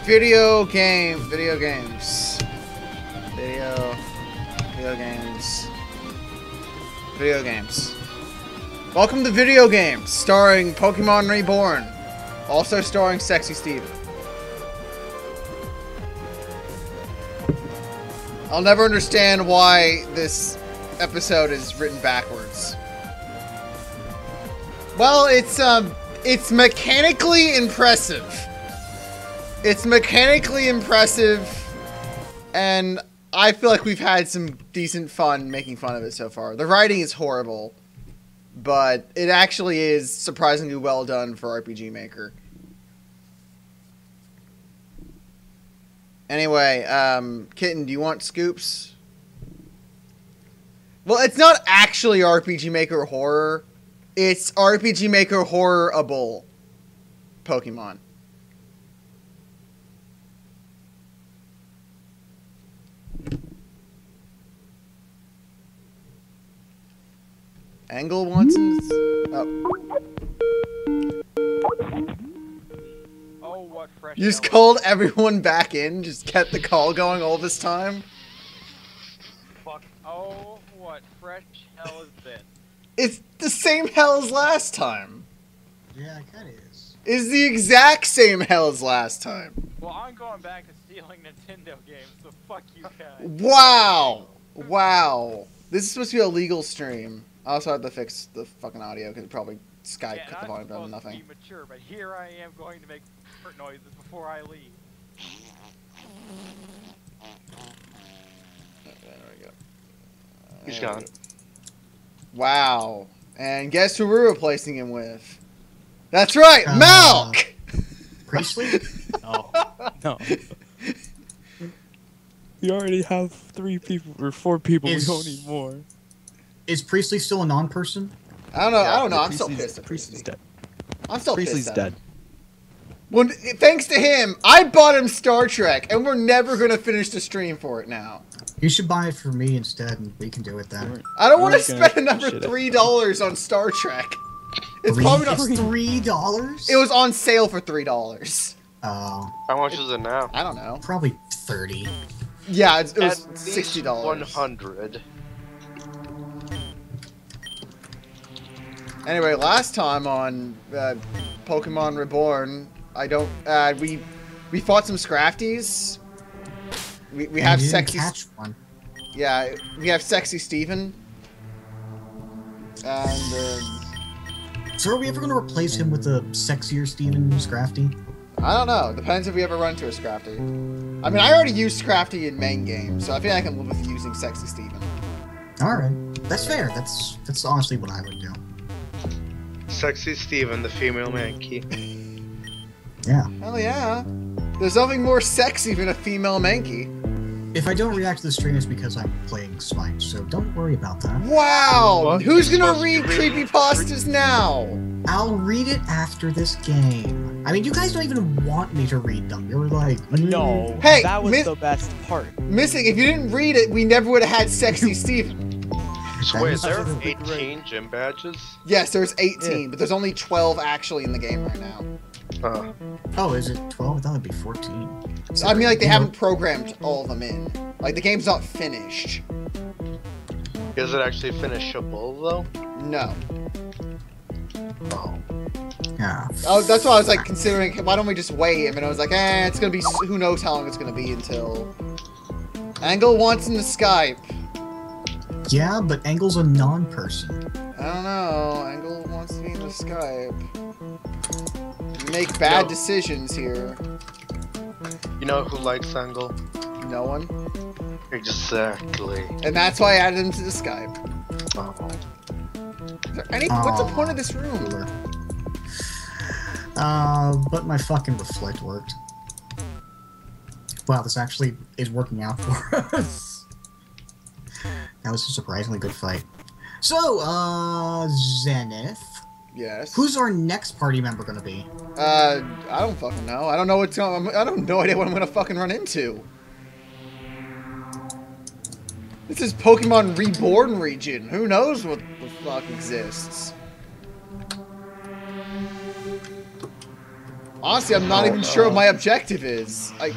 Video games. Video games. Welcome to Video Games, starring Pokemon Reborn. Also starring Sexy Steven. I'll never understand why this episode is written backwards. Well, it's mechanically impressive. It's mechanically impressive, and I feel like we've had some decent fun making fun of it so far. The writing is horrible, but it actually is surprisingly well done for RPG Maker. Anyway, Kitten, do you want scoops? Well, it's not actually RPG Maker horror. It's RPG Maker horror-able Pokemon. Engle wants him. Oh, what fresh. You just called everyone back in, just kept the call going all this time? Fuck. Oh, what fresh hell is this? It's the same hell as last time. Yeah, it kinda is. It's the exact same hell as last time. Well, I'm going back to stealing Nintendo games, so fuck you guys. Wow. Wow. This is supposed to be a legal stream. I also had to fix the fucking audio because probably Skype cut the volume down to nothing. To be mature, but here I am going to make fart noises before I leave. There we go. He's gone. Wow. And guess who we're replacing him with? That's right, Malk! Priestley? No. No. We already have 3 people, or 4 people, we don't need more. Is Priestley still a non-person? I don't know, Yeah, I don't know, I'm still pissed at Priestley's dead. I'm still Priestley's pissed at dead. him. Well, thanks to him, I bought him Star Trek, and we're never gonna finish the stream for it now. You should buy it for me instead, and we can do it then. I don't want to We're gonna spend another finish it. $3 on Star Trek. It's probably not. $3? It was on sale for $3. Oh, How much is it now? I don't know. probably 30. Yeah, it was At $60. 100. Anyway, last time on Pokemon Reborn, we fought some Scrafties. We have You didn't sexy. catch one. Yeah, we have Sexy Steven. And So are we ever going to replace him with a sexier Steven Scrafty? I don't know. Depends if we ever run into a Scrafty. I mean, I already used Scrafty in main game, so I think I can live with using Sexy Steven. Alright. That's fair. That's honestly what I would do. Sexy Steven, the female Mankey. Yeah. Hell yeah. There's nothing more sexy than a female Mankey. If I don't react to the stream, it's because I'm playing Smite, so don't worry about that. Wow! What? Who's You're gonna supposed read to read creepypastas now? I'll read it after this game. I mean, you guys don't even want me to read them. You're like, No, Hey, that was the best part. Missing, if you didn't read it, we never would have had Sexy Steven. So wait, there are 18 gym badges? Yes, there's 18, but there's only 12 actually in the game right now. Oh, is it 12? I thought it'd be 14. I mean, like, they haven't programmed all of them in. Like, the game's not finished. Is it actually finishable though? No. Oh. Yeah. Oh, that's why I was, like, considering, why don't we just wait? And I was like, it's gonna be, who knows how long it's gonna be until... Engle wants him to Skype. Yeah, but Engle's a non-person. I don't know. Engle wants to be in the Skype. Make bad decisions here. You know who likes Engle? No one. Exactly. And that's why I added him to the Skype. Oh. Is there any? What's the point of this room? Cooler. But my fucking reflect worked. Wow, this actually is working out for us. That was a surprisingly good fight. So, Zenith. Yes. Who's our next party member gonna be? I don't fucking know. I don't know what's going. I don't no idea what I'm gonna fucking run into. This is Pokemon Reborn region. Who knows what the fuck exists? Honestly, I'm not even sure what my objective is. I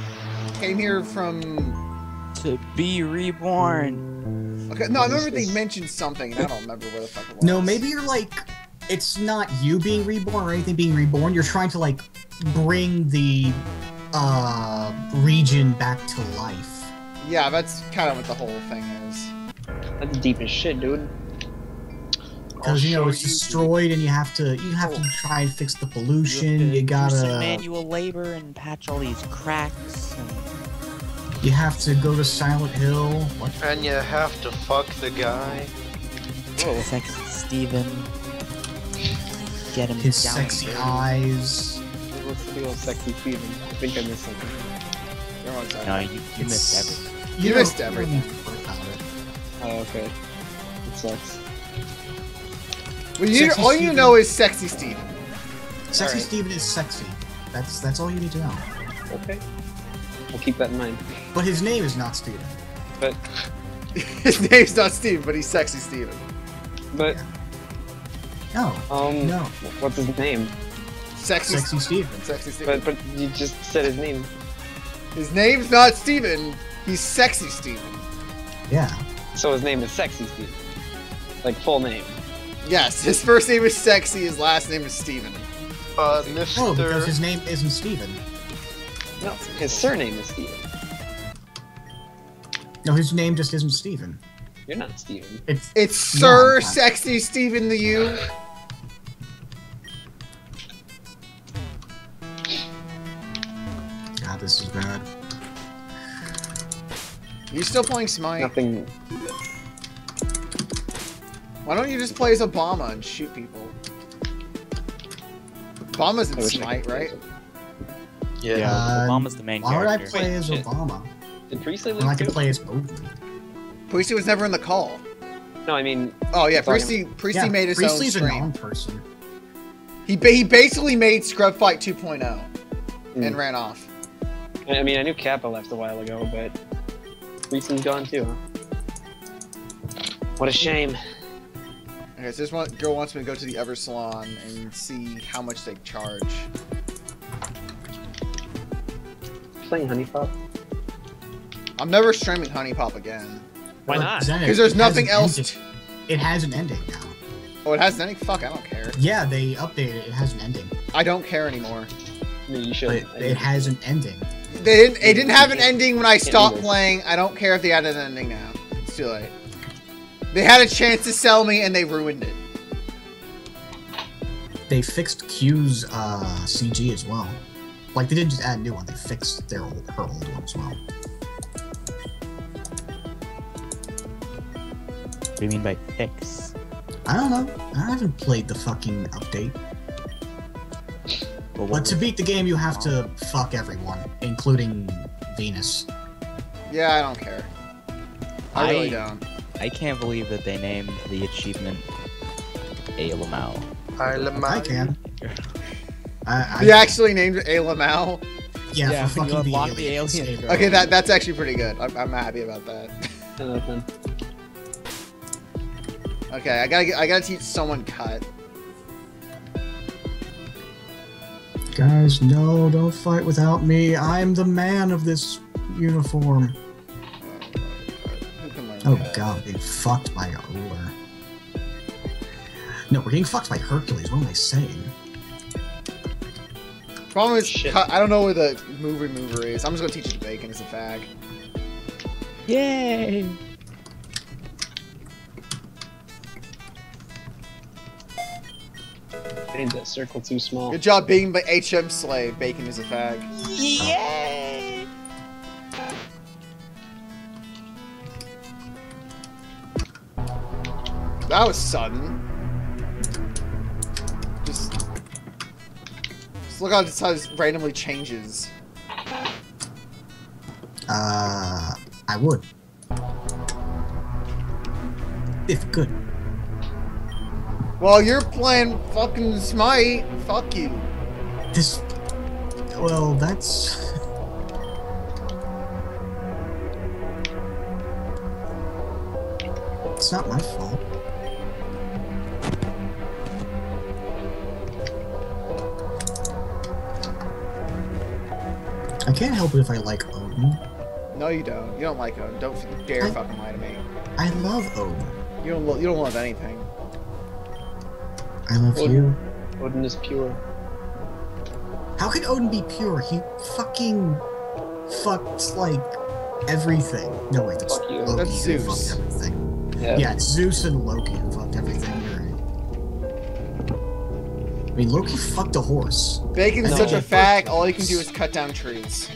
came here from... To be reborn. Okay, no, I remember they mentioned something, and I don't remember where the fuck it was. No, maybe you're like, it's not you being reborn or anything being reborn. You're trying to like bring the region back to life. Yeah, that's kind of what the whole thing is. That's deep as shit, dude. Because you know it's destroyed, and you have to try and fix the pollution. You gotta do some manual labor and patch all these cracks. And... You have to go to Silent Hill. What? And you have to fuck the guy. Whoa. Sexy Steven. Get him His down sexy there. eyes. What's the deal, sexy Steven? I think I missed something. You're on side. No, you missed everything. You missed don't everything. need to worry about it. Oh, okay. It sucks. Well, Sexy all you Steven. know is Sexy Steven. Sexy Alright. Steven is sexy. That's all you need to know. Okay. I'll keep that in mind. But his name is not Steven. But, His name's not Steven, but he's Sexy Steven. but, No. No. what's his name? Sexy Steven. Sexy Steven. But you just said his name. His name's not Steven, he's Sexy Steven. Yeah. So his name is Sexy Steven. Like, full name. Yes, his first name is Sexy, his last name is Steven. Mr. No, because his name isn't Steven. No, his surname is Steven. No, his name just isn't Steven. You're not Steven. It's Sir I'm not. Sexy Steven the U. God, this is bad. You still playing Smite? Nothing. Why don't you just play as Obama and shoot people? Obama's I in wish I Smite, could- right? Yeah, Obama's the main Why would I character. play Wait, as shit. Obama Did Priestley when I leave can too? play as both? Priestley was never in the call. No, I mean, Oh yeah, Sorry. Priestley made his Priestley's own a stream. non-person. He basically made Scrub Fight 2.0 and ran off. I mean, I knew Kappa left a while ago, but Priestley's gone too, huh? What a shame. Okay, so this one girl wants me to go to the Ever Salon and see how much they charge. Playing Honey Pop? I'm never streaming Honey Pop again. Why Look, not? Zenith, Because there's it nothing has an else. ending. It has an ending now. Oh, it has an ending? Fuck, I don't care. Yeah, they updated it. It has an ending. I don't care anymore. I mean, you should. But it has an ending. It didn't have an ending when I stopped playing. I don't care if they added an ending now. It's too late. They had a chance to sell me and they ruined it. They fixed Q's CG as well. Like, they didn't just add a new one, they fixed her old one as well. What do you mean by fix? I don't know. I haven't played the fucking update. Well, But to beat the game, you have to fuck everyone, including Venus. Yeah, I don't care. I really don't. I can't believe that they named the achievement Alamau. I can. They actually named it Ayla Mal. Yeah, Yeah, for when you fucking unlock the the aliens. alien. Okay, that's actually pretty good. I'm happy about that. Nothing. Okay, I gotta teach someone cut. Guys, no, don't fight without me. I'm the man of this uniform. Who can learn Oh cut? god, being fucked by a ruler. No, we're getting fucked by Hercules. What am I saying? Problem is, Shit. cut, I don't know where the mover is. I'm just gonna teach you to bacon as a fag. Yay! Made that circle too small. Good job being by HM Slave. Bacon is a fag. Yay! That was sudden. Just look how this randomly changes. I would. If good. Well, you're playing fucking Smite. Fuck you. This. Well, that's. It's not my fault. I can't help it if I like Odin. No, you don't. You don't like Odin. Don't dare fucking lie to me. I love Odin. You don't love anything. I love Odin. you. Odin is pure. How can Odin be pure? He fucking fucked, like, everything. No, wait, that's Fuck you. Loki That's who Zeus. fucked everything. Yeah. Yeah, it's Zeus and Loki who fucked everything. You're right. I mean, Loki fucked a horse. Bacon's No. such a fag, all he can do is cut down trees.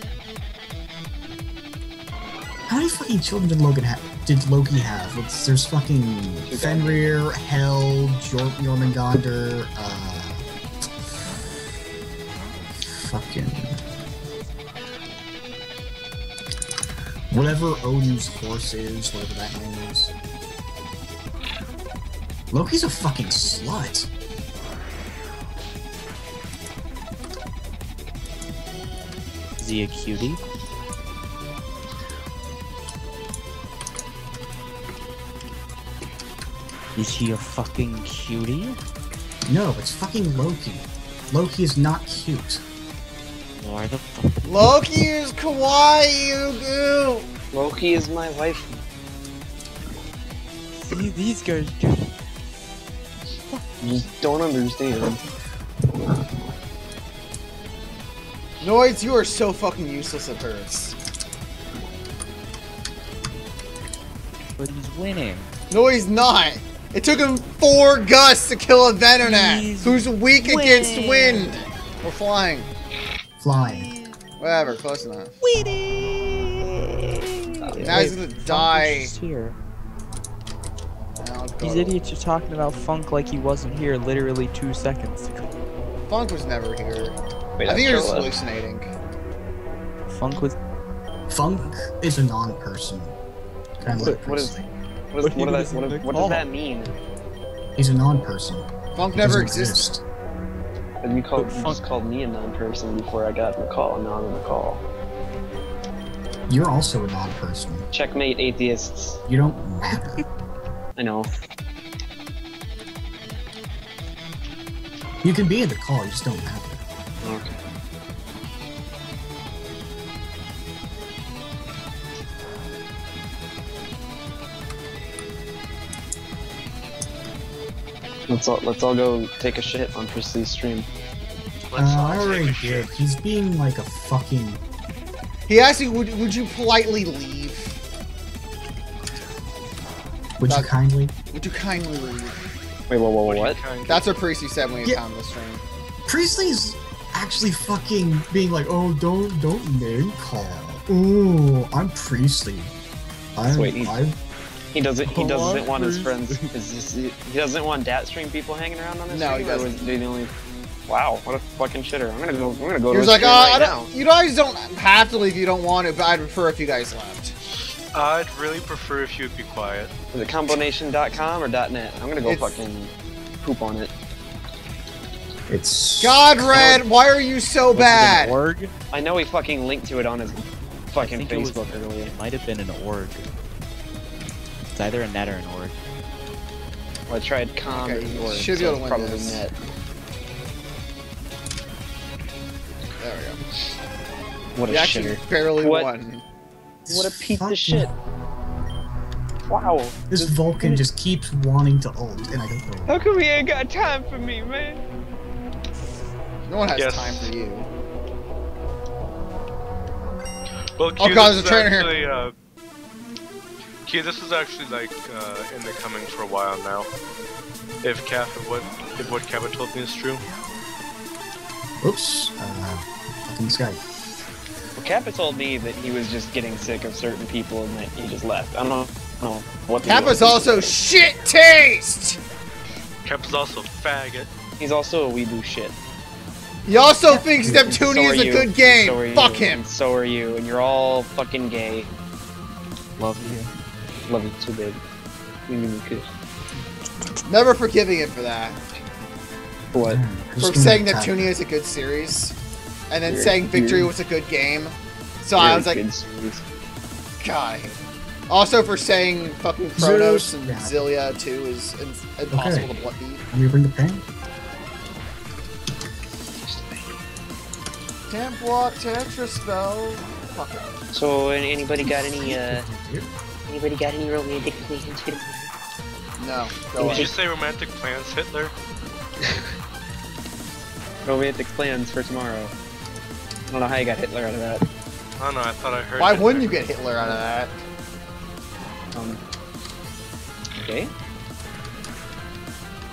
How many fucking children did Loki have? There's fucking Fenrir, Hel, Jormungandr, fucking whatever Odin's horse is, whatever that name is. Loki's a fucking slut. Is he a cutie? Is he a fucking cutie? No, it's fucking Loki. Loki is not cute. Why the fuck? Loki is kawaii, you goo! Loki is my wife. See, these guys do. You just don't understand. Noids, you are so fucking useless at hurts. But he's winning. No, he's not. It took him 4 gusts to kill a Venonat, He's who's weak against winning. wind. Or flying. Flying. Whatever, close enough. Winning! Now he's gonna die. Just here. I'll go. These idiots are talking about Funk like he wasn't here literally 2 seconds ago. Funk was never here. Wait, I think you're just sure hallucinating. Funk was. Funk is a non-person. Kind of like What is- Priestley. What does that mean? He's a non-person. Funk never Doesn't existed. And you just called me a non-person before I got McCall, and now I'm McCall. You're also a non-person. Checkmate, atheists. You don't matter. I know. You can be in the call, you just don't matter. Okay. Let's all go take a shit on Priestley's stream. I already did. He's being like a fucking... He asked you, would you politely leave? Would you kindly? Would you kindly leave? Wait, whoa, what? That's what Priestley said when he Yeah. found the stream. Priestley's actually fucking being like, oh, don't name call. Oh, I'm Priestley. Wait, He doesn't Oh, want his Priestley. friends. He doesn't want dat stream people hanging around on his No, stream. he doesn't. Did he only? Wow, what a fucking shitter! I'm gonna go. He to was his like, stream I right don't, now. you guys don't have to leave if you don't want to, but I'd prefer if you guys left. I'd really prefer if you'd be quiet. Is it combonation.com or .net? I'm gonna go It's- fucking poop on it. It's... God, Red, why are you so Was it bad? an org? I know he fucking linked to it on his fucking think it was- Facebook earlier. It might have been an org. It's either a net or an org. Well, I tried com Okay, and you org, should be so able to it's win probably this. net. There we go. What a You actually shitter! barely What? won. What a piece fucking- of shit! Wow. This Vulcan just keeps wanting to ult, and I don't know. How come he ain't got time for me, man? No one has Yes. time for you. Well, Oh, Q, God, this there's is a trainer here. actually, Q, this is actually like in the coming for a while now. If what Kevin told me is true. Oops. Fucking Skype. Well, Kappa told me that he was just getting sick of certain people and that he just left. I don't know what. the Kappa's deal is. also shit taste! Kevin's also a faggot. He's also a weeboo shit. He also thinks So Neptunia are is a you. good game. So are you. Fuck him. And so are you, and you're all fucking gay. Love you. Love you too, babe. You mean you could. Never forgiving him for that. What? For saying Neptunia is a good series. And then You're- saying Victory you're- was a good game. So I was like, God. Also for saying fucking Chronos and Yeah. Zilia too is impossible Okay. to beat. Can we bring the pen? Can't block Tetra spell. Fuck it. So, anybody got any romantic plans for tomorrow? No. Go Did on. you say romantic plans, Hitler? Romantic plans for tomorrow. I don't know how you got Hitler out of that. I don't know, I thought I heard Why Hitler. wouldn't you get Hitler out of that? Okay.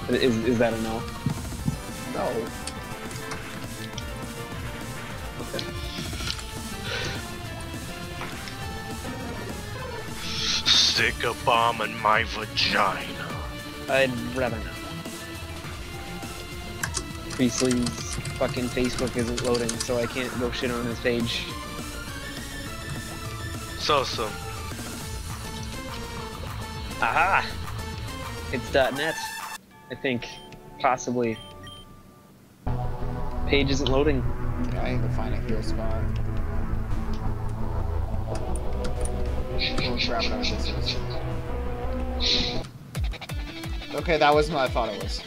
Is that a no? No. Okay. Stick a bomb in my vagina. I'd rather not. Priestley's fucking Facebook isn't loading, so I can't go shit on his page. So. Aha! It's .net, I think. Possibly. Page isn't loading. Yeah, I need to find a heal spot. Oh crap, whatever this is. Okay, that wasn't what I thought it was.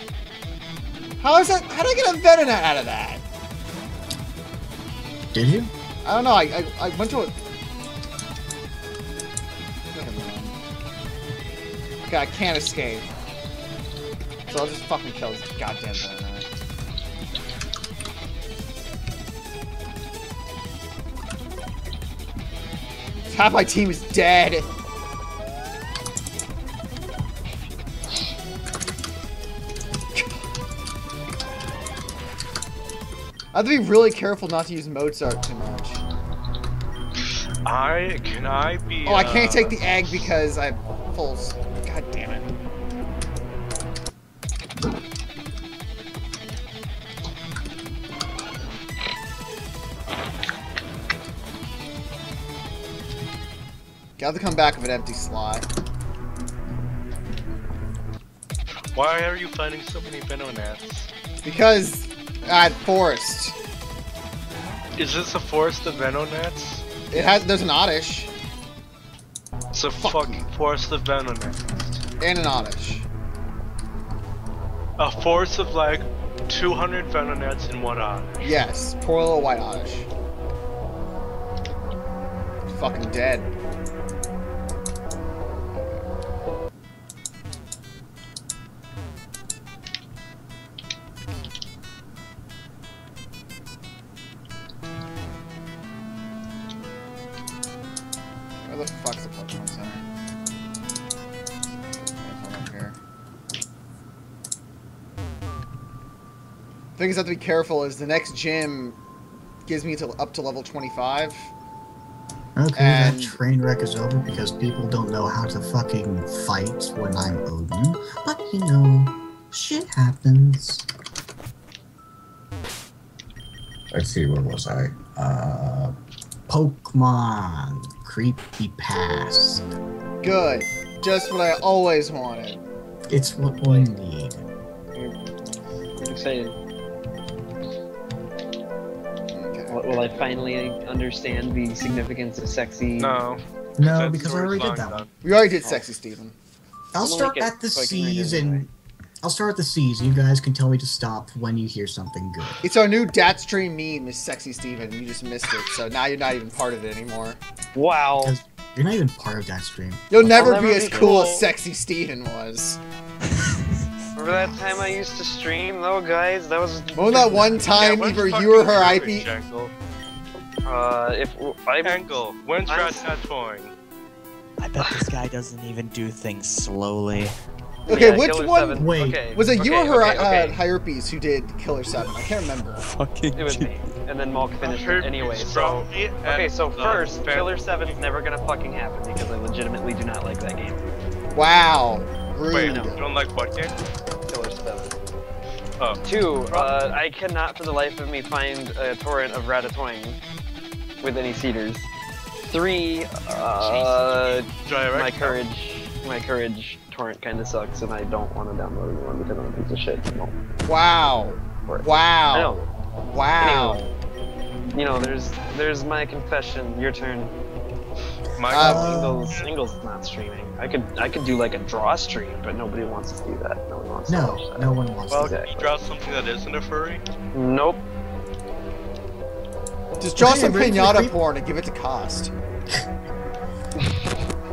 How is that? How did I get a Venonat out of that? Did you? I don't know, I went to a... Never mind. Okay, I can't escape. So I'll just fucking kill this goddamn Venonat. Half my team is dead. I have to be really careful not to use Mozart too much. Can I be, Oh, I can't take the egg because I have full... God damn it. Got to come back with an empty slot. Why are you finding so many Venonats? Because I had forest. Is this a forest of Venonats? It has. There's an Oddish It's a Fuck fucking you. forest of Venonats. and an Oddish. A forest of like 200 Venonats in one eye. Yes, poor little white Oddish. Fucking dead. Where the fuck's the Pokemon Center? There's one up here. Things I have to be careful is the next gym gives me up to level 25. Okay, And- that train wreck is over because people don't know how to fucking fight when I'm Odin. But you know, shit happens. Let's see, where was I? Pokemon Creepy Past. Good. Just what I always wanted. It's what we need. I'm excited. Okay. Will I finally understand the significance of sexy? No. No, That because I story's already did long that done. one. We already did Sexy Steven. I'll I'm start gonna at the so I can read it C's anyway. and I'll start at the C's. You guys can tell me to stop when you hear something good. It's our new Datstream meme is Sexy Steven. You just missed it, so now you're not even part of it anymore. Wow. Because you're not even part of that stream. You'll never never be as be cool as cool. Sexy Steven was. Remember that time I used to stream though, guys? That was. Remember that one time when's either fucking you or her Engle, IP... Jangle? If I. Engle, when's I'm- Rat-Tattooing? I bet this guy doesn't even do things slowly. Okay, Yeah, which Killer one... 7. Wait, Okay, Was it you or okay, her, okay, okay. Hyerpes who did Killer 7? I can't remember. Fucking It was me. And then Malk finished Heard it anyway, it's so. from me Okay, and, so first, Fan- Killer 7's never gonna fucking happen because I legitimately do not like that game. Wow. Rude. Wait, you don't like what game? Killer 7. Oh. 2, I cannot for the life of me find a torrent of Ratatouille with any cedars. 3, my courage torrent kind of sucks, and I don't want to download a new one because I'm a piece of shit. No. Wow. I Wow. know. Wow. You know, there's my confession. Your turn. My Ingle's not streaming. I could do like a draw stream, but nobody wants to do that. No one wants to watch No, that. no one wants well, to. can you draw something that isn't a furry? Nope. Just draw Okay, some ready for the pinata creep? porn and give it to Cost.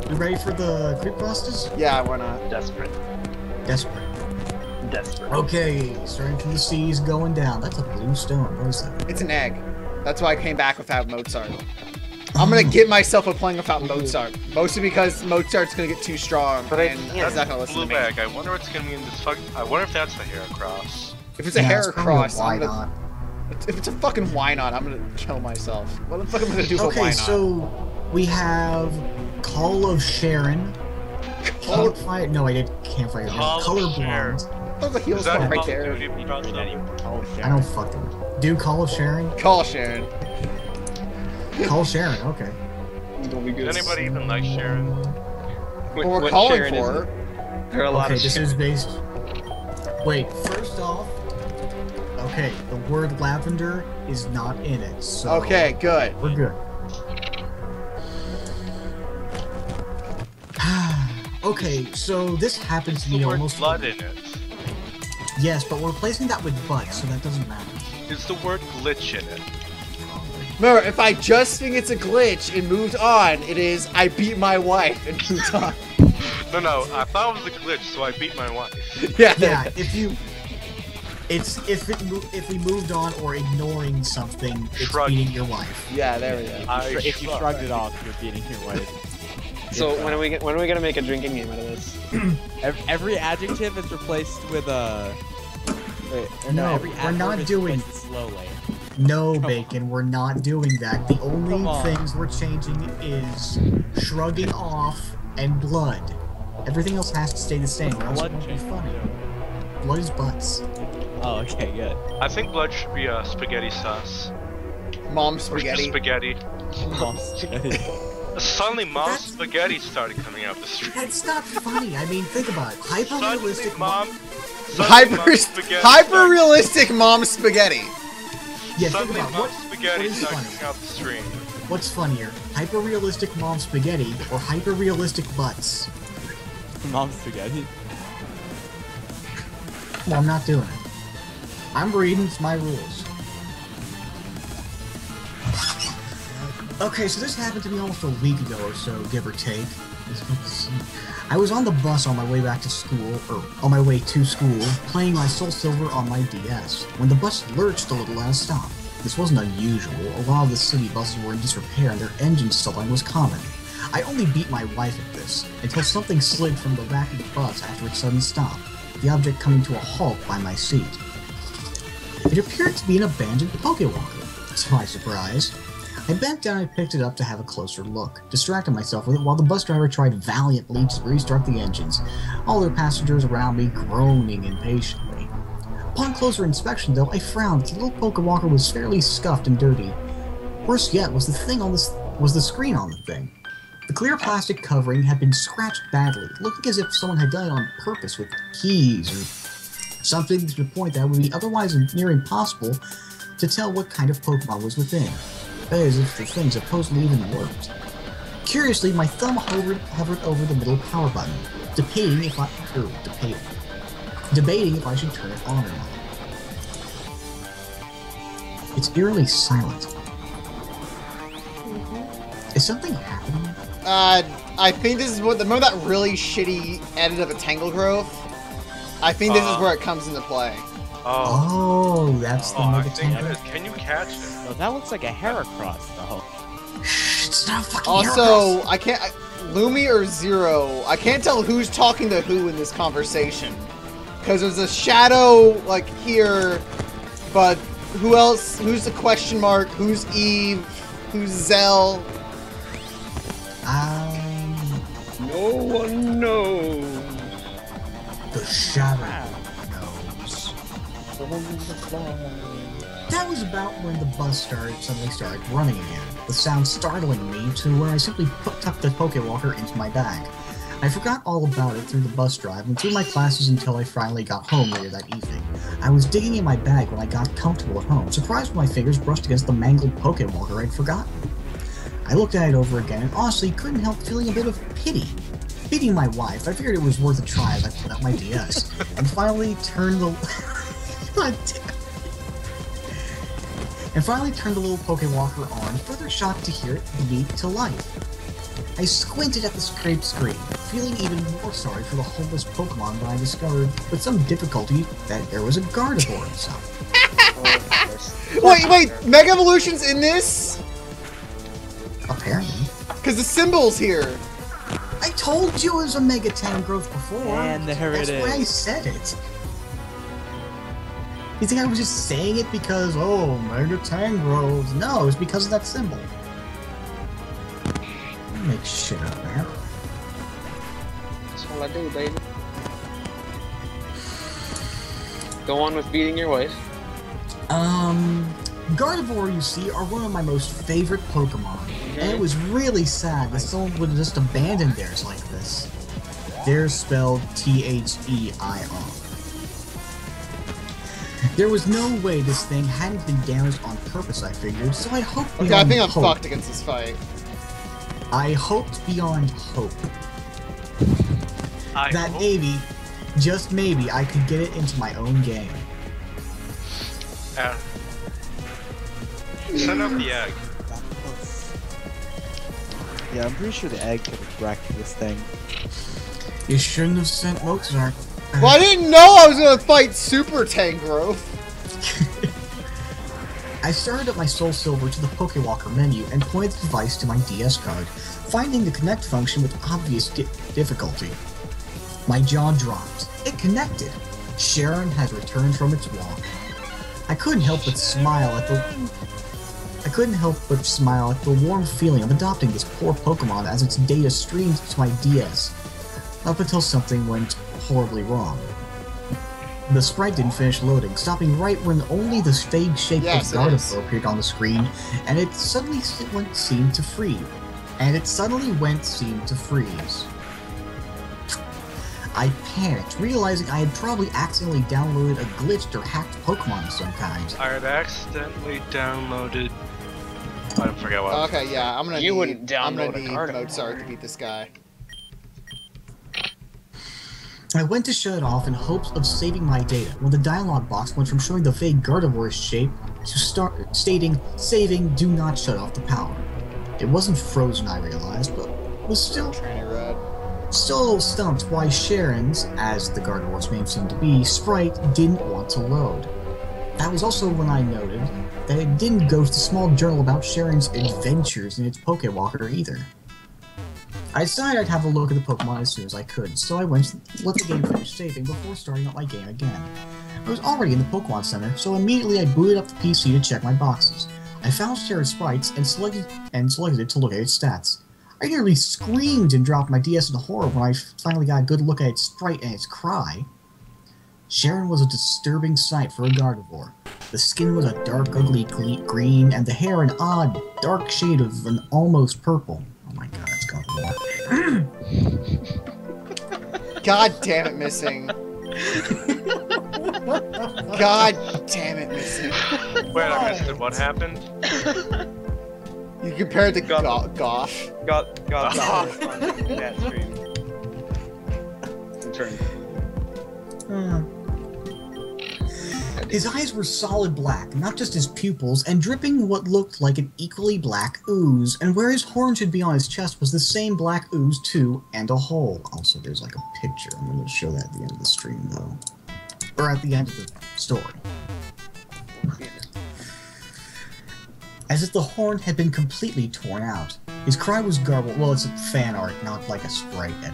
You ready for the creepypastas? Yeah, why not? Desperate. Desperate. Desperate. Okay, starting from the seas, going down. That's a blue stone. What is that? It's an egg. That's why I came back without Mozart. I'm gonna get myself a playing without Mozart. Mostly because Mozart's gonna get too strong But I and can't. he's not gonna listen Blue to me. bag. I wonder what's gonna be in this fuck. I wonder if that's the Heracross. If it's a Yeah, hair it's probably a cross, why I'm gonna, not? if it's a fucking why not, I'm gonna kill myself. What the fuck am I gonna do for why Okay, not? so we have Call of Sharon. Campfire? No, I did Campfire. Call of Sharon. Colorblind. There's a heal Is that spot right Call of there. Duty Bronze? I don't fucking do Call of Sharon. Call Sharon. Call Sharon. Okay. It'll be good. Does anybody even like Sharon? What we're calling Sharon is for. it? There are a lot Okay, of this Sharon. is based. Wait, first off. Okay, the word lavender is not in it, so. Okay, good. We're good. Okay, so this happens to The me word almost. blood in it. Yes, but we're replacing that with butt, so that doesn't matter. Is the word glitch in it? Remember, if I just think it's a glitch and moved on, it is I beat my wife and moved on. No, I thought it was a glitch, so I beat my wife. Yeah. Yeah, if you. It's if we moved on or ignoring something, it's Shrug. beating your wife. Yeah, there we go. If you shrugged it off, you're beating your wife. So when are we gonna make a drinking game out of this? Every adjective is replaced with a. Wait, or No, every we're adverb not is doing- replaced slowly. No, Come on. Bacon, we're not doing that. The only Come on. things we're changing is shrugging off and blood. Everything else has to stay the same. Or else it Blood won't be change. funny. Blood is butts. Oh, okay, good. I think blood should be spaghetti sauce. Mom Or spaghetti. spaghetti. Suddenly, Mom's That's- spaghetti started coming out the street. That's not funny. I mean, think about it. Hyper-realistic Hyper realistic mom spaghetti. Yeah, think Suddenly, about Mom's what spaghetti is started funny? coming out the stream. What's funnier, hyper-realistic mom spaghetti or hyper-realistic butts? Mom's spaghetti. Well, I'm not doing it. I'm reading, it's my rules. Okay, so this happened to me almost a week ago or so, give or take. I was on the bus on my way back to school, or on my way to school, playing my Soul Silver on my DS, when the bus lurched a little at a stop. This wasn't unusual. A lot of the city buses were in disrepair and their engine stalling was common. I only beat my wife at this, until something slid from the back of the bus after its sudden stop, the object coming to a halt by my seat. It appeared to be an abandoned Pokewalker. To my surprise, I bent down and picked it up to have a closer look, distracting myself with it while the bus driver tried valiantly to restart the engines, all their passengers around me groaning impatiently. Upon closer inspection, though, I frowned. The little Pokewalker was fairly scuffed and dirty. Worse yet was the screen on the thing. The clear plastic covering had been scratched badly, looking as if someone had done it on purpose with keys or something to the point that it would be otherwise near impossible to tell what kind of Pokemon was within. As if the thing supposedly even worked. Curiously, my thumb hovered over the middle power button, debating if I should turn it on or not. It's eerily silent. Is something happening? I think this is what remember that really shitty edit of a Tangle Growth? I think this is where it comes into play. Oh, that's the I Mega think Tangle. it is. Can you catch it? No, that looks like a Heracross, though. Shh, it's not fucking Also, Lumi or Zero, I can't tell who's talking to who in this conversation. Because there's a shadow, like, here, but who else? Who's the question mark? Who's Eve? Who's Zell? No one knows. The shadow knows. That was about when the bus suddenly started running again, the sound startling me to where I simply tucked the Pokewalker into my bag. I forgot all about it through the bus drive and through my classes until I finally got home later that evening. I was digging in my bag when I got comfortable at home, surprised when my fingers brushed against the mangled Pokewalker I'd forgotten. I looked at it over again and honestly couldn't help feeling a bit of pity. Beating my wife, I figured it was worth a try as I put up my DS, and finally turned the... God damn. and finally turned the little Pokewalker on, further shocked to hear it leap to life. I squinted at the scraped screen, feeling even more sorry for the homeless Pokemon that I discovered with some difficulty that there was a Gardevoir inside. Wait, Mega Evolution's in this? Apparently. Because the symbol's here. I told you it was a Mega Tangrowth before. And there it That's why I said it. You think I was just saying it because, oh, Mega Tangrowth? No, it's because of that symbol. Don't make shit up, man. That's all I do, baby. Go on with beating your wife. Gardevoir, you see, are one of my most favorite Pokemon. And it was really sad that someone would just abandon theirs like this. Theirs spelled T-H-E-I-R. There was no way this thing hadn't been damaged on purpose, I figured, so I hoped beyond Okay, I think I'm hope. fucked against this fight. I hoped beyond hope I that hope- maybe, just maybe, I could get it into my own game. Send out the egg. Yeah, I'm pretty sure the egg could have wrecked this thing. You shouldn't have sent Mozart. Well, I didn't know I was gonna fight Super Tangrowth. I started up my Soul Silver to the Pokewalker menu and pointed the device to my DS card, finding the connect function with obvious difficulty. My jaw dropped. It connected. Sharon has returned from its walk. I couldn't help but smile at the warm feeling of adopting this poor Pokemon as its data streamed to my DS, up until something went horribly wrong. The sprite didn't finish loading, stopping right when only the vague shape Yes, of it is. Gardevoir appeared on the screen, and it suddenly seemed to freeze. I panicked, realizing I had probably accidentally downloaded a glitched or hacked Pokemon of some kind. I had accidentally downloaded. I forget what. Okay, yeah, I'm gonna You need, wouldn't I'm download gonna a need card. Mozart to beat this guy. I went to shut it off in hopes of saving my data when the dialog box went from showing the vague Gardevoir's shape to stating, "Saving, do not shut off the power." It wasn't frozen, I realized, but was still Tranny Red. a little stumped why Sharon's, as the Gardevoir's name seemed to be, sprite didn't want to load. That was also when I noted that it didn't go to the small journal about Sharon's adventures in its Pokewalker either. I decided I'd have a look at the Pokemon as soon as I could, so I went and let the game finish saving before starting up my game again. I was already in the Pokemon Center, so immediately I booted up the PC to check my boxes. I found Sharon's sprites and selected it to look at its stats. I nearly screamed and dropped my DS in horror when I finally got a good look at its sprite and its cry. Sharon was a disturbing sight for a Gardevoir. The skin was a dark, ugly green, and the hair an odd, dark shade of an almost purple. Oh my god, it's Gardevoir. God damn it, missing. God damn it, missing. Wait, I missed it. What happened? You compared to Got- Gosh. Got that stream. In turn. His eyes were solid black, not just his pupils, and dripping what looked like an equally black ooze, and where his horn should be on his chest was the same black ooze too, and a hole. Also, there's like a picture. I'm going to show that at the end of the stream, though. Or at the end of the story. As if the horn had been completely torn out. His cry was garbled. Well, it's a fan art, not like a sprite edit.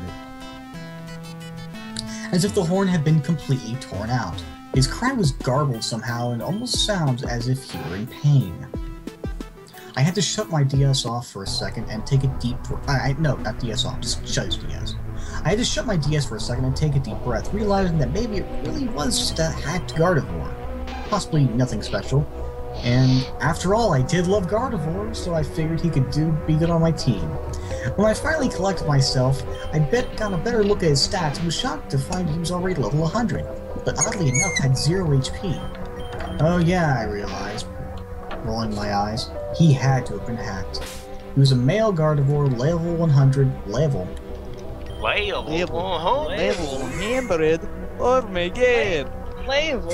As if the horn had been completely torn out. His cry was garbled somehow and almost sounds as if he were in pain. I had to shut my DS off for a second and take a deep breath. No, not DS off, just shut his DS. I had to shut my DS for a second and take a deep breath, realizing that maybe it really was just a hacked Gardevoir. Possibly nothing special. And after all, I did love Gardevoir, so I figured he could be good on my team. When I finally collected myself, I got a better look at his stats and was shocked to find he was already level 100, but oddly enough had 0 HP. Oh yeah, I realized, rolling my eyes, he had to have been hacked. He was a male Gardevoir, level 100, level. Level 100. Oh my god. Level?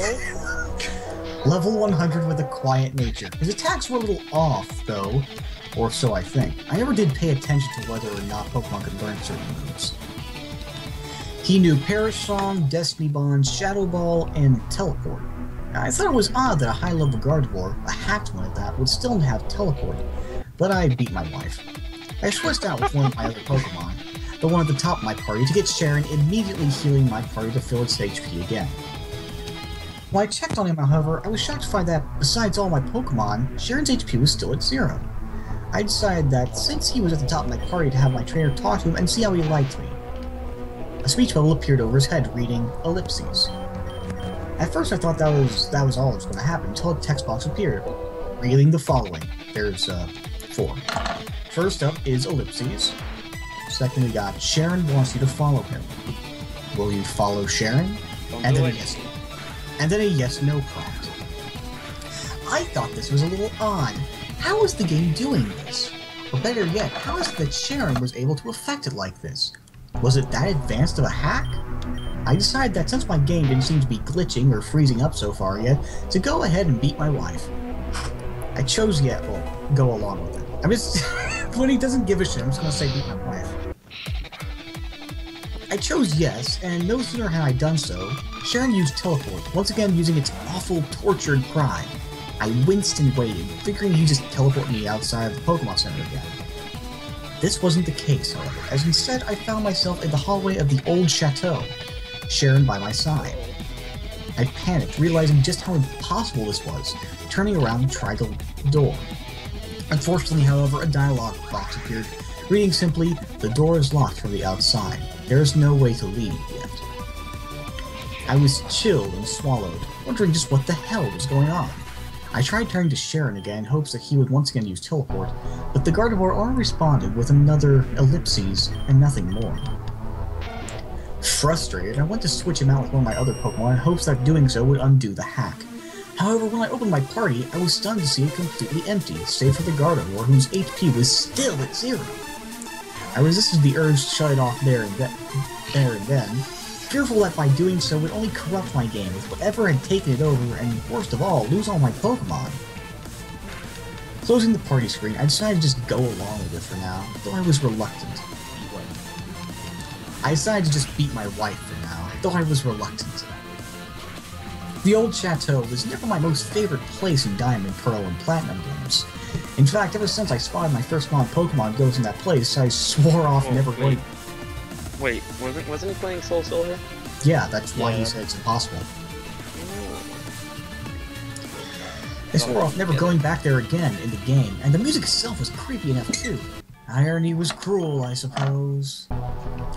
Level 100 with a quiet nature. His attacks were a little off, though, or so I think. I never did pay attention to whether or not Pokemon could learn certain moves. He knew Perish Song, Destiny Bond, Shadow Ball, and Teleport. I thought it was odd that a high-level Gardevoir, a hacked one at that, would still have Teleport, but I beat my wife. I switched out with one of my other Pokemon, the one at the top of my party, to get Sharon, immediately healing my party to fill its HP again. When I checked on him, however, I was shocked to find that, besides all my Pokemon, Sharon's HP was still at 0. I decided that, since he was at the top of my party, to have my trainer talk to him and see how he liked me. A speech bubble appeared over his head, reading, Ellipses. At first I thought that was all that was going to happen, until a text box appeared, reading the following. There's, 4. First up is Ellipses. Second, we got, Sharon wants you to follow him. Will you follow Sharon? And then a yes-no prompt. I thought this was a little odd. How is the game doing this? Or better yet, how is it that Sharon was able to affect it like this? Was it that advanced of a hack? I decided that since my game didn't seem to be glitching or freezing up so far yet, to go ahead and beat my wife. I chose go along with it. I'm just, when he doesn't give a shit, I'm just gonna say beat my wife. I chose yes, and no sooner had I done so, Sharon used Teleport, once again using its awful, tortured cry. I winced and waited, figuring he'd just teleport me outside of the Pokemon Center again. This wasn't the case, however, as instead I found myself in the hallway of the old chateau, Sharon by my side. I panicked, realizing just how impossible this was, turning around and trying the door. Unfortunately, however, a dialogue box appeared, reading simply, "The door is locked from the outside. There is no way to leave yet." I was chilled and swallowed, wondering just what the hell was going on. I tried turning to Sharon again in hopes that he would once again use Teleport, but the Gardevoir only responded with another Ellipses and nothing more. Frustrated, I went to switch him out with one of my other Pokemon in hopes that doing so would undo the hack. However, when I opened my party, I was stunned to see it completely empty, save for the Gardevoir, whose HP was still at 0. I resisted the urge to shut it off there and then, fearful that by doing so would only corrupt my game with whatever had taken it over and, worst of all, lose all my Pokemon. Closing the party screen, I decided to just go along with it for now, though I was reluctant. I decided to just beat my wife for now, though I was reluctant. The old chateau was never my most favorite place in Diamond, Pearl, and Platinum games. In fact, ever since I spotted my first spawn Pokemon goes in that place, I swore off never going. Wait, wasn't he playing Soul Silver? Yeah, that's why he said it's impossible. I swore off never going back there again in the game, and the music itself was creepy enough too. Irony was cruel, I suppose.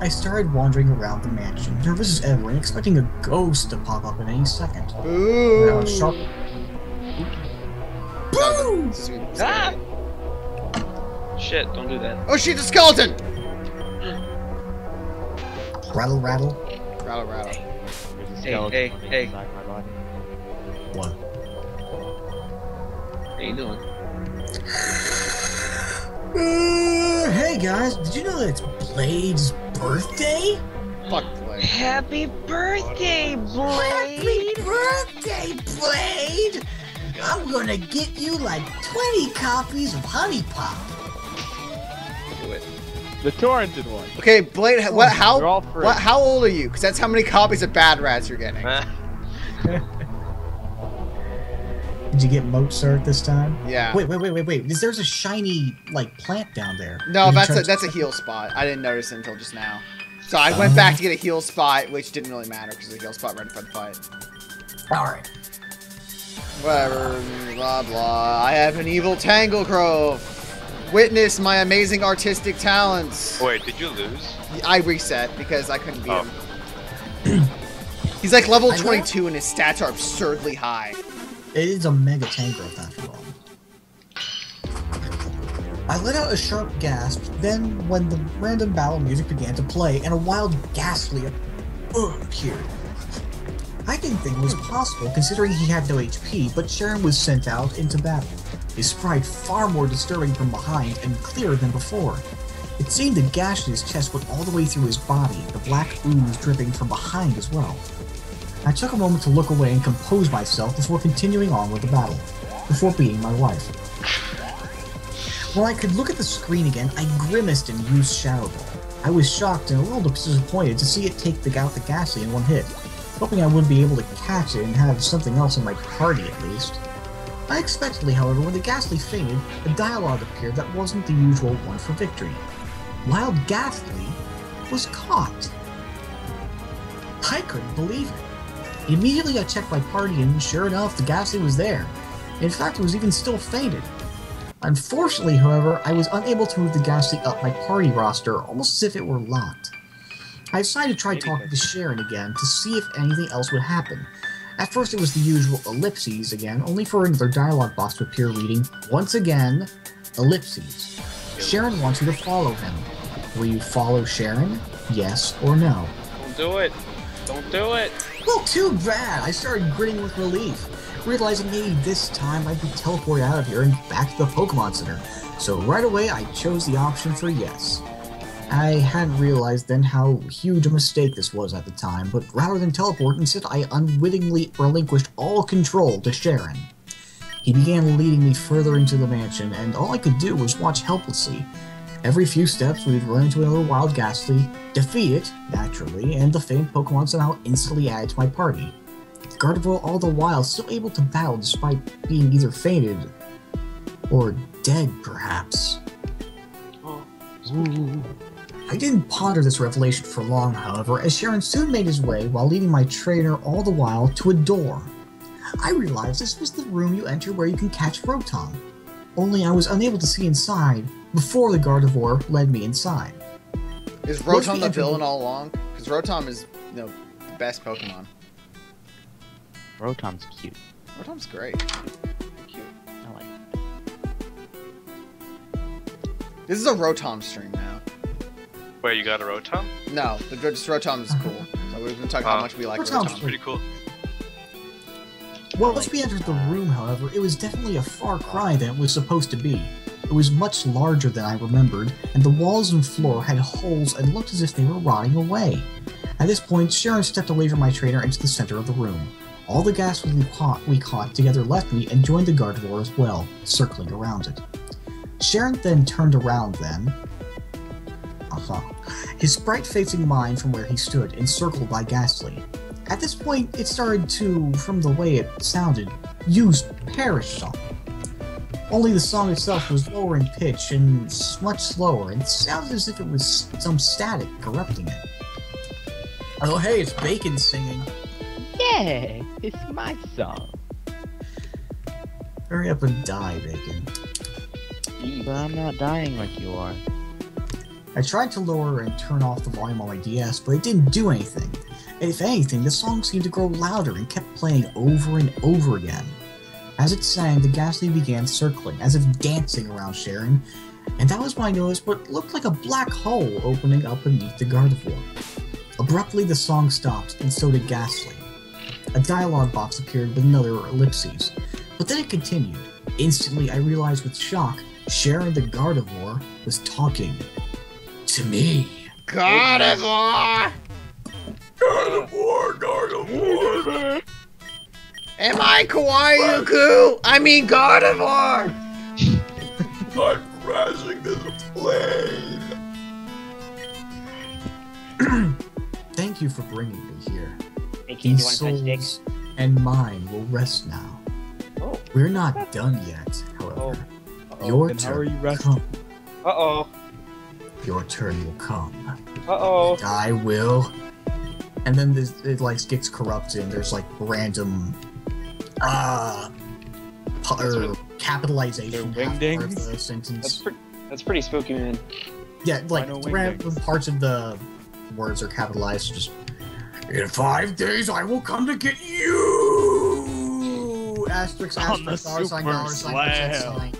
I started wandering around the mansion, nervous as ever and expecting a ghost to pop up at any second. Ooh! Boom! Ah! Shit, don't do that. Oh shit, the skeleton! Rattle, rattle. Rattle, rattle. Hey. Inside my body. What? How you doing? Hey guys, did you know that it's Blade's birthday? Fuck Blade. Happy birthday, Blade! Happy birthday, Blade! I'm gonna get you like 20 copies of Honey Pop. Do it. The torrented one. Okay, Blade, They're all free. how old are you? Because that's how many copies of Bad Rats you're getting. Did you get Mozart this time? Yeah. Wait. There's a shiny, like, plant down there. No, Did you that's a heal spot. I didn't notice it until just now. So I went back to get a heal spot, which didn't really matter because the heal spot right in front of the fight. Alright. Whatever, blah blah. I have an evil Tanglegrove. Witness my amazing artistic talents. Wait, did you lose? I reset because I couldn't beat him. He's like level I know. 22 and his stats are absurdly high. It is a Mega Tangrowth after all. I let out a sharp gasp, then when the random battle music began to play and a wild ghastly appeared. I didn't think it was possible considering he had no HP, but Sharon was sent out into battle, his sprite far more disturbing from behind and clearer than before. It seemed the gash in his chest went all the way through his body, the black ooze dripping from behind as well. I took a moment to look away and compose myself before continuing on with the battle, before beating my wife. When I could look at the screen again, I grimaced and used Shadow Ball. I was shocked and a little disappointed to see it take out the Ghastly in one hit, hoping I would be able to catch it and have something else in my party at least. Unexpectedly, however, when the Ghastly fainted, a dialogue appeared that wasn't the usual one for victory. Wild Ghastly was caught. I couldn't believe it. Immediately I checked my party and sure enough, the Ghastly was there. In fact, it was even still fainted. Unfortunately, however, I was unable to move the Ghastly up my party roster, almost as if it were locked. I decided to try talking to Sharon again to see if anything else would happen. At first it was the usual ellipses again, only for another dialogue box to appear reading, once again, ellipses. Sharon wants you to follow him. Will you follow Sharon? Yes or no? Don't do it. Don't do it. Well, too bad! I started grinning with relief, realizing maybe this time I'd be teleported out of here and back to the Pokemon Center. So right away I chose the option for yes. I hadn't realized then how huge a mistake this was at the time, but rather than teleport, instead I unwittingly relinquished all control to Sharon. He began leading me further into the mansion, and all I could do was watch helplessly. Every few steps we'd run into another wild Ghastly, defeat it, naturally, and the famed Pokemon somehow instantly added to my party. Gardevoir all the while still able to battle despite being either fainted or dead, perhaps. Ooh. I didn't ponder this revelation for long, however, as Sharon soon made his way while leading my trainer all the while to a door. I realized this was the room you enter where you can catch Rotom, only I was unable to see inside before the Gardevoir led me inside. Is Rotom the villain all along? Because Rotom is, the best Pokemon. Rotom's cute. Rotom's great. Cute. I like it. This is a Rotom stream now. Wait, you got a Rotom? No, just Rotom is cool. So we've been talking how much we like Rotom's Rotom. Pretty cool. Once we entered the room, however, it was definitely a far cry than it was supposed to be. It was much larger than I remembered, and the walls and floor had holes and looked as if they were rotting away. At this point, Sharon stepped away from my trainer into the center of the room. All the Ghastly we caught together left me and joined the Gardevoir as well, circling around it. Sharon then turned around then. His sprite facing mine from where he stood, encircled by Ghastly. At this point, it started to, from the way it sounded, use Perish Song. Only the song itself was lower in pitch and much slower, and sounded as if it was some static corrupting it. Oh hey, it's Bacon singing. Yeah, it's my song. Hurry up and die, Bacon. But I'm not dying like you are. I tried to lower and turn off the volume on my DS, but it didn't do anything. And if anything, the song seemed to grow louder and kept playing over and over again. As it sang, the Ghastly began circling, as if dancing around Sharon, and that was when I noticed what looked like a black hole opening up beneath the Gardevoir. Abruptly, the song stopped, and so did Ghastly. A dialogue box appeared with another ellipses, but then it continued. Instantly, I realized with shock, Sharon the Gardevoir was talking to me. Gardevoir! Gardevoir! Am I Kawaii-Yuku? I mean Gardevoir! I'm crashing this plane. Thank you for bringing me here. Hey, kid, you These want to touch dick? souls and mine will rest now. Oh. We're not done yet, however. Uh-oh. Your Then how are turn you will resting? come. Uh-oh. Your turn will come. Uh-oh. I will. And then it like gets corrupted and there's like random capitalization They're half part of wingdings? the sentence. That's pretty spooky, man. Yeah, like Why no random wingdings? parts of the words are capitalized. Just in 5 days, I will come to get you. Asterisk, On the asterisk, $, super $, slam.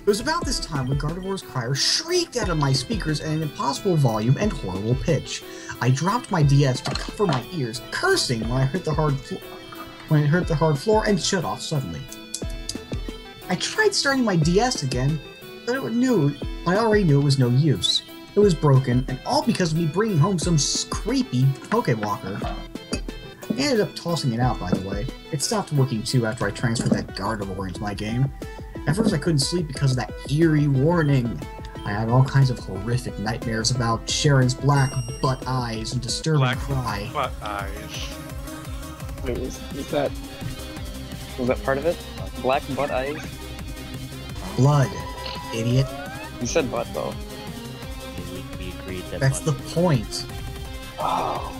It was about this time when Gardevoir's crier shrieked out of my speakers at an impossible volume and horrible pitch. I dropped my DS to cover my ears, cursing when I hit the hard floor and shut off suddenly. I tried starting my DS again, but I already knew it was no use. It was broken, and all because of me bringing home some creepy Pokewalker. I ended up tossing it out, by the way. It stopped working too after I transferred that Gardevoir into my game. At first I couldn't sleep because of that eerie warning. I had all kinds of horrific nightmares about Sharon's black butt eyes and disturbing cry. Butt eyes. Wait, was that part of it? Black butt eyes? Blood, idiot. You said butt though. We agreed that. That's the point. Oh.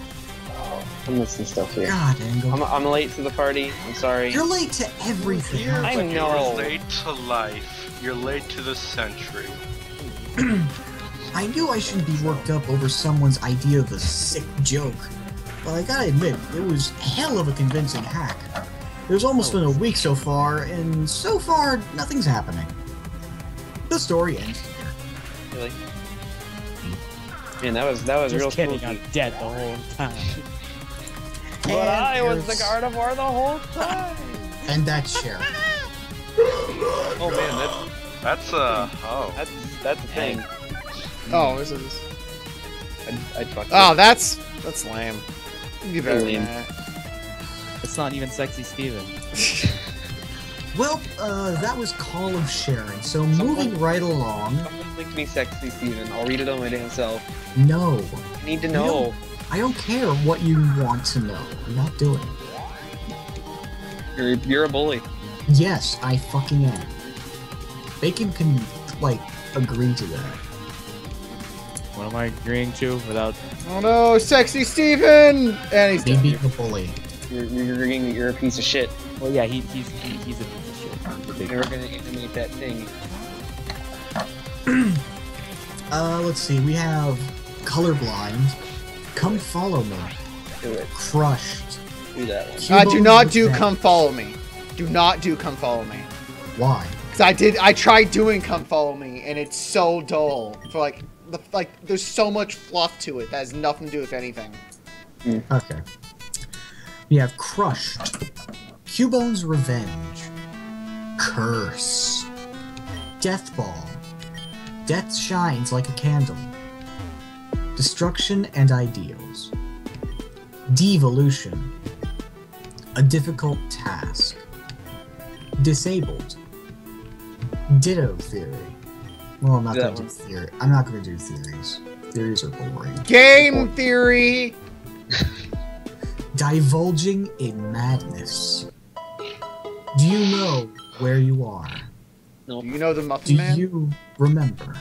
I'm missing stuff here. God, Engle. I'm late to the party. I'm sorry. You're late to everything. I You're know. late to life. You're late to the century. I knew I shouldn't be worked up over someone's idea of a sick joke, but I gotta admit, it was hell of a convincing hack. There's almost been a week so far, and so far, nothing's happening. The story ends here. Really? Man, that was Just real kidding, spooky. I'm dead the whole time. But I was the Gardevoir the whole time. And that's Sharon. Oh man, That's that's the thing. Oh, this is. I fucked Oh, it. that's lame. You better than Lame. that. It's not even Sexy Steven. Well, that was Call of Sharon, so moving right along... Someone linked me Sexy Steven. I'll read it on my damn self. No. I need to know. I don't care what you want to know. I'm not doing it. You're a bully. Yes, I fucking am. Bacon can, like, agree to that. What am I agreeing to without? Oh no, sexy Steven! And he's Me dead. being a bully. You're a piece of shit. Well, yeah, he's a piece of shit. He's a big You're gonna animate that thing. Let's see, we have Colorblind, Come Follow Me, Do it. Crushed. Do that one. Do Cubone not do Revenge. Come Follow Me. Do not do Come Follow Me. Why? Cause I tried doing Come Follow Me and it's so dull. For like there's so much fluff to it that has nothing to do with anything. Okay. We have Crushed, Cubone's Revenge, Curse, Death Ball, Death Shines Like a Candle, Destruction and Ideals, Devolution, A Difficult Task, Disabled, Ditto Theory. Well, I'm not That gonna do one. theory. I'm not gonna do theories. Theories are boring. Game theory. Divulging in Madness. Do you know where you are? Nope. You know the Do Muffin Man? you remember?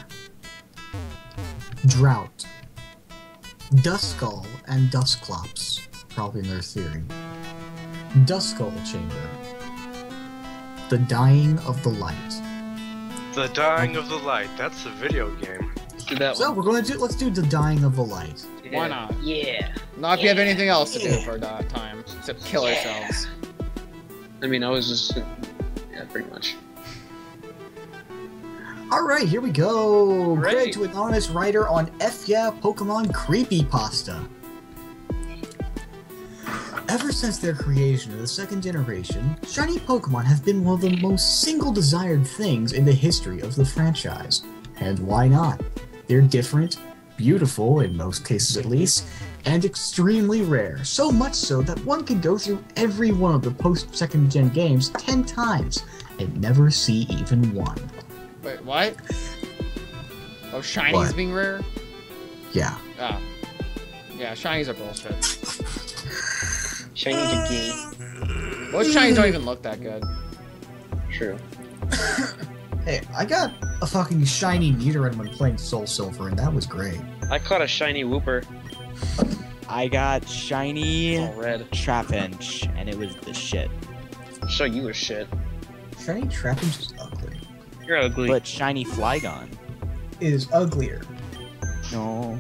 Drought. Duskull and Dusclops. Probably in their theory. Duskull Chamber. The Dying of the Light. The Dying of the Light. That's a video game. Let's do that So one. let's do The Dying of the Light. Why not? Yeah. Not if you have anything else to do for that time, except kill ourselves. I mean, I was just. Yeah, pretty much. Alright, here we go! Great. Credit to anonymous writer on F Yeah Pokemon Creepypasta. Ever since their creation of the second generation, shiny Pokemon have been one of the most single-desired things in the history of the franchise. And why not? They're different, beautiful, in most cases at least, and extremely rare. So much so that one could go through every one of the post-second gen games 10 times and never see even one. Wait, what? Oh, shinies What? being rare? Yeah. Oh. Yeah, shinies are bullshit. Shiny to gay. Most shinies don't even look that good. True. Hey, I got a fucking shiny Nidoran when playing Soul Silver, and that was great. I caught a shiny Wooper. I got shiny All red. Trapinch, and it was the shit. I'll show you a shit. Shiny Trapinch is ugly. You're ugly. But shiny Flygon. It is uglier. No.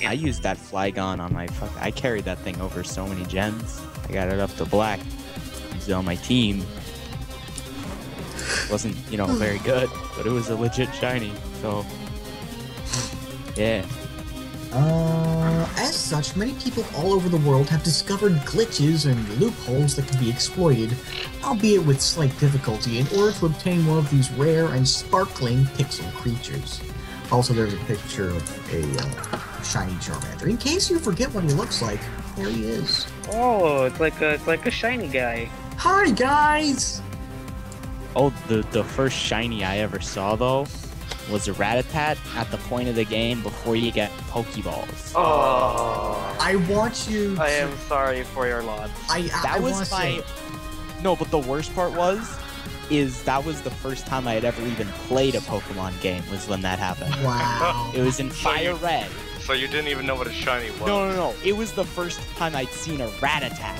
I used that Flygon on my I carried that thing over so many gens. I got it up to black. Used it on my team. Wasn't, very good, but it was a legit shiny. So, yeah. As such, many people all over the world have discovered glitches and loopholes that can be exploited, albeit with slight difficulty, in order to obtain one of these rare and sparkling pixel creatures. Also, there's a picture of a shiny Charmander. In case you forget what he looks like, there he is. Oh, it's like a shiny guy. Hi, guys! Oh, the first shiny I ever saw though was a Rattata at the point of the game before you get Pokeballs. Oh, I want you to... I am sorry for your loss. I was wanna say... No, but the worst part is that was the first time I had ever even played a Pokemon game was when that happened. Wow. It was in Fire Red. So you didn't even know what a shiny was? No. It was the first time I'd seen a Rattata.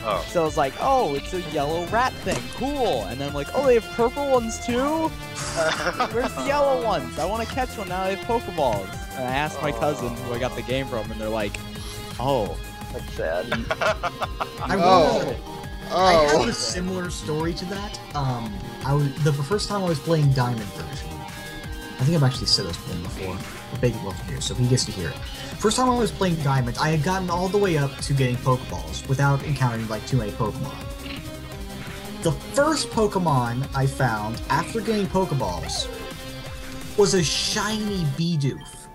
Oh. So I was like, oh, it's a yellow rat thing. Cool. And then I'm like, oh, they have purple ones too? Where's the yellow ones? I want to catch one now they have Pokeballs. And I asked my cousin who I got the game from, and they're like, oh. That's sad. I have a similar story to that. The first time I was playing Diamond version. I think I've actually said this one before. But Baby loves here, so he gets to hear it. First time I was playing Diamond, I had gotten all the way up to getting Pokeballs without encountering like too many Pokemon. The first Pokemon I found after getting Pokeballs was a shiny Bidoof.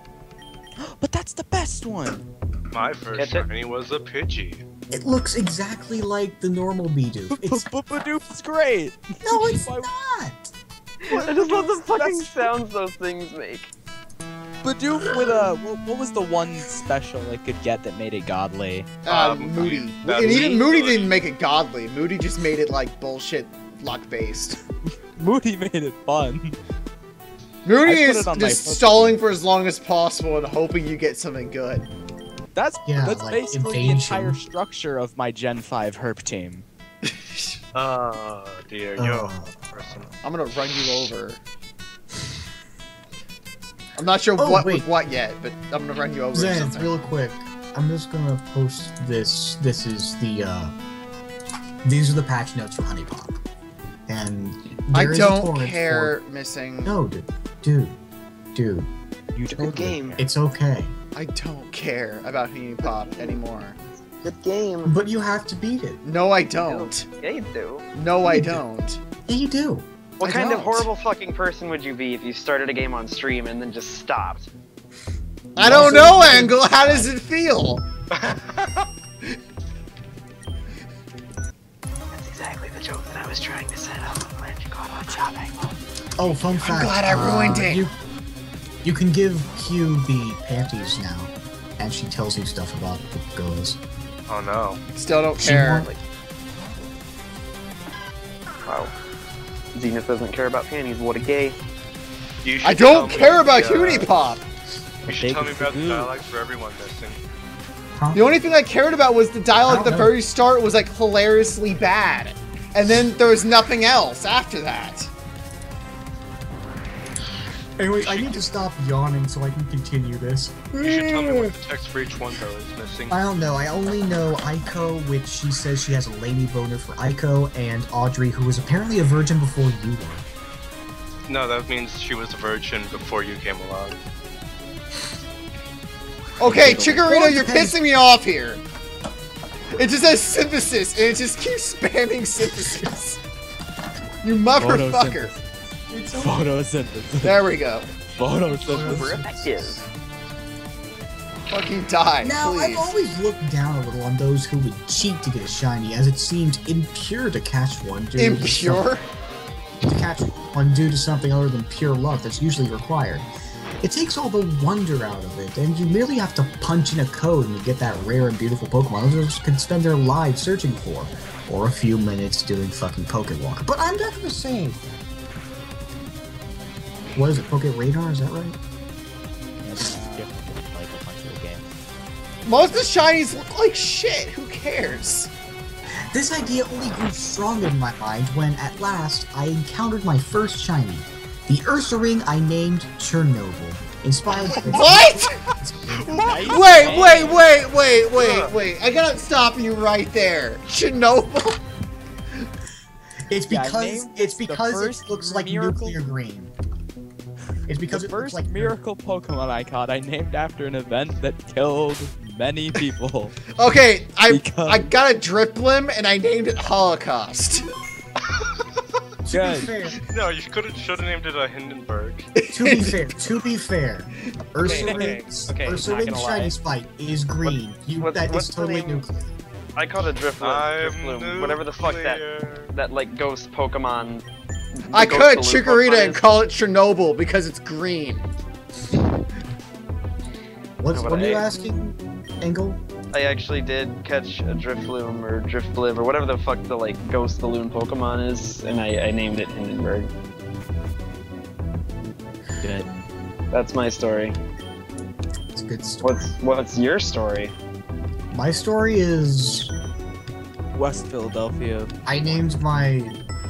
But that's the best one. My first shiny was a Pidgey. It looks exactly like the normal Bidoof. Bidoof's great. No, it's not. I just love the fucking sounds those things make. Bidoof with what was the one special it could get that made it godly? Moody. And even Moody didn't make it godly. Moody just made it like bullshit luck-based. Moody made it fun. Moody is just stalling for as long as possible and hoping you get something good. That's like basically the entire structure of my Gen 5 herp team. Oh dear, yo. Person. I'm gonna run you over. I'm not sure what yet, but I'm gonna run you over. Zen, real quick. I'm just gonna post this. This is the these are the patch notes for Honey Pop. And I don't care, Missing. No, dude. You Good game. It's okay. I don't care about Honey Pop anymore. Good game. But you have to beat it. No, I don't. Yeah, you do. No, I don't. Yeah, you do. What kind of horrible fucking person would you be if you started a game on stream and then just stopped? I don't know, Engle. How does it feel? That's exactly the joke that I was trying to set up when you got on shopping. Oh, fun fact. I'm glad I ruined it. You can give Q the panties now, and she tells you stuff about the girls. Oh no. Still don't care. Wow. Zenith doesn't care about panties. What a gay. I don't care about Honey Pop. You should tell me about the dialogue for everyone missing. Huh? The only thing I cared about was the dialogue at the very start was like hilariously bad. And then there was nothing else after that. Anyway, I need to stop yawning so I can continue this. You should tell me what the text for each one though is missing. I don't know. I only know Aiko, which she says she has a lady boner for Aiko, and Audrey, who was apparently a virgin before you were. No, that means she was a virgin before you came along. Okay, Chikorita, you're pissing me off here. It just says synthesis, and it just keeps spamming synthesis. You motherfucker. Photosynthesis. There we go. Photosynthesis. Fucking die, Now, please. I've always looked down a little on those who would cheat to get a shiny, as it seemed impure to catch one due Impure? to catch one due to something other than pure luck that's usually required. It takes all the wonder out of it, and you merely have to punch in a code and you get that rare and beautiful Pokemon others can spend their lives searching for, or a few minutes doing fucking Pokewalk. But I'm not gonna say. What is it, Poke Radar? Is that right? Like a bunch of the game. Most of the shinies look like shit. Who cares? This idea only grew stronger in my mind when, at last, I encountered my first shiny. The Ursa Ring I named Chernobyl. Inspired by What? Wait. I gotta stop you right there. Chernobyl? It's because it looks like nuclear green. It's because the it looks first like miracle Pokemon I caught, I named after an event that killed many people. Okay, I got a Driplim and I named it Holocaust. to be fair, No, you should have named it a Hindenburg. to be fair, Ursaring's okay, not Ursaring's gonna shiny lie. spike is green. That what's is the totally name? nuclear. I call it Drifloon, whatever the fuck that like ghost Pokemon. I the could ghost balloon Chikorita Pokemon and is. call it Chernobyl because it's green. What How are about you A? asking, Engle? I actually did catch a Drifloon or Drifblim or whatever the fuck the like ghost balloon Pokemon is, and I named it Hindenburg. Good. That's my story. It's a good story. What's your story? My story is West Philadelphia. I named my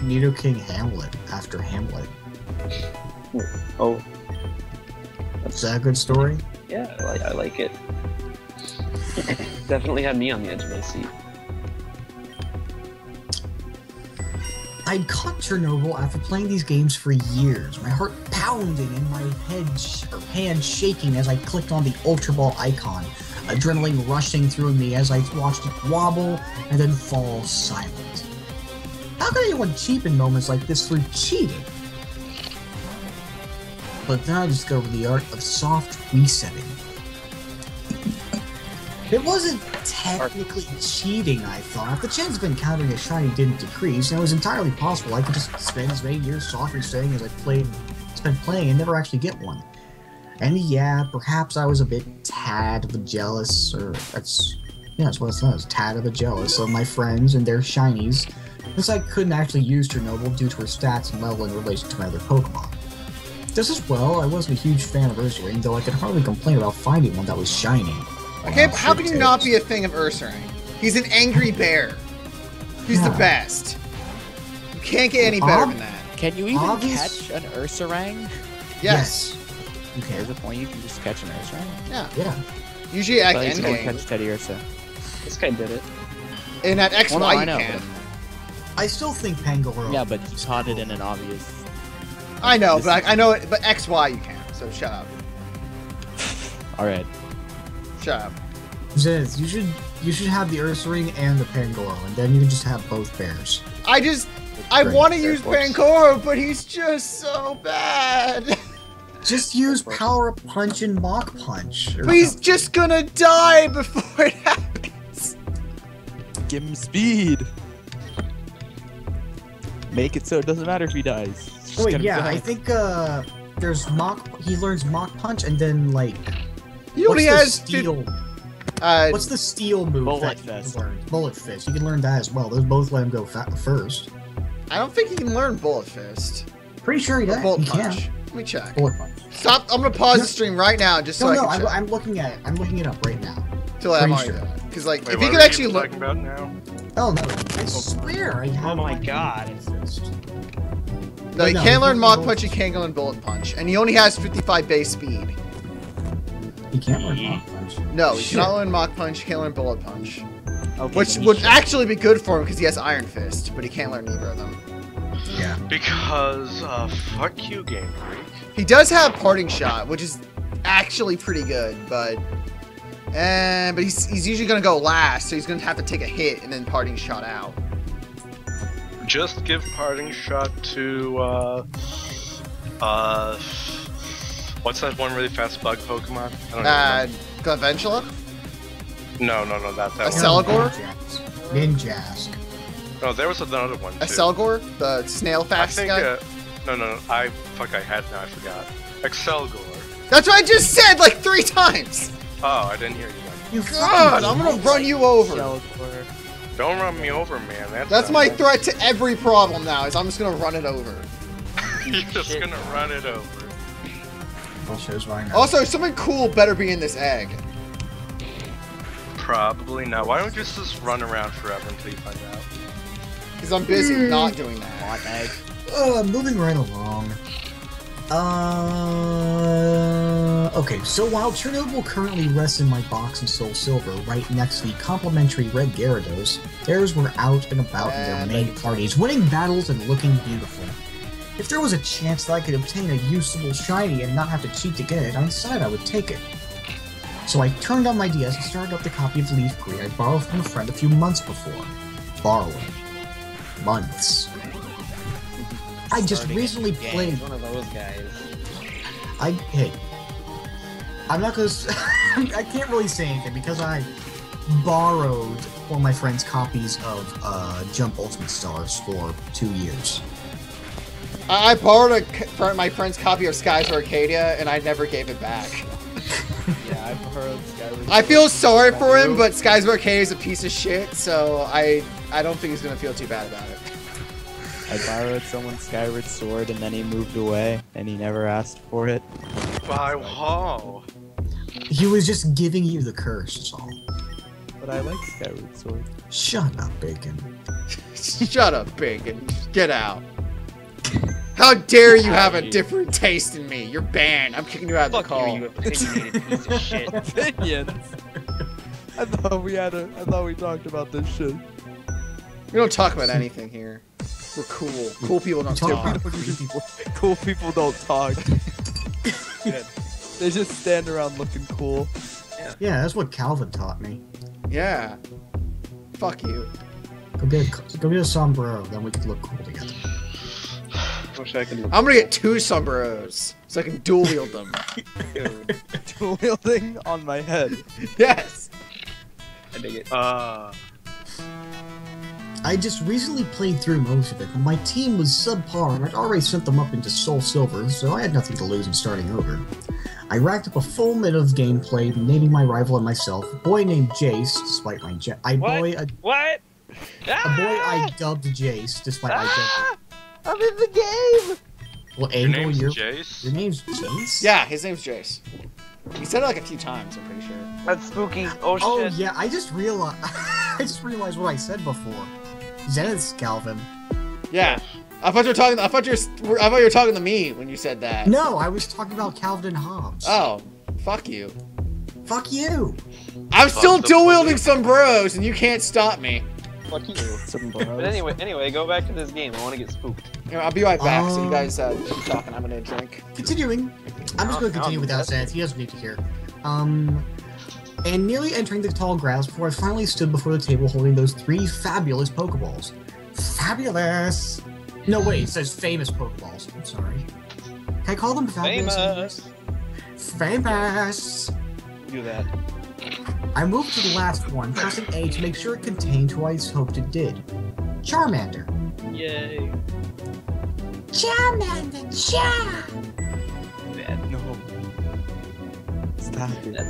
Nidoking Hamlet after Hamlet. Oh, Is that a good story? yeah, I like it. Definitely had me on the edge of my seat. I'd caught Chernobyl after playing these games for years, my heart pounding and my hand shaking as I clicked on the Ultra Ball icon, adrenaline rushing through me as I watched it wobble and then fall silent. How could anyone cheapen moments like this through cheating? But then I discovered the art of soft resetting. It wasn't technically cheating, I thought. The chance of encountering a shiny didn't decrease, and it was entirely possible I could just spend as many years soft resetting as I spent playing and never actually get one. And yeah, perhaps I was a bit tad of a jealous, or that's what it says, tad of a jealous of my friends and their shinies, since I couldn't actually use Chernobyl due to her stats and level in relation to my other Pokemon. Just as well, I wasn't a huge fan of Ursaring, though I could hardly complain about finding one that was shiny. Okay, Wow, how can you not tails. be a thing of Ursaring? He's an angry bear. He's the Yeah. best. You can't get any better than that. Can you even Obvious- catch an Ursaring? Yes. Okay. There's a point you can just catch an Ursaring. Yeah. Yeah. Usually at But you can endgame. catch Teddy Ursa. This guy did it. And at XY Well, no, I you know. can. I still think Pangoro. Yeah, but you caught it in an obvious. I know, but I know it. But XY you can. So shut up. All right. Shut up. Ziz, you should have the Ursaring and the Pangoro, and then you can just have both bears. I Great. want to use Fair force. Pancoro, but he's just so bad. Just use Power Up Punch and Mach Punch. or But he's something. just gonna die before it happens. Give him speed. Make it so it doesn't matter if he dies. He's just Wait, gonna yeah, die. I think there's he learns Mach Punch, and then like He only what's the has steel? uh, What's the steel move? Bullet that he Fist. can learn? Bullet Fist. You can learn that as well. Those both let him go first. I don't think he can learn Bullet Fist. Pretty sure he Or does. Bullet He Punch. can. Let me check. Bullet Punch. Stop. I'm gonna pause No. the stream right now just so No, I can check. I'm looking at it. I'm looking it up right now. Till I'm pretty already sure. done. Because like, Wait, if what he are could we actually even look. talking about now? Oh no, I swear I have Oh my my God. Fist. No, he No, can't he learn can Mach learn Punch. He can't learn Bullet Punch, and he only has 55 base speed. He can't learn Mach Punch. No, he Shit. cannot learn Mach Punch. He can't learn Bullet Punch, Okay, which then he would should. actually be good for him because he has Iron Fist, but he can't learn either of them. Yeah. Because, fuck you, Game Freak. He does have Parting Shot, which is actually pretty good, but he's usually gonna go last, so he's gonna have to take a hit and then Parting Shot out. Just give Parting Shot to, what's that one really fast bug Pokemon? I don't know. Glaventula? No, that A one. Selgor? Ninjask. No, there was another one, too. A Selgor? The snail I fast think, guy? no, I had now, I forgot. Excelgor. That's what I just said like 3 times! Oh, I didn't hear you then. You God, fucking I'm gonna idiot. run you over. Skeletor. Don't run me over, man. That's not my nice. threat to every problem now, is I'm just gonna run it over. You're just Shit. gonna run it over. Well, shows why not. Also, something cool better be in this egg. Probably not. Why don't you just run around forever until you find out? Because I'm busy not doing that. Hot egg. Moving right along. Okay, so while Chernobyl currently rests in my box in Soul Silver, right next to the complimentary Red Gyarados, theirs were out and about in their main parties, winning battles and looking beautiful. If there was a chance that I could obtain a usable shiny and not have to cheat to get it, I decided I would take it. So I turned on my DS and started up the copy of Leaf Green I borrowed from a friend a few months before. Borrowing. Months. I just Starting recently a game. played. One of those guys. Hey, I'm not gonna. I can't really say anything because I borrowed one of my friend's copies of Jump Ultimate Stars for 2 years. I borrowed my friend's copy of Skies of Arcadia, and I never gave it back. Yeah, I've heard Skyward I feel Sword. sorry for him, but Skies of Arcadia is a piece of shit, so I don't think he's gonna feel too bad about it. I borrowed someone's Skyward Sword and then he moved away and he never asked for it. Wow. He was just giving you the curse, that's all. But I like Skyward Sword. Shut up, Bacon. Shut up, Bacon. Get out. How dare you have a different taste in me? You're banned. I'm kicking you out of the Fuck call. you opinionated piece of shit. Opinions? I thought we talked about this shit. We don't talk about anything here. We're cool. Cool people don't Talk talk. about pretty people. Cool people don't talk. Good. They just stand around looking cool. Yeah, that's what Calvin taught me. Yeah. Fuck you. Go get a sombrero, then we could look cool together. Wish I could look I'm gonna get 2 sombreros so I can dual wield them. good. Dual wielding on my head. Yes. I dig it. I just recently played through most of it, but my team was subpar and I'd already sent them up into Soul Silver, so I had nothing to lose in starting over. I racked up a full minute of gameplay, naming my rival and myself, a boy named Jace, despite my What? I dubbed Jace, despite my I'm in the game! Well, Your Engle, name's your Jace? name's Jace? Yeah, his name's Jace. He said it like a few times, I'm pretty sure. That's spooky. Oh shit. Oh yeah, I just realized what I said before. Zenith's Calvin. Yeah. I thought you were talking to me when you said that. No, I was talking about Calvin and Hobbes. Oh, fuck you. Fuck you! I'm still the dual wielding sombreros and you can't stop me. Fuck you. But anyway, go back to this game. I want to get spooked. You know, I'll be right back so you guys keep talking. I'm gonna drink. Continuing. I'm just going to continue without Zenith. He doesn't need to hear. And nearly entering the tall grass before I finally stood before the table holding those 3 fabulous Pokeballs. Fabulous! No, wait, it says famous Pokeballs. I'm sorry. Can I call them fabulous? Famous! Do that. I moved to the last one, pressing A to make sure it contained who I hoped it did. Charmander. Yay. Charmander, Char! Bad. No. Stop it.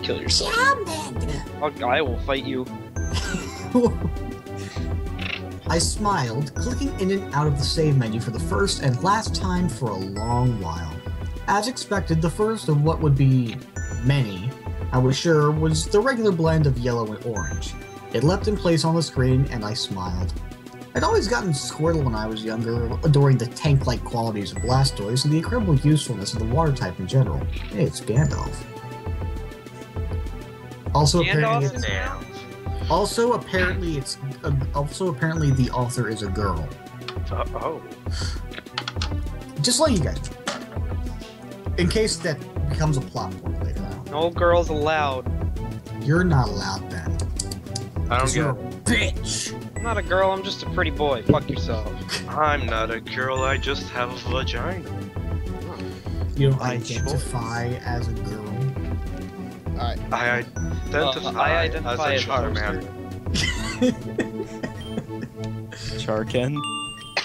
Kill yourself. Charmander! I will fight you. I smiled, clicking in and out of the save menu for the first and last time for a long while. As expected, the first of what would be many, I was sure, was the regular blend of yellow and orange. It leapt in place on the screen, and I smiled. I'd always gotten Squirtle when I was younger, adoring the tank-like qualities of Blastoise and the incredible usefulness of the water type in general. Hey, it's Gandalf. Also, apparently, the author is a girl. Oh. Just let you guys know. In case that becomes a plot point later on. No girls allowed. You're not allowed then. I don't You're a get bitch! I'm not a girl, I'm just a pretty boy. Fuck yourself. I'm not a girl, I just have a vagina. You don't By identify as a girl. Alright. I identify as a Charmander. Charken.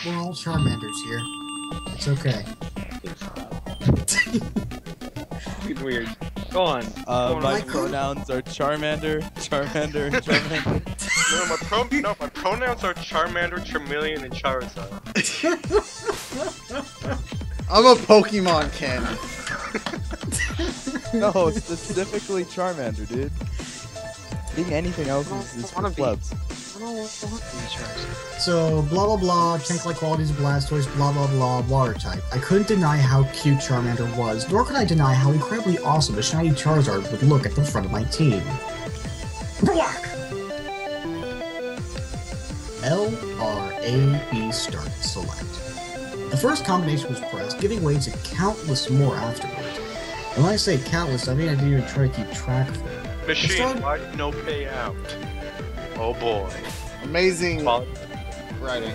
We're all Charmanders here. It's okay. It's weird. Go on. My pronouns are Charmander, Charmander, and Charmander. No, my pronouns are Charmander, Charmeleon, and Charizard. I'm a Pokemon Ken. No, specifically Charmander, dude. Being anything else is for plebs. So, blah blah blah, tank-like qualities of Blastoise, blah blah blah, water type. I couldn't deny how cute Charmander was, nor could I deny how incredibly awesome a shiny Charizard would look at the front of my team. Block! L-R-A-B start select. The first combination was pressed, giving way to countless more afterwards. And when I say countless, I mean I didn't even try to keep track of them. Machine, why no payout? Oh boy. Amazing Well, writing.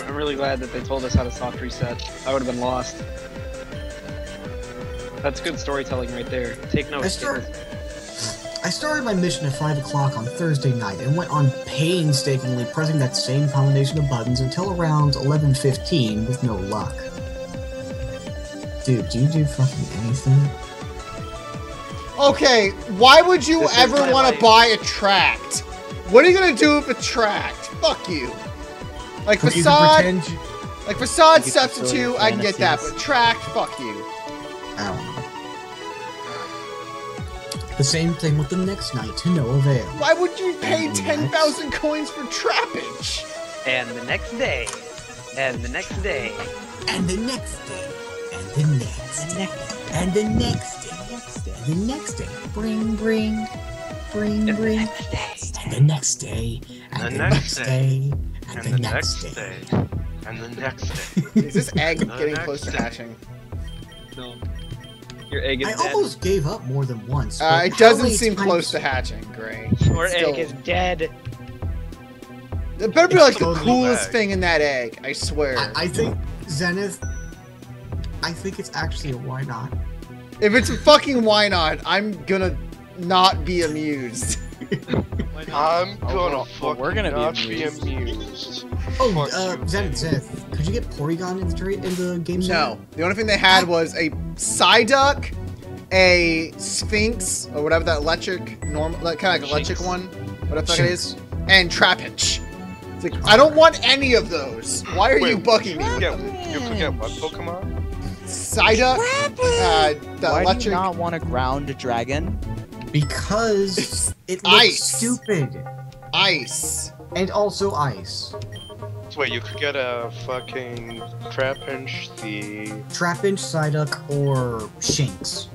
I'm really glad that they told us how to soft reset. I would have been lost. That's good storytelling right there. Take notes. I started my mission at 5 o'clock on Thursday night and went on painstakingly pressing that same combination of buttons until around 11:15 with no luck. Dude, do you do fucking anything? Okay, why would you This is ever my want to life. buy a tract? What are you gonna do with a tract? Fuck you. Like You can facade, pretend you- like facade You get to fulfill substitute, your I can get that, fantasies. but tract, fuck you. I don't know. The same thing with the next night to no avail. Why would you pay And 10,000 coins for trappage? And the next day. And the next day. And the next day. And the next. And the next day. And the next day. Bring. And the next day. And the next day. And the next day. And the next day. Is this egg The getting next close to day. hatching? No. Your egg is I dead. almost gave up more than once. but It how doesn't many seem times- close to hatching, Gray. Your Still- egg is dead. It better be like the totally coolest lag. thing in that egg, I swear. I think Zenith. I think it's actually a why not. If it's a fucking why not, I'm gonna not be amused. I'm gonna well, fucking we're gonna be not amused. be amused. Oh, Fuck you. Zenith, could you get Porygon in the game? No. The only thing they had was a Psyduck, a Sphinx, or whatever that electric, normal, that kind of like electric Shinx. one, whatever the fuck it Shinx. is, and Trapinch. It's like, I don't want any of those. Why are you bugging me? You could get what Pokemon? Psyduck, the Why do you electric, not want a ground dragon? Because it looks Ice. stupid. Ice. And also ice. So wait, you could get a fucking Trapinch, the... Trapinch, Psyduck, or Shinx.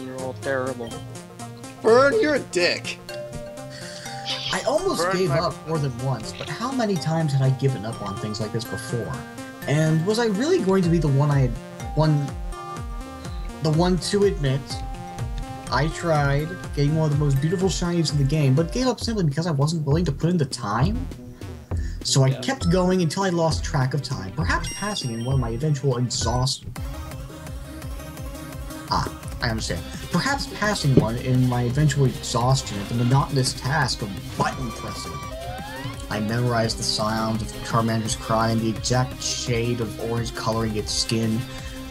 You're all terrible. Burn, you're a dick. I almost Burn gave my- up more than once, but how many times had I given up on things like this before? And was I really going to be the one to admit I tried getting one of the most beautiful shinies in the game, but gave up simply because I wasn't willing to put in the time? So I kept going until I lost track of time, perhaps passing in one of my eventual exhaustion. I understand. Perhaps passing one in my eventual exhaustion at the monotonous task of button pressing. I memorized the sound of Charmander's cry and the exact shade of orange coloring its skin,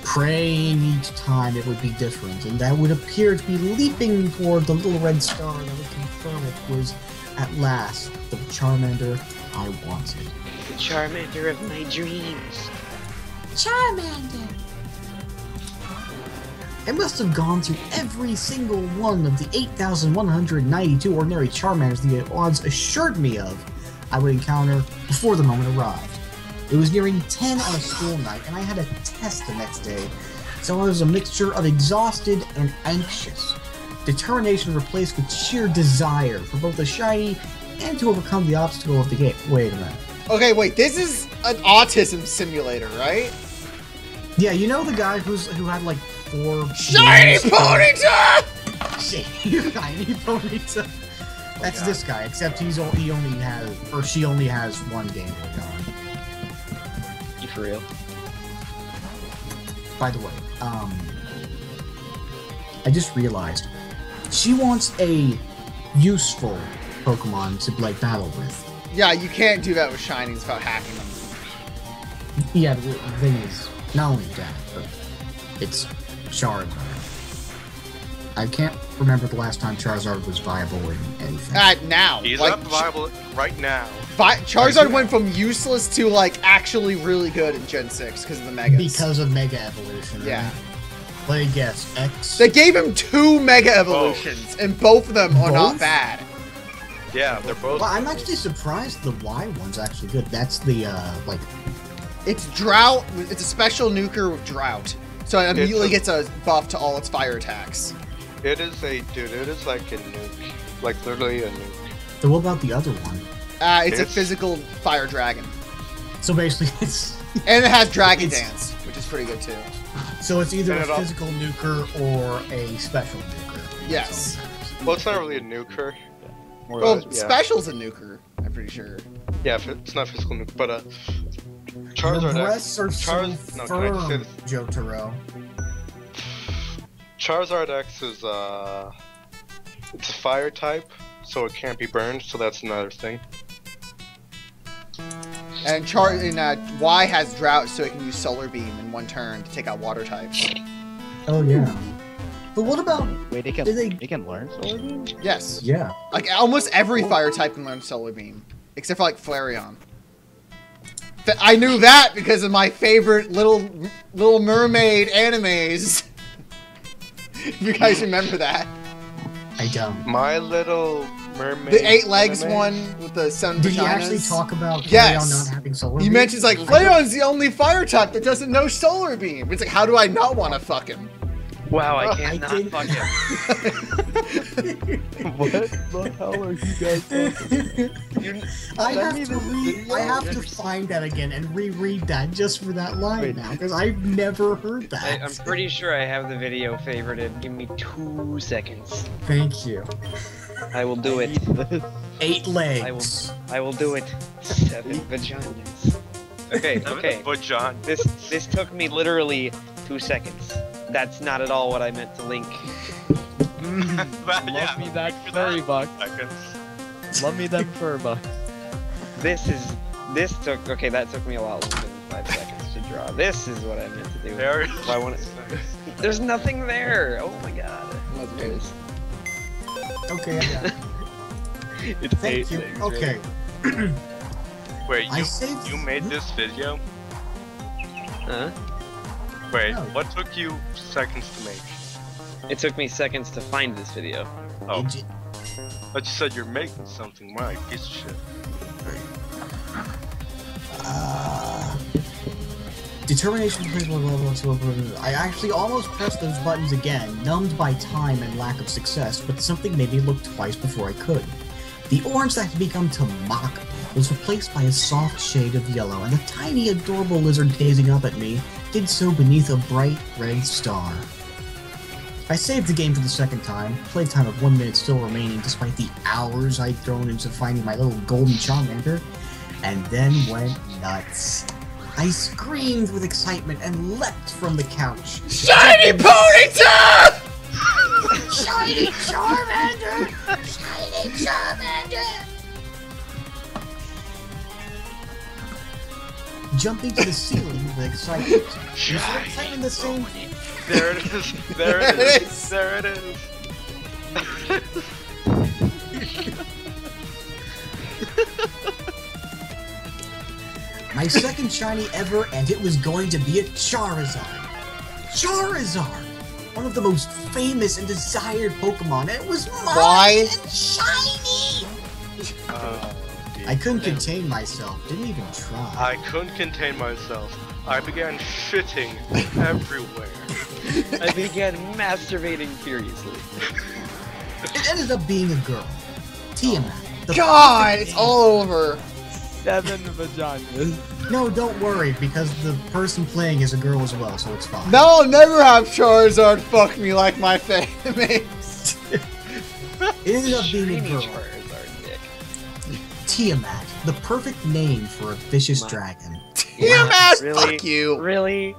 praying each time it would be different, and that would appear to be leaping toward the little red star that would confirm it was, at last, the Charmander I wanted. The Charmander of my dreams. Charmander! I must have gone through every single one of the 8,192 ordinary Charmanders the odds assured me of I would encounter before the moment arrived. It was nearing 10 on a school night, and I had a test the next day, so I was a mixture of exhausted and anxious. Determination replaced with sheer desire for both the shiny and to overcome the obstacle of the game. Wait a minute. Okay, wait, this is an autism simulator, right? Yeah, you know the guy who had like 4 Shiny games? Ponyta! Shiny Ponyta. That's this guy, except she only has 1 Game Boy going. You for real? By the way, I just realized she wants a useful Pokemon to like battle with. Yeah, you can't do that with shinies without hacking them. Yeah, the thing is, not only that, but it's Charizard. I can't remember the last time Charizard was viable in anything. Now. He's like, not viable right now. Charizard went from useless to like actually really good in Gen 6 because of the Megas. Because of Mega Evolution. Right? Yeah. Let me guess. X. They gave him 2 Mega Evolutions, and both of them are not Both? bad. Yeah, they're both. Well, I'm actually surprised the Y one's actually good. That's the like. It's Drought. It's a special nuker with Drought, so it immediately gets a buff to all its fire attacks. It is a dude. It is like a nuke, like literally a nuke. So what about the other one? It's a It's- physical fire dragon, So basically, it's and it has Dragon It's- Dance, which is pretty good too. either And a it al- physical nuker or a special nuker. Yes. Well, it's not really a nuker. More Well, or less. yeah. Special's a nuker, I'm pretty sure. Yeah, it's not physical nuke, but Your Charizard breasts are so no, can I just say firm, this? Jotaro. Charizard X is it's a fire type, so it can't be burned. So that's another thing. And Y has drought, so it can use Solar Beam in one turn to take out water types. Oh yeah. But what about? Wait, it can learn Solar Beam? Yes. Yeah. Like almost every fire type can learn Solar Beam, except for like Flareon. I knew that because of my favorite Little Mermaid animes. If you guys remember that. I don't. My Little Mermaid. The 8 legs anime? one with the sun Did he vaginas. actually talk about Yes. Flareon not having solar He beam? mentions like Flareon's the only fire type that doesn't know Solar Beam. It's like, how do I not want to fuck him? Wow, I I can't not didn't- fuck him. What the hell are you guys talking? I Send me have to this video. I have to find that again and reread that just for that line Wait. now because I've never heard that. I'm pretty sure I have the video favorited. Give me 2 seconds. Thank you. I will do it. 8 legs. I will do it. 7 vaginas. Okay. But John, This took me literally 2 seconds. That's not at all what I meant to link. Love me that furry buck. seconds. Love me them fur bucks. That took me a lot longer than 5 seconds to draw. This is what I meant to do. There. I want it. There's nothing there. Oh my god. There it is. Okay, I got it. It's Thank you. Okay. Wait, I saved- you made this video? Huh? Wait, No. what took you seconds to make? It took me seconds to find this video. Oh, Did you- but you said you're making something, my piece of shit. Determination to play level. I actually almost pressed those buttons again, numbed by time and lack of success, but something made me look twice before I could. The orange that had become to mock me was replaced by a soft shade of yellow, and the tiny, adorable lizard gazing up at me did so beneath a bright red star. I saved the game for the second time, playtime of 1 minute still remaining despite the hours I'd thrown into finding my little golden Charmander, and then went nuts. I screamed with excitement and leapt from the couch. Shiny Ponyta! Shiny Charmander! Shiny Charmander! Jumping to the ceiling with excitement. Excitement the same. There it is. There it is. There it is. My second shiny ever, and it was going to be a Charizard. Charizard! One of the most famous and desired Pokemon, and it was mine Why? and shiny! I couldn't contain myself, didn't even try. I couldn't contain myself. I began shitting everywhere. I began masturbating furiously. It ended up being a girl. Tiamat. the God, perfect it's name. all over. 7 vaginas. No, don't worry, because the person playing is a girl as well, so it's fine. Now I'll never have Charizard fuck me like my face. It ended up being a Shiny girl. Charizard dick. Tiamat, the perfect name for a vicious dragon. Tiamat, Really? fuck you. Really?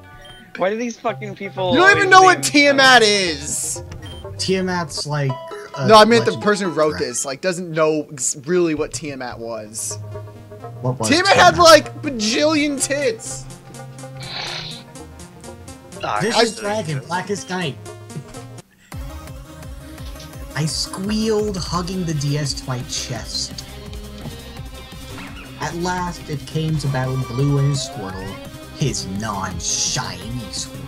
Why do these fucking people? You don't even always know what name Tiamat is. Tiamat's like. No, I meant the legend- person who wrote Right. this. Like, doesn't know really what Tiamat was. What was Tiamat had like bajillion tits. Vicious dragon, blackest night. I squealed, hugging the DS to my chest. At last, it came to battle Blue and his Squirtle, his non-shiny Squirtle.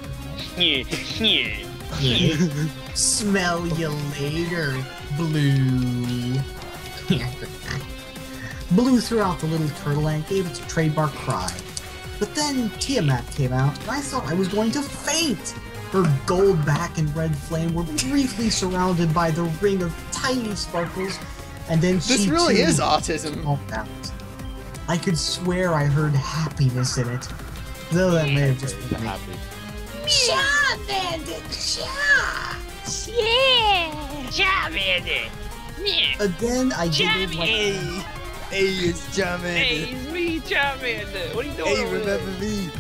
Smell you later, Blue. Blue threw out the little turtle and gave its trademark cry. But then Tiamat came out, and I thought I was going to faint. Her gold back and red flame were briefly surrounded by the ring of tiny sparkles, and then This she really too is autism. popped out. I could swear I heard happiness in it, though that may have just been me. Happy. Again, I giggled like Hey, it's Charmander. Hey, it's me, Charmander. What are you doing? Hey, over remember there? me?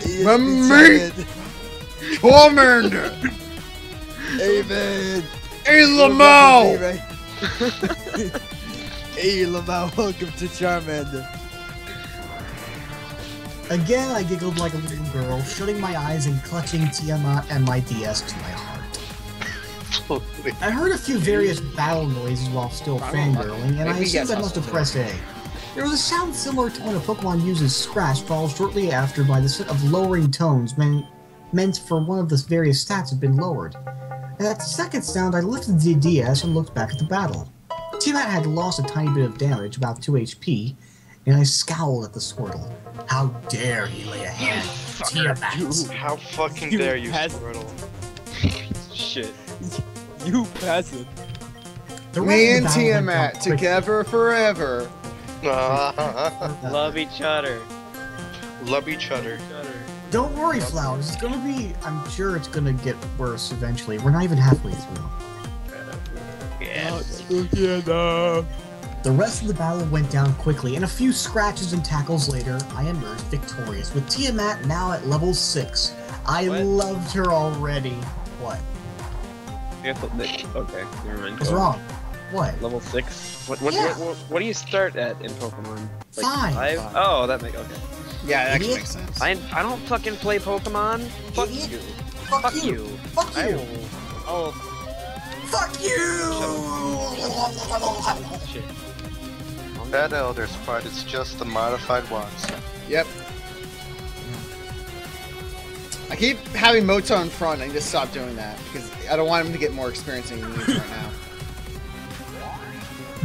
Hey, Remember me? Charmander! Hey, man. Hey, Remember Lamau! me, right? Hey, Lamau, welcome to Charmander. Again, I giggled like a little girl, shutting my eyes and clutching Tiamat and my DS to my heart. I heard a few various battle noises while still fangirling, and I assumed I must have pressed A. There was a sound similar to when a Pokemon uses Scratch, followed shortly after by the set of lowering tones meant for one of the various stats had been lowered. At that second sound, I lifted the DS and looked back at the battle. Tiamat had lost a tiny bit of damage, about 2 HP, and I scowled at the Squirtle. How dare he lay a hand on Tiamat? How fucking You dare you, peasant. Squirtle? Shit. You peasant. The rest Me of and the battle went Tiamat down quickly. together forever. Love each other. Love each other. Don't worry, Flowers. It's gonna be. I'm sure it's gonna get worse eventually. We're not even halfway through. Yeah. The rest of the battle went down quickly, and a few scratches and tackles later, I emerged victorious, with Tiamat now at level 6. I What? loved her already. What? Okay, never mind. What's wrong? What? Level 6? What Yeah. do you start at in Pokemon? Five. Oh, that makes okay. Yeah, that actually Idiot. makes sense. I don't fucking play Pokemon. Fuck Idiot. you. Fuck you. Fuck I you. will. Oh Fuck you! shit. That Elder's part is just the modified ones. Yep. I keep having Moto in front. I just stopped doing that because I don't want him to get more experience than he needs right now.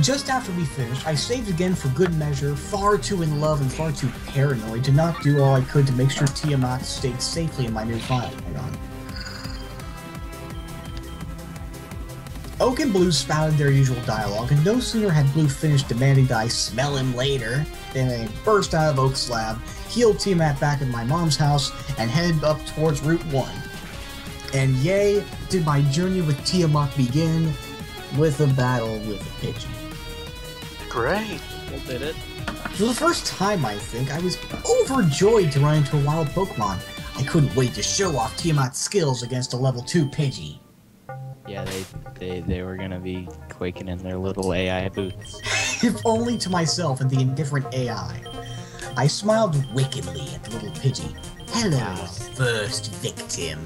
Just after we finished, I saved again for good measure, far too in love and far too paranoid to not do all I could to make sure Tiamat stayed safely in my new file. Hang on. Oak and Blue spouted their usual dialogue, and no sooner had Blue finished demanding that I smell him later than I burst out of Oak's lab, healed Tiamat back at my mom's house, and headed up towards Route 1. And yay, did my journey with Tiamat begin with a battle with a pigeon. Great. We'll did it. For the first time, I think, I was overjoyed to run into a wild Pokemon. I couldn't wait to show off Tiamat's skills against a level 2 Pidgey. Yeah, they were gonna be quaking in their little AI boots. If only to myself and the indifferent AI. I smiled wickedly at the little Pidgey. Hello, Wow. first victim.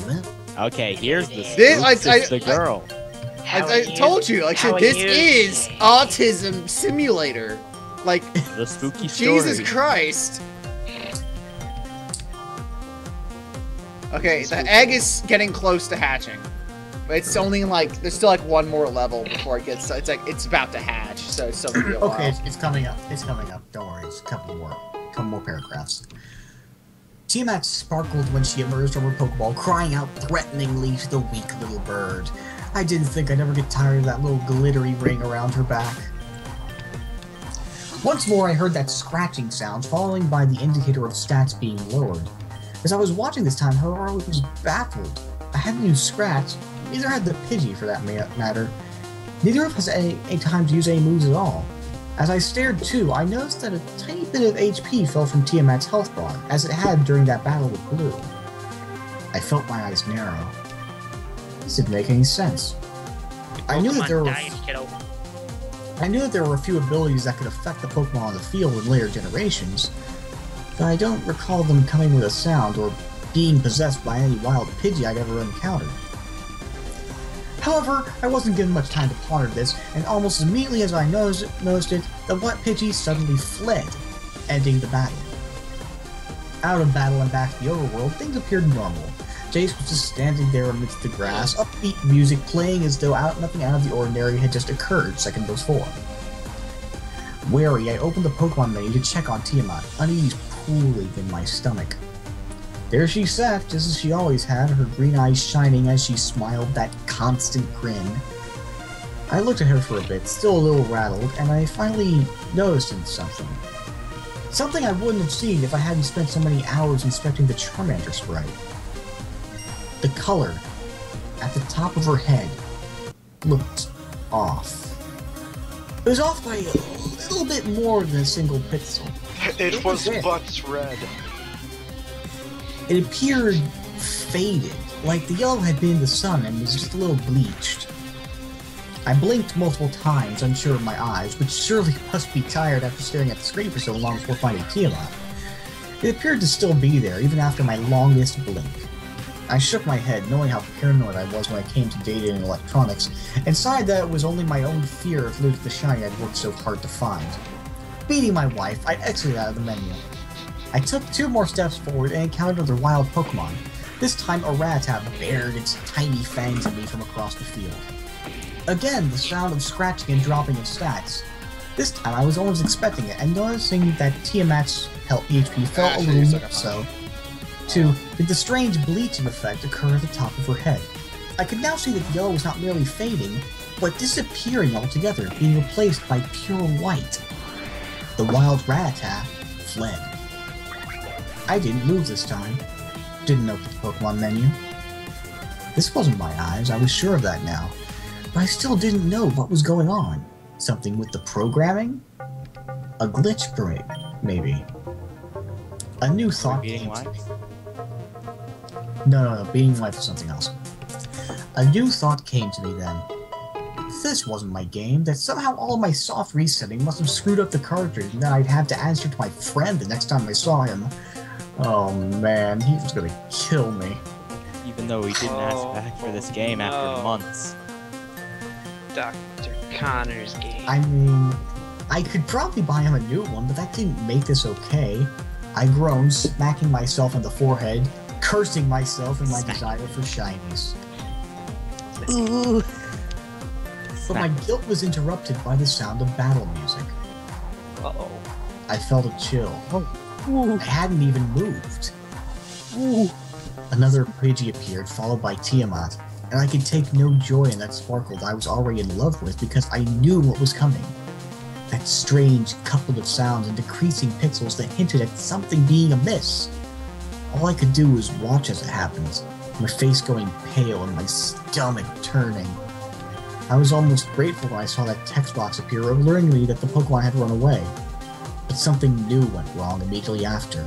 Okay, here's the This- spook, I- it's the girl. I told you, like, How are this you? is Autism Simulator. Like, The spooky story. Jesus Christ. Okay, the egg is getting close to hatching. But it's only like, there's still like one more level before it gets, it's like, it's about to hatch, so it's still gonna be a while. Okay, it's coming up. It's coming up. Don't worry. It's a couple more paragraphs. Tiamat sparkled when she emerged from her Pokeball, crying out threateningly to the weak little bird. I didn't think I'd ever get tired of that little glittery ring around her back. Once more, I heard that scratching sound, following by the indicator of stats being lowered. As I was watching this time, however, I was baffled. I hadn't used Scratch, neither had the Pidgey for that matter. Neither of us had any time to use any moves at all. As I stared too, I noticed that a tiny bit of HP fell from Tiamat's health bar, as it had during that battle with Blue. I felt my eyes narrow. This didn't make any sense. I knew that there were a few abilities that could affect the Pokemon on the field in later generations, but I don't recall them coming with a sound or being possessed by any wild Pidgey I'd ever encountered. However, I wasn't given much time to ponder this, and almost immediately as I noticed it, the wet Pidgey suddenly fled, ending the battle. Out of battle and back to the overworld, things appeared normal. Jace was just standing there amidst the grass, upbeat music playing as though nothing out of the ordinary had just occurred seconds before. Wary, I opened the Pokemon menu to check on Tiamat, unease pooling in my stomach. There she sat, just as she always had, her green eyes shining as she smiled that constant grin. I looked at her for a bit, still a little rattled, and I finally noticed something. Something I wouldn't have seen if I hadn't spent so many hours inspecting the Charmander sprite. The color at the top of her head looked off. It was off by a little bit more than a single pixel. It was it. butts red. It appeared faded, like the yellow had been in the sun and was just a little bleached. I blinked multiple times, unsure of my eyes, which surely must be tired after staring at the screen for so long before finding Tiamat. It appeared to still be there, even after my longest blink. I shook my head, knowing how paranoid I was when I came to data and electronics, and sighed that it was only my own fear of losing the shiny I'd worked so hard to find. Beating my wife, I exited out of the menu. I took 2 more steps forward and encountered another wild Pokemon. This time a Rattata bared its tiny fangs at me from across the field. Again, the sound of scratching and dropping of stats. This time I was almost expecting it, and noticing that Tiamat's HP fell a little more so. 2. Did the strange bleaching effect occur at the top of her head. I could now see that the yellow was not merely fading, but disappearing altogether, being replaced by pure white. The wild Rattata fled. I didn't move this time. Didn't open the Pokemon menu. This wasn't my eyes, I was sure of that now. But I still didn't know what was going on. Something with the programming? A glitch, maybe. A new thought came to me. No, beating life was something else. A new thought came to me then. This wasn't my game, that somehow all my soft resetting must have screwed up the cartridge, and that I'd have to answer to my friend the next time I saw him. Oh man, he was gonna kill me. Even though he didn't ask back for this game after months. Dr. Connor's game. I mean, I could probably buy him a new one, but that didn't make this okay. I groaned, smacking myself on the forehead, cursing myself and my desire for shinies. Ooh. But my guilt was interrupted by the sound of battle music. Uh-oh. I felt a chill. Ooh. I hadn't even moved. Ooh. Another Pidgey appeared, followed by Tiamat, and I could take no joy in that sparkle that I was already in love with because I knew what was coming. That strange couple of sounds and decreasing pixels that hinted at something being amiss. All I could do was watch as it happened, my face going pale and my stomach turning. I was almost grateful when I saw that text box appear, alerting me that the Pokemon had run away. But something new went wrong immediately after.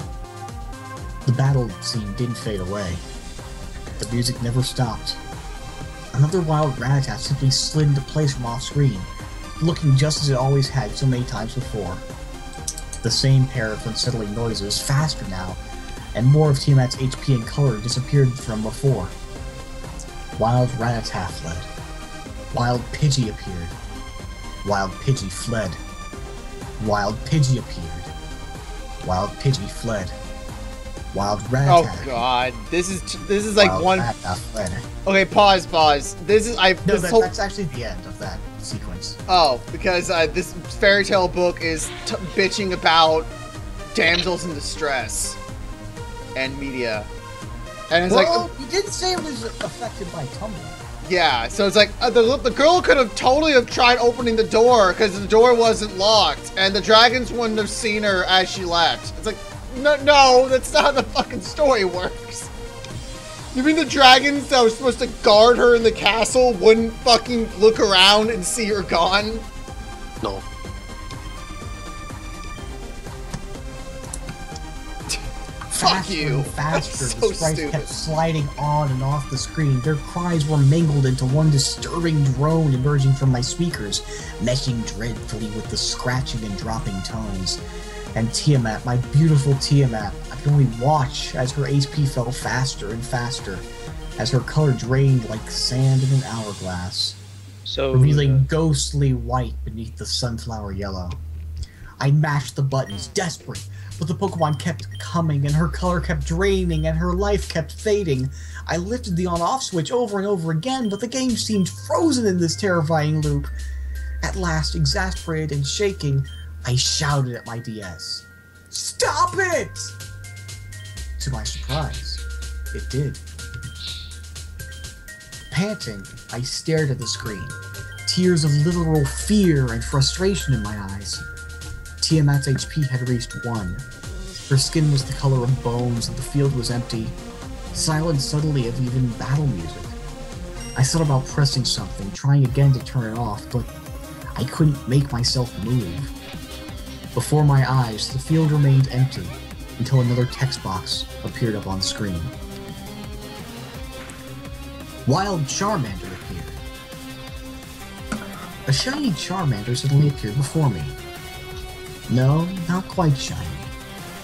The battle scene didn't fade away. The music never stopped. Another wild Rattata simply slid into place from off-screen, looking just as it always had so many times before. The same pair of unsettling noises, faster now, and more of Tiamat's HP and color disappeared from before. Wild Rattata fled. Wild Pidgey appeared. Wild Pidgey fled. Wild Pidgey appeared. Wild Pidgey fled. Wild Rattata. Oh god, this is like Wild one. Rattata fled. Okay, pause. This is No, this whole. that's actually the end of that sequence. Oh, because this fairy tale book is bitching about damsels in distress and media, and it's Well, you didn't say it was affected by Tumblr. yeah. So it's like the girl could have totally have tried opening the door because the door wasn't locked, and the dragons wouldn't have seen her as she left. It's like, no, that's not how the fucking story works. You mean the dragons that were supposed to guard her in the castle wouldn't fucking look around and see her gone? No. Faster you. and faster, That's the so sprites stupid. kept sliding on and off the screen. Their cries were mingled into one disturbing drone emerging from my speakers, meshing dreadfully with the scratching and dropping tones. And Tiamat, my beautiful Tiamat, I could only watch as her HP fell faster and faster, as her color drained like sand in an hourglass, So revealing ghostly white beneath the sunflower yellow. I mashed the buttons, desperate, but the Pokemon kept coming, and her color kept draining, and her life kept fading. I lifted the on-off switch over and over again, but the game seemed frozen in this terrifying loop. At last, exasperated and shaking, I shouted at my DS. Stop it! To my surprise, it did. Panting, I stared at the screen, tears of literal fear and frustration in my eyes. Tiamat's HP had reached 1. Her skin was the color of bones and the field was empty, silent subtly of even battle music. I thought about pressing something, trying again to turn it off, but I couldn't make myself move. Before my eyes, the field remained empty until another text box appeared up on screen. Wild Charmander appeared. A shiny Charmander suddenly appeared before me. No, not quite shiny.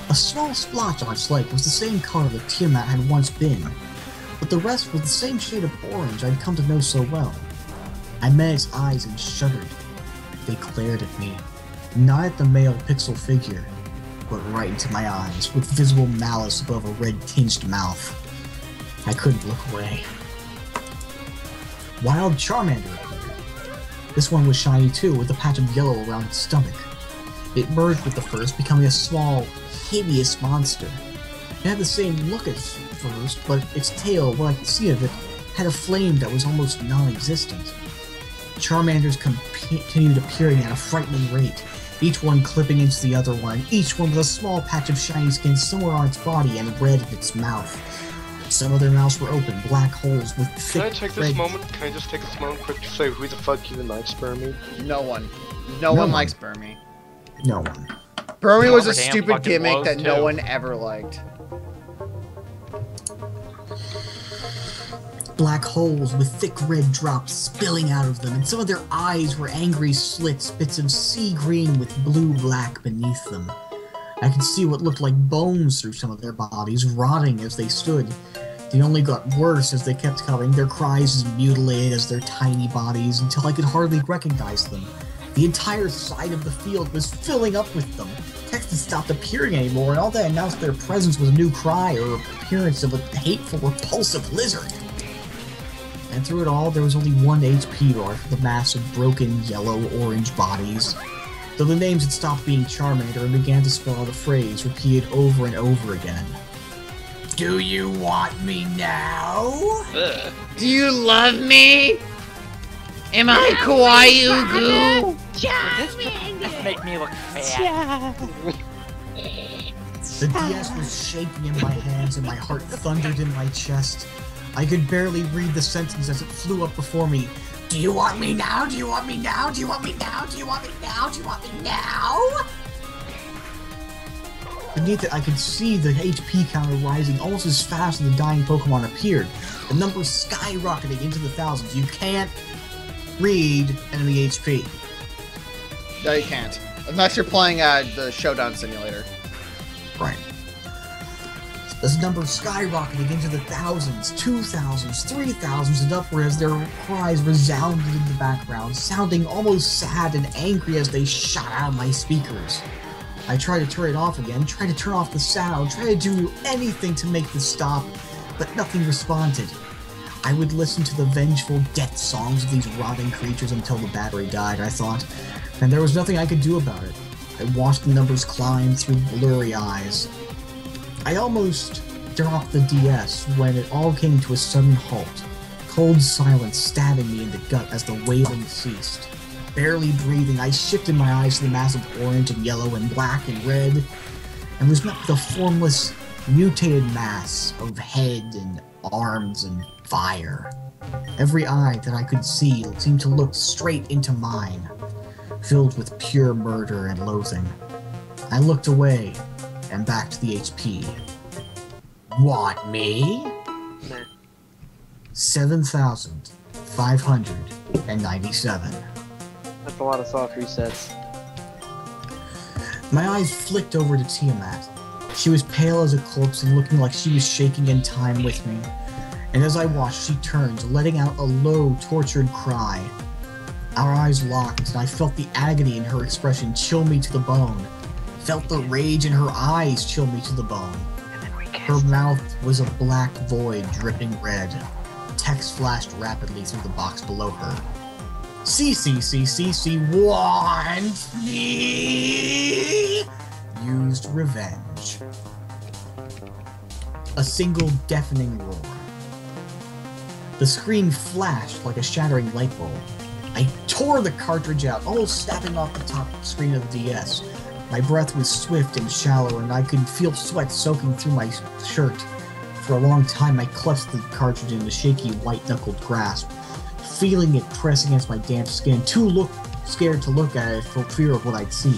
A small splotch on its leg was the same color that Tiamat had once been, but the rest was the same shade of orange I'd come to know so well. I met its eyes and shuddered. They glared at me, not at the male pixel figure, but right into my eyes, with visible malice above a red-tinged mouth. I couldn't look away. Wild Charmander appeared. This one was shiny too, with a patch of yellow around its stomach. It merged with the first, becoming a small, hideous monster. It had the same look as first, but its tail, what I could see of it, had a flame that was almost non-existent. Charmanders continued appearing at a frightening rate, each one clipping into the other one, each one with a small patch of shiny skin somewhere on its body and red in its mouth. Some of their mouths were open, black holes with thick Can I take this moment? Can I just take this moment quick to say who the fuck even likes Burmy? No one. No one likes Burmy. No one. Burmy was a Damn stupid fucking gimmick blows, that no too. one ever liked. Black holes with thick red drops spilling out of them, and some of their eyes were angry slits, bits of sea green with blue-black beneath them. I could see what looked like bones through some of their bodies, rotting as they stood. They only got worse as they kept coming, their cries as mutilated as their tiny bodies, until I could hardly recognize them. The entire side of the field was filling up with them. Text had stopped appearing anymore, and all that announced their presence was a new cry or appearance of a hateful, repulsive lizard. And through it all, there was only one HP bar for the mass of broken yellow-orange bodies. Though the names had stopped being Charmander and began to spell out a phrase repeated over and over again. Do you want me now? Do you love me? Am I kawaii goo? This make me look fat. The DS was shaking in my hands and my heart thundered in my chest. I could barely read the sentence as it flew up before me. Do you want me now? Do you want me now? Do you want me now? Do you want me now? Do you want me now? Beneath it, I could see the HP counter rising almost as fast as the dying Pokemon appeared. The numbers skyrocketing into the thousands. You can't read enemy HP. No, you can't. Unless you're playing the Showdown Simulator. Right. This number skyrocketing into the thousands, 2,000s, 3,000s, and upward as their cries resounded in the background, sounding almost sad and angry as they shot out of my speakers. I tried to turn it off again, tried to turn off the sound, tried to do anything to make this stop, but nothing responded. I would listen to the vengeful death songs of these rotting creatures until the battery died, I thought, and there was nothing I could do about it. I watched the numbers climb through blurry eyes. I almost dropped the DS when it all came to a sudden halt. Cold silence stabbing me in the gut as the wailing ceased. Barely breathing, I shifted my eyes to the mass of orange and yellow and black and red, and was met with a formless, mutated mass of head and arms and fire. Every eye that I could see seemed to look straight into mine, filled with pure murder and loathing. I looked away and back to the HP. Want me? 7,597. That's a lot of soft resets. My eyes flicked over to Tiamat. She was pale as a corpse and looking like she was shaking in time with me. And as I watched, she turned, letting out a low, tortured cry. Our eyes locked, and I felt the agony in her expression chill me to the bone. Felt the rage in her eyes chill me to the bone. Her mouth was a black void dripping red. Text flashed rapidly through the box below her. CCCCC want me! Used revenge. A single deafening roar. The screen flashed like a shattering light bulb. I tore the cartridge out, almost snapping off the top screen of the DS. My breath was swift and shallow, and I could feel sweat soaking through my shirt. For a long time, I clutched the cartridge in a shaky, white-knuckled grasp, feeling it press against my damp skin, too scared to look at it for fear of what I'd see.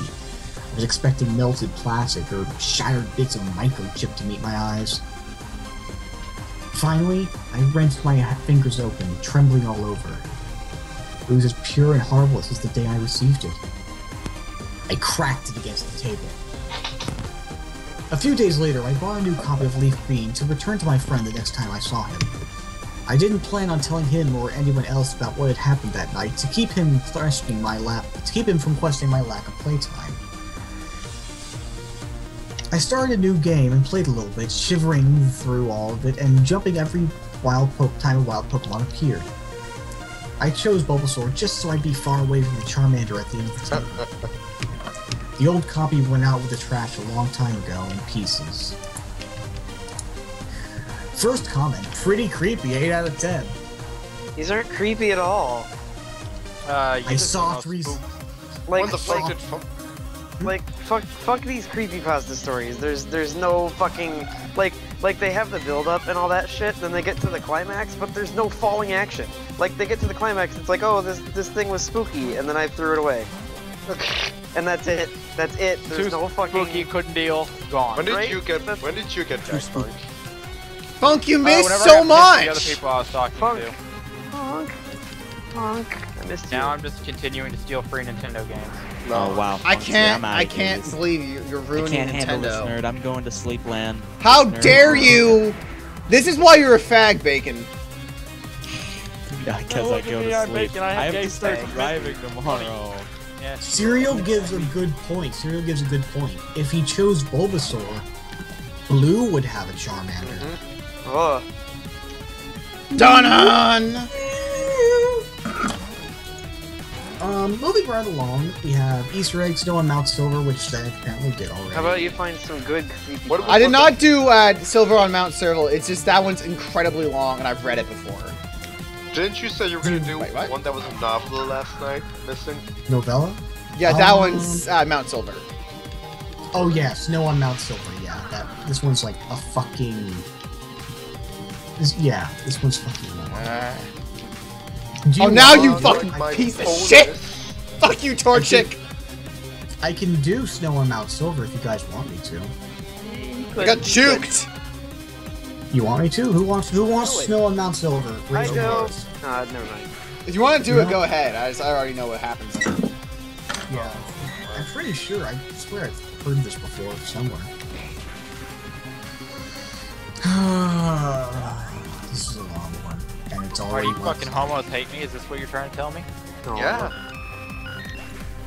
I was expecting melted plastic or shattered bits of microchip to meet my eyes. Finally, I wrenched my fingers open, trembling all over. It was as pure and harmless as the day I received it. I cracked it against the table. A few days later, I bought a new copy of Leaf Green to return to my friend the next time I saw him. I didn't plan on telling him or anyone else about what had happened that night to keep him from questioning my lack of playtime. I started a new game and played a little bit, shivering through all of it and jumping every time a wild Pokemon appeared. I chose Bulbasaur just so I'd be far away from the Charmander at the end of the table. The old copy went out with the trash a long time ago in pieces. First comment, pretty creepy, 8 out of 10. These aren't creepy at all. I saw 3... Like, Like, fuck these creepypasta stories. There's no fucking like they have the build up and all that shit, then they get to the climax, but there's no falling action. Like they get to the climax, it's like, oh, this thing was spooky, and then I threw it away. And that's it. That's it. There's no fucking spooky, couldn't deal, gone. When did Right? you get Jack Funk? Funk, you missed whenever so I got pissed at much! The other people I was talking Funk. to. Funk. I missed you. Now I'm just continuing to steal free Nintendo games. Oh wow. I Funky, can't. I'm outta I here. can't This- believe you're I ruining can't handle this, Nintendo. nerd. I'm going to sleep land. How Nerd. dare you? This is why you're a fag, Bacon. Yeah, because No, I look at go me, to I'm sleep. Bacon, I have I have gay to start sex. driving tomorrow. Yeah. Serial gives a good point. If he chose Bulbasaur, Blue would have a Charmander. Ugh. Done. Moving right along, we have Easter Egg Snow on Mount Silver, which I apparently did already. How about you find some good creepy? What I did not do Silver on Mount Silver. It's just that one's incredibly long, and I've read it before. Didn't you say you were gonna do Wait, what? one that was a novel last night? Missing? Novella? Yeah, that one's Mount Silver. Oh yeah, Snow on Mount Silver, yeah. This one's like a fucking... this one's fucking long. Do Oh, now want- you fucking My piece of oldest- shit! Fuck you, Torchic! I can do Snow on Mount Silver if you guys want me to. I got juked! You want me to? Who wants Snow on Mount Silver? I Raise do. your hands. Never mind. If you want to do it, No. go ahead. I already know what happens. Yeah. I'm pretty sure. I swear I've heard this before somewhere. This is a long one, and it's Are already. you fucking homos hate me? Is this what you're trying to tell me? Yeah.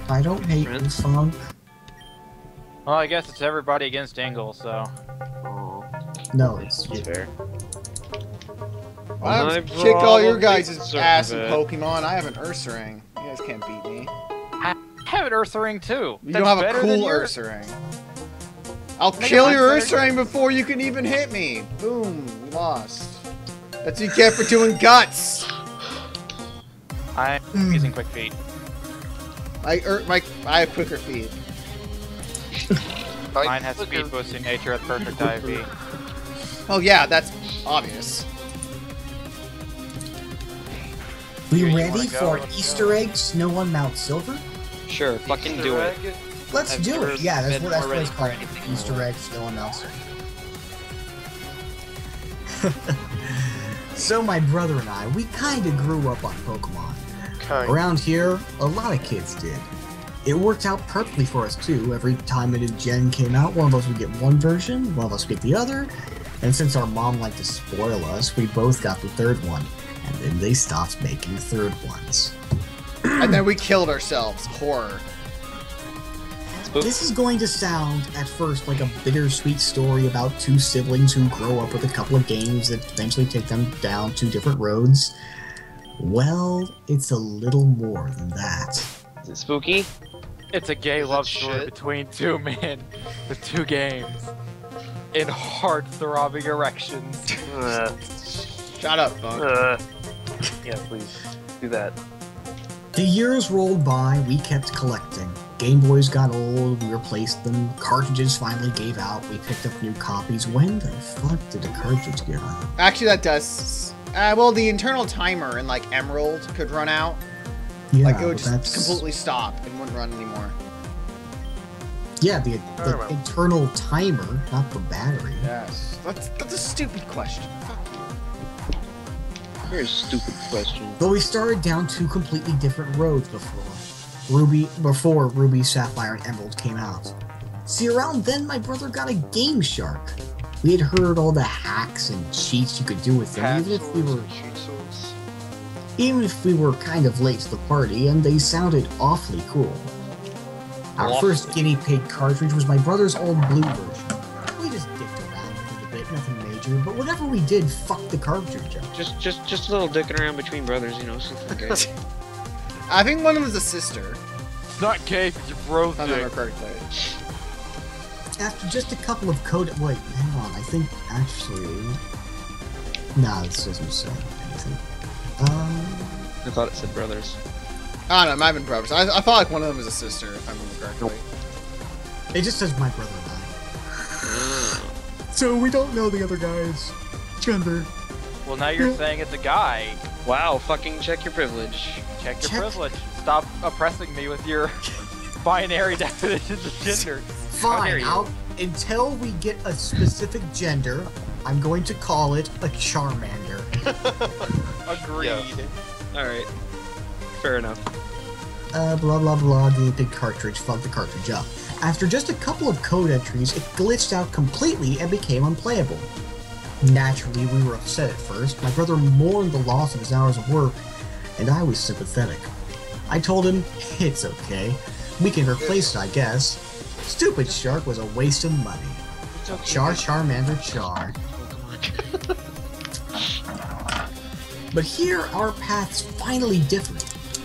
I don't hate you, Funk. Well, I guess it's everybody against Engle, so. No, it's Fair. Why My don't kick all your problem guys' is ass in that- Pokemon? I have an Ursaring. You guys can't beat me. I have an Ursaring too. You That's don't have a better than cool yours. Ursaring. I'll Nigga, kill mine's your better Ursaring before you can even hit me. Boom, you lost. That's what you get for doing guts. I'm using quick feet. I have quicker feet. Mine has speed boosting nature at perfect IV. Oh yeah, that's obvious. We You ready wanna go? for Let's Easter go. egg Snow on Mount Silver? Sure, fucking do it. Let's I've do never it. Yeah, that's been what more ready it's for called. anything. Easter egg Snow on Mount Silver. So my brother and I, we kinda grew up on Pokemon. Around here, a lot of kids did. It worked out perfectly for us too. Every time a new gen came out, one of us would get one version, one of us would get the other. And since our mom liked to spoil us, we both got the third one. And then they stopped making third ones. And then we killed ourselves. Horror. This is going to sound, at first, like a bittersweet story about two siblings who grow up with a couple of games that eventually take them down two different roads. Well, it's a little more than that. Is it spooky? It's a gay Is it love story shit? between two men with two games in heart-throbbing erections. Shut up, Funk. Yeah, please do that. The years rolled by, we kept collecting. Game Boys got old, we replaced them, cartridges finally gave out, we picked up new copies. When the fuck did the cartridge give out? Actually, that does. Well, the internal timer in like Emerald could run out. Yeah, Like it would but just that's completely stop and wouldn't run anymore. yeah the remember. internal timer, not the battery. Yes. That's a stupid question. Fuck you. Very stupid question. But we started down two completely different roads before Ruby, Sapphire, and Emerald came out. See, around then, my brother got a Game Shark. We had heard all the hacks and cheats you could do with them, even if we were kind of late to the party, and they sounded awfully cool. Our first guinea pig cartridge was my brother's old blue version. We just dicked around with it a bit, nothing major, but whatever we did fucked the cartridge up. Just a little dicking around between brothers, you know, something good. I think one of them was a sister. It's not gay if your bro's If I remember dick. correctly. After just a couple of wait, hang on, I think actually... Nah, this doesn't say anything. I thought it said brothers. I don't know, it might have been brothers. I thought like one of them was a sister, if I remember correctly. It just says my brother died. So we don't know the other guy's gender. Well, now you're saying it's a guy. Wow, fucking check your privilege. Check your privilege. Stop oppressing me with your binary definitions of gender. Fine, until we get a specific gender, I'm going to call it a Charmander. Agreed. Yeah. Alright. Fair enough. Blah blah blah, guinea pig cartridge, fuck the cartridge up. After just a couple of code entries, it glitched out completely and became unplayable. Naturally, we were upset at first. My brother mourned the loss of his hours of work, and I was sympathetic. I told him, it's okay. We can replace it, I guess. Stupid Shark was a waste of money. Char Charmander Char. But here, our paths finally differed.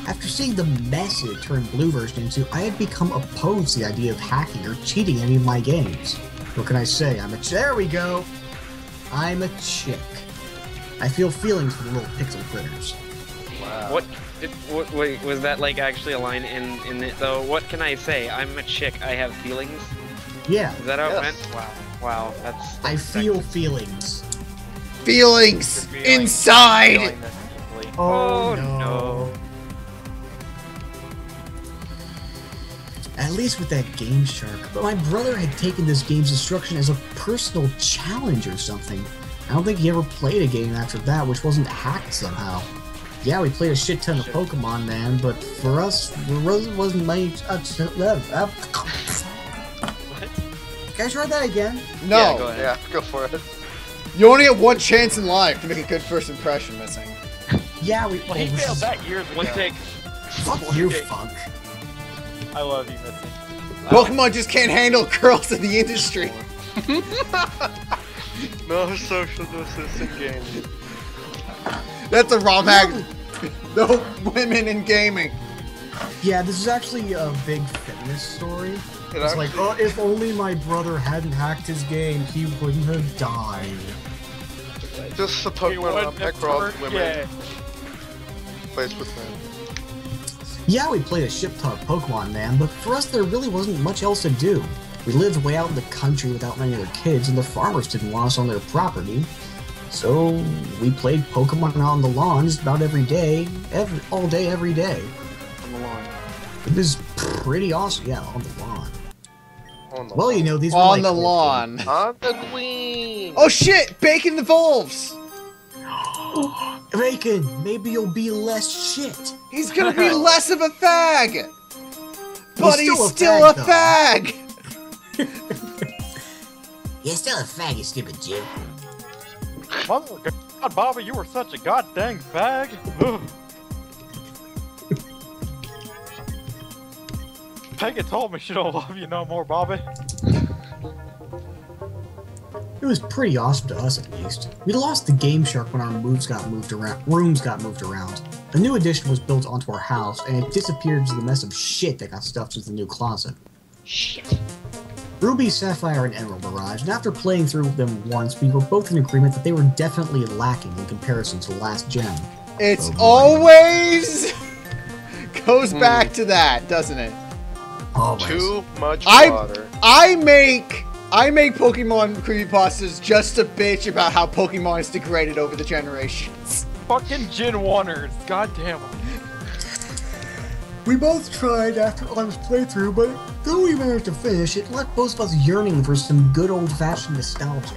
After seeing the mess it turned Blue version into, I had become opposed to the idea of hacking or cheating any of my games. What can I say? There we go! I'm a chick. I feel feelings for the little pixel critters. Wow. What was that like actually a line in it though? What can I say? I'm a chick, I have feelings? Yeah. Is that how Yes. it went? Wow. Wow, that's I feel feelings. Feelings inside! Feeling this deeply. Oh, no. At least with that Game Shark. But my brother had taken this game's destruction as a personal challenge or something. I don't think he ever played a game after that which wasn't hacked somehow. Yeah, we played a shit ton of Pokemon, man, but for us, it wasn't many... Can I try that again? No. Yeah, go ahead. Yeah, go for it. You only get one chance in life to make a good first impression, Missing. Yeah, we... Well, he failed that years ago. One take. Fuck you, Funk. I love you, Missing. Pokemon just can't handle girls in the industry. No social distancing games. That's a ROM hack. No women in gaming. Yeah, this is actually a big feminist story. It It's like, actually- oh, if only my brother hadn't hacked his game, he wouldn't have died. Just the We Pokemon wouldn't on have Pekroth turned women gay. plays with men. Yeah, we played a shit ton of Pokemon, man, but for us there really wasn't much else to do. We lived way out in the country without many other kids, and the farmers didn't want us on their property. So we played Pokemon out on the lawns about every day, all day, every day. On the lawn. It was pretty awesome. Yeah, on the lawn. On the Well, you know, these were On like the lawn. On the queen! Oh shit! Bacon evolves! Bacon, maybe you'll be less shit. He's gonna be less of a fag! But he's still a still a fag, fag! You're still a fag, you stupid Jew. Mother God, Bobby, you were such a goddamn fag. Ugh. Peggy told me she don't love you no more, Bobby. It was pretty awesome to us, at least. We lost the Game Shark when our rooms got moved around. A new addition was built onto our house, and it disappeared into the mess of shit that got stuffed into the new closet. Shit. Ruby, Sapphire, and Emerald arrived, and after playing through them once, we were both in agreement that they were definitely lacking in comparison to the last gen. It's Oh, boy. always goes back to that, doesn't it? Always. Too much I- water. I make Pokemon creepypastas just to bitch about how Pokemon is degraded over the generations. Fucking Gen 1ers. God damn 'em. We both tried after Eleven's playthrough, but though we managed to finish, it left both of us yearning for some good old-fashioned nostalgia.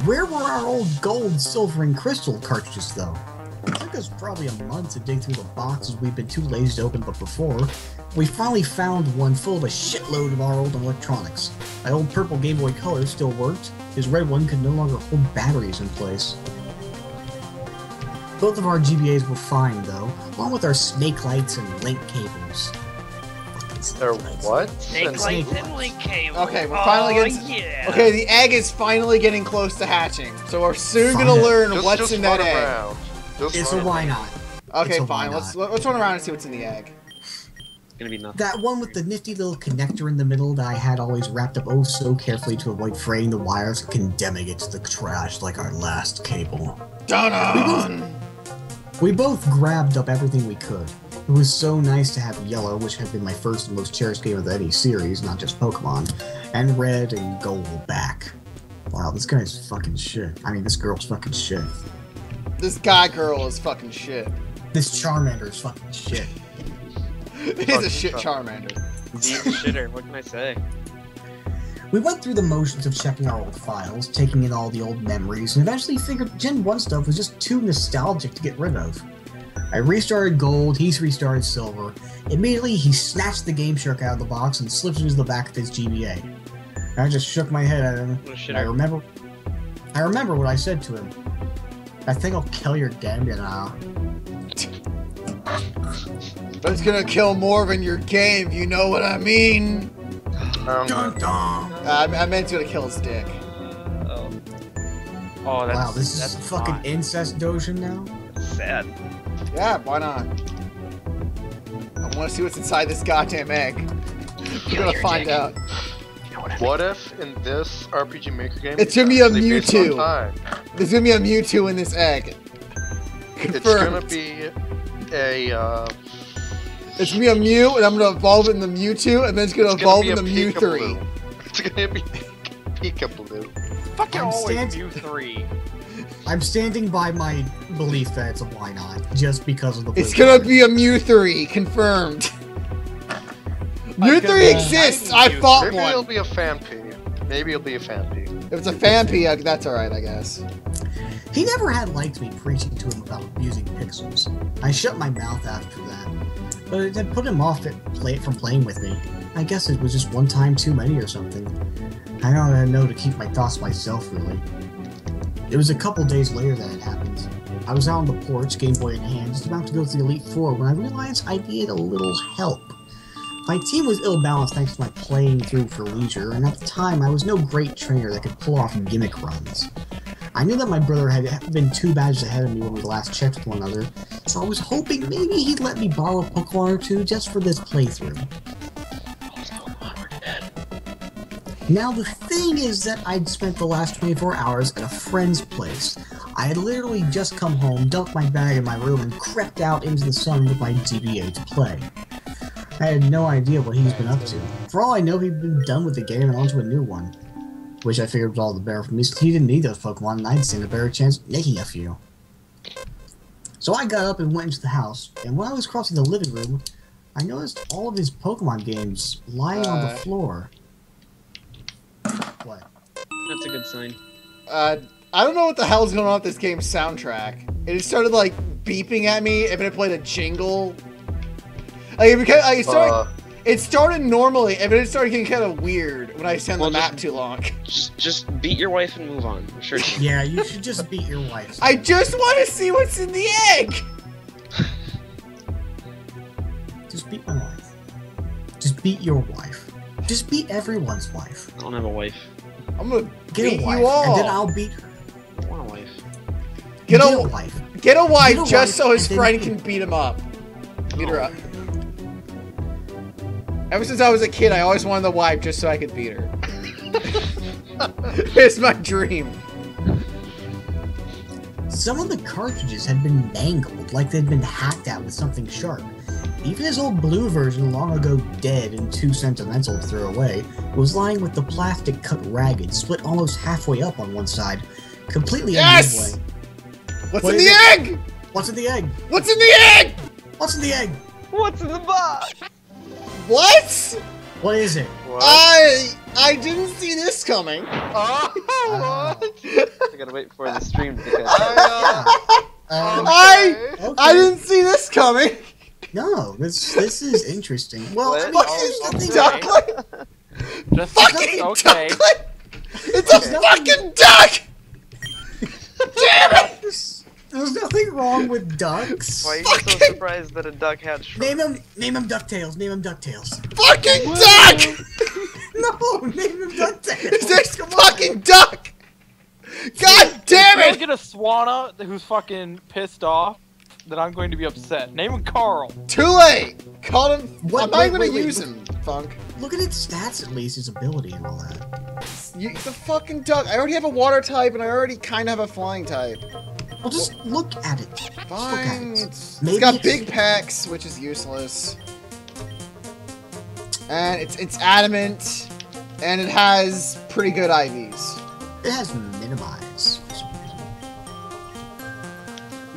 Where were our old gold, silver, and crystal cartridges, though? It took us probably a month to dig through the boxes we've been too lazy to open up before. We finally found one full of a shitload of our old electronics. My old purple Game Boy Color still worked. His red one could no longer hold batteries in place. Both of our GBAs were fine, though, along with our snake lights and link cables. They're what? Snake lights and link cable. Okay, we're finally getting. Yeah. Okay, the egg is finally getting close to hatching, so we're soon gonna Fine. learn what's in that run egg. around. Just It's a run why around. not. Okay, It's a fine. why Let's run around and see what's in the egg. It's gonna be nothing. That one with the nifty little connector in the middle that I had always wrapped up oh so carefully to avoid fraying the wires and condemning it to the trash like our last cable. Dun-dun! We both grabbed up everything we could. It was so nice to have Yellow, which had been my first and most cherished game of any series, not just Pokemon, and Red and Gold back. Wow, this guy's fucking shit. I mean, this girl's fucking shit. This guy girl is fucking shit. This Charmander is fucking shit. He's a shit Charmander. He's a shitter. What can I say? We went through the motions of checking our old files, taking in all the old memories, and eventually figured Gen 1 stuff was just too nostalgic to get rid of. I restarted Gold, he's restarted Silver. Immediately, he snatched the Game Shark out of the box and slipped it into the back of his GBA. I just shook my head at him, What a and shitter. I remember what I said to him. I think I'll kill your game, you know. But it's gonna kill more than your game, you know what I mean? Dun dun! I meant it's gonna kill his dick. Oh, that's Wow, this is that's a fucking hot. incest dojo now? Sad. Yeah, why not? I wanna see what's inside this goddamn egg. We're gonna find out. What if in this RPG Maker game It's gonna be a they based on Mewtwo. time? There's gonna be a Mewtwo in this egg. It's gonna Confirmed. be a It's gonna be a Mew, and I'm gonna evolve it in the Mewtwo, and then it's gonna it's evolve gonna in be the a Mew 3. Peekaboo. It's gonna be Peekaboo. Fucking I'm always stand- Mew 3. I'm standing by my belief that it's a why not, just because of the It's blue gonna card. be a Mew 3, confirmed. Mew 3 could- exists! I I need fought Maybe it'll one! be a fan P. Maybe it'll be a fan P. If it's a fan P, that's alright, I guess. He never had liked me preaching to him about abusing pixels. I shut my mouth after that, but it had put him off from playing with me. I guess it was just one time too many or something. I don't know to keep my thoughts to myself, really. It was a couple days later that it happened. I was out on the porch, Game Boy in hand, just about to go to the Elite Four when I realized I needed a little help. My team was ill-balanced thanks to my playing through for leisure, and at the time I was no great trainer that could pull off gimmick runs. I knew that my brother had been 2 badges ahead of me when we last checked with one another, so I was hoping maybe he'd let me borrow a Pokemon or two just for this playthrough. Now the thing is that I'd spent the last 24 hours at a friend's place. I had literally just come home, dumped my bag in my room, and crept out into the sun with my GBA to play. I had no idea what he's been up to. For all I know, he'd been done with the game and onto a new one. Which I figured was all the better for me, since he didn't need those Pokemon, and I'd stand a better chance of making a few. So I got up and went into the house, and when I was crossing the living room, I noticed all of his Pokemon games lying on the floor. What? That's a good sign. I don't know what the hell's going on with this game's soundtrack. It just started, like, beeping at me, and then it played a jingle. Like, it started normally, and then it started getting kind of weird when I stand on the map too long. Just beat your wife and move on. I'm sure. Yeah, you should just beat your wife. I just want to see what's in the egg! Just beat my wife. Just beat your wife. Just beat everyone's wife. I don't have a wife. I'm gonna Get beat a wife, you all. and then I'll beat her. I don't want a wife. Get a wife. Get a wife Get a just wife, so his and then friend beat- can beat him up. Beat her up. Ever since I was a kid, I always wanted a wife just so I could beat her. It's my dream. Some of the cartridges had been mangled, like they'd been hacked at with something sharp. Even his old blue version, long ago dead and too sentimental to throw away, was lying with the plastic cut ragged, split almost halfway up on one side, completely Yes! unmidway. What's What in is the it? egg? What's in the egg? What's in the egg? What's in the egg? What's in the box? What? What is it? What? I didn't see this coming. Oh, what? I gotta wait for the stream to catch up. I didn't see this coming. No, this is interesting. Well, I What? mean, Fucking ducklet. Just Fucking okay. ducklet. It's a fucking duck. Damn it! there's nothing wrong with ducks. Why are you so Fucking- surprised that a duck had shrimp? Name him DuckTales. Name him DuckTales. Fucking duck. No, name him DuckTales. It's this fucking duck. God damn If I it! get a Swana who's fucking pissed off, then I'm going to be upset. Name him Carl. Too late. Call him. What? I'm not Wait, even wait, gonna wait, use look- him. Funk. Look at its stats at least, his ability and all that. The fucking duck. I already have a water type, and I already kind of have a flying type. Well, just look at it. Just look at Fine. it. It's Maybe got it's- big packs, which is useless. And it's adamant, and it has pretty good IVs. It has minimize. For some reason.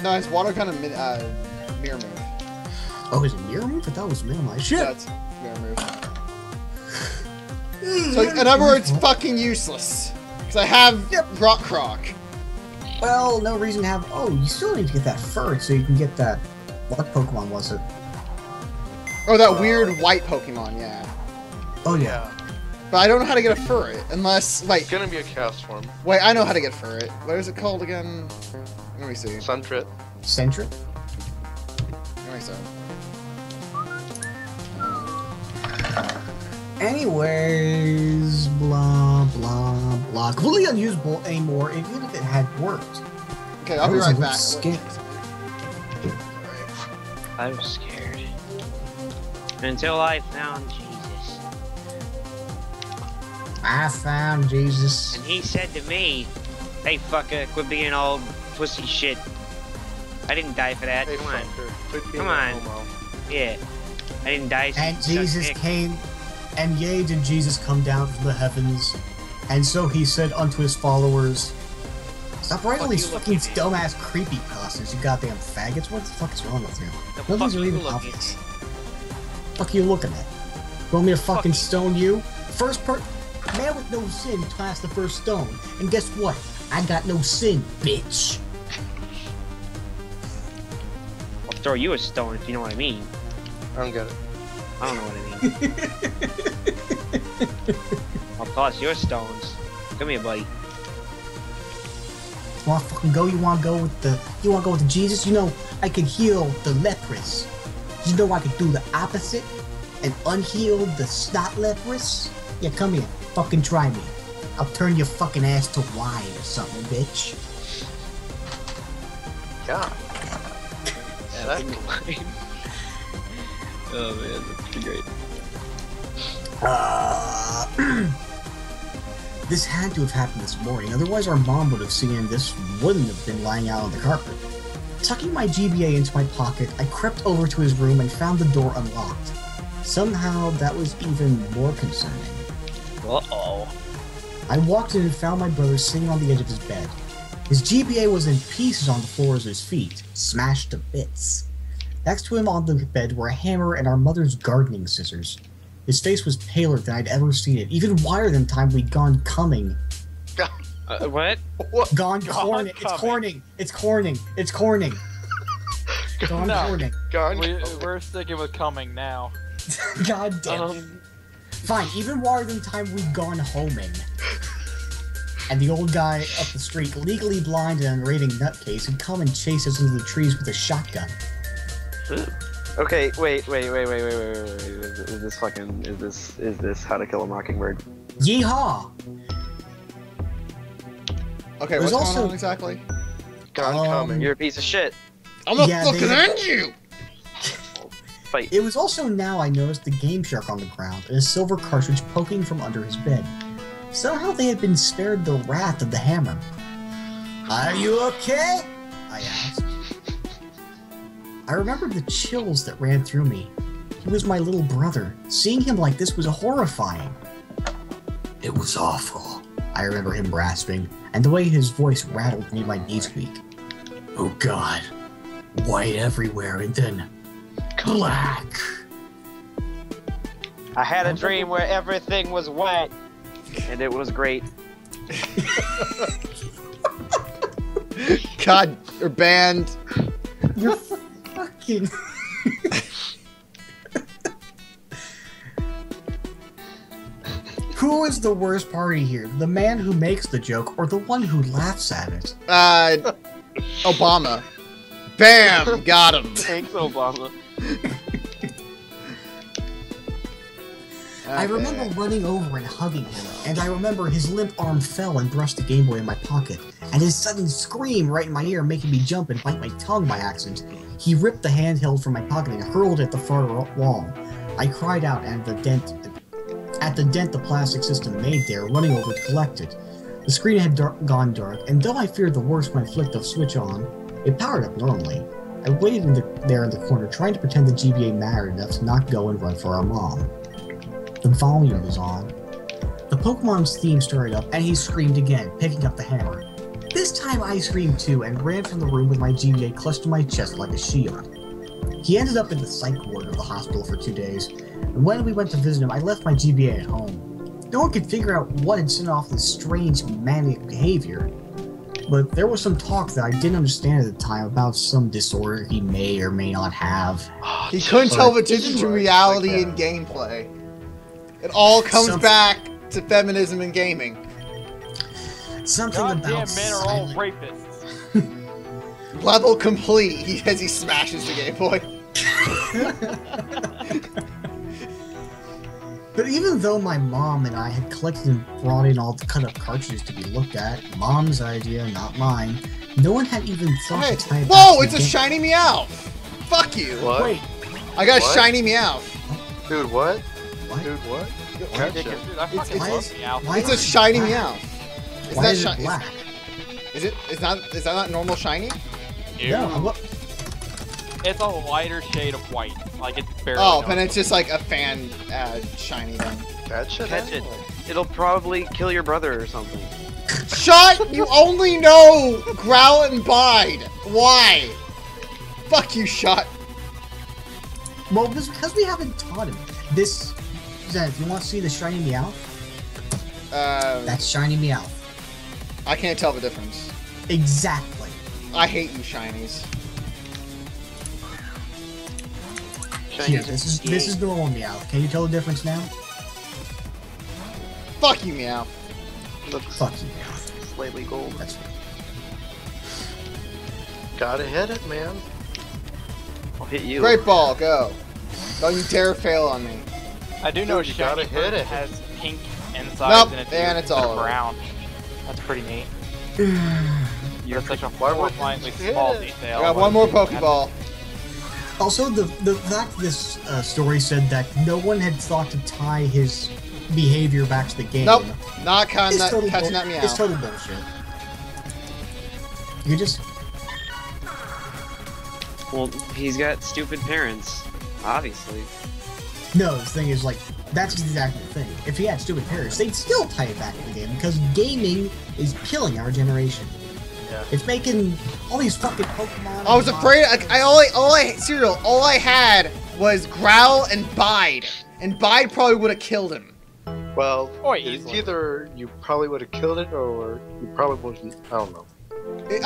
No, it's water kind of mirror move. Oh, is it mirror move? I thought it was minimize. Shit. Yeah, it's mirror move. So in other words, fucking useless. Because I have Rock Croc. Well, no reason to have. Oh, you still need to get that fur so you can get that. What Pokemon was it? Oh, that weird white Pokemon, yeah. Oh yeah. But I don't know how to get a Furret unless It's wait, gonna be a cast form. I know how to get Furret. What is it called again? Let me see. Suntrit. Centric. Let me see. Anyways, blah blah blah. Completely unusable anymore, even if it had worked. Okay, I'll be That was right a back. skip. I was scared. Until I found Jesus. I found Jesus. And he said to me, hey fucker, quit being all pussy shit. I didn't die for that. Hey, Come on. fucker. Quit being Come a on. homo. Yeah. I didn't die so And you can suck Jesus dick. came, and yea, did Jesus come down from the heavens, and so he said unto his followers, stop writing all Fuck these you fucking looking at? dumbass creepy pastas, you goddamn faggots. What the fuck is wrong with you? The None of fuck these are you even looking obvious. Fuck you looking at? You want me to fucking stone you? Man with no sin cast the first stone, and guess what? I got no sin, bitch. I'll throw you a stone if you know what I mean. I don't get it. I don't know what I mean. I'll toss your stones. Come here, buddy. Want to fucking go? You want to go with the Jesus? You know I could heal the leprous. You know I could do the opposite and unheal the snot leprous. Yeah, come here. Fucking try me. I'll turn your fucking ass to wine or something, bitch. God. Oh man, that's pretty great. This had to have happened this morning, otherwise our mom would have seen this wouldn't have been lying out on the carpet. Tucking my GBA into my pocket, I crept over to his room and found the door unlocked. Somehow, that was even more concerning. Uh-oh. I walked in and found my brother sitting on the edge of his bed. His GBA was in pieces on the floor at his feet, smashed to bits. Next to him on the bed were a hammer and our mother's gardening scissors. His face was paler than I'd ever seen it, even whiter than the time we'd gone coming. What? Gone corning. It's corning. It's corning. It's corning. Gone No. corning. Gone. We're sticking with coming now. God damn it. Fine, even whiter than the time we'd gone homing. And the old guy up the street, legally blind and unrating nutcase, would come and chase us into the trees with a shotgun. Okay, wait. Is this How to Kill a Mockingbird? Yeehaw! Okay, There's what's also- going on exactly? Gone coming. You're a piece of shit. I'm gonna Yeah, fucking they- end you! Fight. It was also now I noticed the Game Shark on the ground and a silver cartridge poking from under his bed. Somehow they had been spared the wrath of the hammer. Are you okay? I asked. I remembered the chills that ran through me. He was my little brother. Seeing him like this was horrifying. It was awful. I remember him rasping, and the way his voice rattled made my knees weak. Oh God. White everywhere, and then Black. I had a dream where everything was white, and it was great. God, or banned. You're fucking. Who is the worst party here? The man who makes the joke or the one who laughs at it? Obama. Bam! Got him. Thanks, Obama. I remember running over and hugging him, and I remember his limp arm fell and brushed the Game Boy in my pocket, and his sudden scream right in my ear making me jump and bite my tongue by accident. He ripped the handheld from my pocket and hurled it at the far wall. I cried out at the dent the plastic system made there, running over to collect it. The screen had gone dark, and though I feared the worst when I flicked the switch on, it powered up normally. I waited there in the corner, trying to pretend the GBA mattered enough to not go and run for our mom. The volume was on. The Pokemon's theme started up, and he screamed again, picking up the hammer. This time I screamed too, and ran from the room with my GBA clutched to my chest like a shield. He ended up in the psych ward of the hospital for 2 days, and when we went to visit him, I left my GBA at home. No one could figure out what had set off this strange manic behavior, but there was some talk that I didn't understand at the time about some disorder he may or may not have. He couldn't tell the difference between reality and gameplay. It all comes back to feminism and gaming. Something Goddamn about men are all silent... rapists. Level complete as he smashes the Game Boy. But even though my mom and I had collected and brought in all the cut-up cartridges to be looked at, Mom's idea, not mine, no one had even thought Hey, to tie it whoa, back it's to a the shiny Meowth! Fuck you! What? Wait, I got What? a shiny Meowth. Dude, what? what? Dude, what? Dude, I fucking why love is- Meow. why It's is a it shiny black? Meowth. Why is it black? Is that not normal shiny? No, what? It's a lighter shade of white. Like it's barely. Oh, then noticeable. it's just like a fan shiny then. That shit. Catch it. It'll probably kill your brother or something. Shut! You only know Growl and Bide. Why? Fuck you, Shut. Well, it was because we haven't taught him. This, Zen, if you want to see the shiny Meowth, that's shiny Meowth. I can't tell the difference. Exactly. I hate you, shinies. Here, this is normal Meowth. Can you tell the difference now? Fuck you, Meow. Looks Fuck you, Meowth. slightly gold. That's right. Gotta hit it, man. I'll hit you. Great ball, go. Don't you dare fail on me. I do know Dude, you gotta shiny hit it. has pink inside Nope, and it's, and it's all over. brown. That's pretty neat. You're such a Why would horrifyingly you hit small it? detail. I got one more Pokeball. Also, the fact this story said that no one had thought to tie his behavior back to the game. Nope, not catching It's total that Meow. It's total bullshit. You just... Well, he's got stupid parents, obviously. No, the thing is, like, that's exactly the thing. If he had stupid parents, they'd still tie it back to the game, because gaming is killing our generation. Yeah. It's making all these fucking Pokemon... I was afraid. All I had was Growl and Bide, and Bide probably would have killed him. Well, Oh, it's easily. either you probably would have killed it, or you probably wouldn't. I don't know.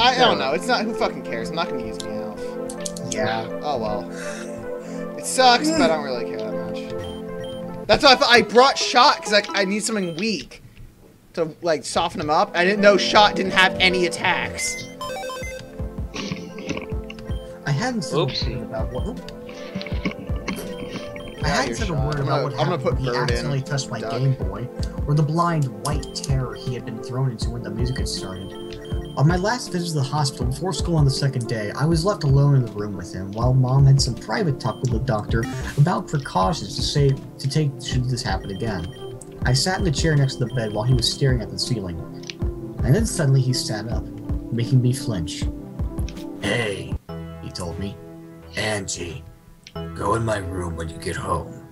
I don't know. It's not. Who fucking cares? I'm not gonna use Meow. Yeah. Oh well. It sucks, but I don't really care that much. That's why I brought Shot because I need something weak to like soften him up. I didn't know Shot didn't have any attacks. I hadn't said a Oopsie. word about what... I Yeah, hadn't you're said a shot. word I'm about gonna- what I'm gonna happened put when he Bird in, accidentally touched my Doug. Game Boy, or the blind white terror he had been thrown into when the music had started. On my last visit to the hospital before school on the second day, I was left alone in the room with him while Mom had some private talk with the doctor about precautions to take should this happen again. I sat in the chair next to the bed while he was staring at the ceiling. And then suddenly he sat up, making me flinch. "Hey," he told me. "Angie, go in my room when you get home."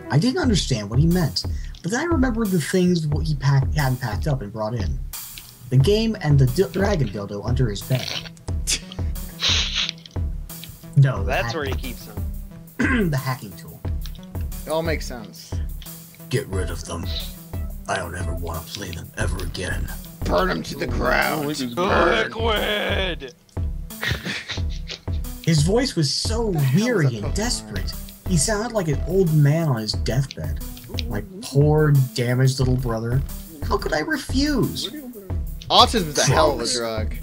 I didn't understand what he meant, but then I remembered the things what he hadn't packed up and brought in. The game and the dragon dildo under his bed. No, That's where he keeps them. the hacking tool. It all makes sense. Get rid of them. I don't ever want to play them ever again. Burn them to the ground. Liquid! His voice was so weary and desperate. He sounded like an old man on his deathbed. My poor, damaged little brother. How could I refuse? Autism is a hell of a drug.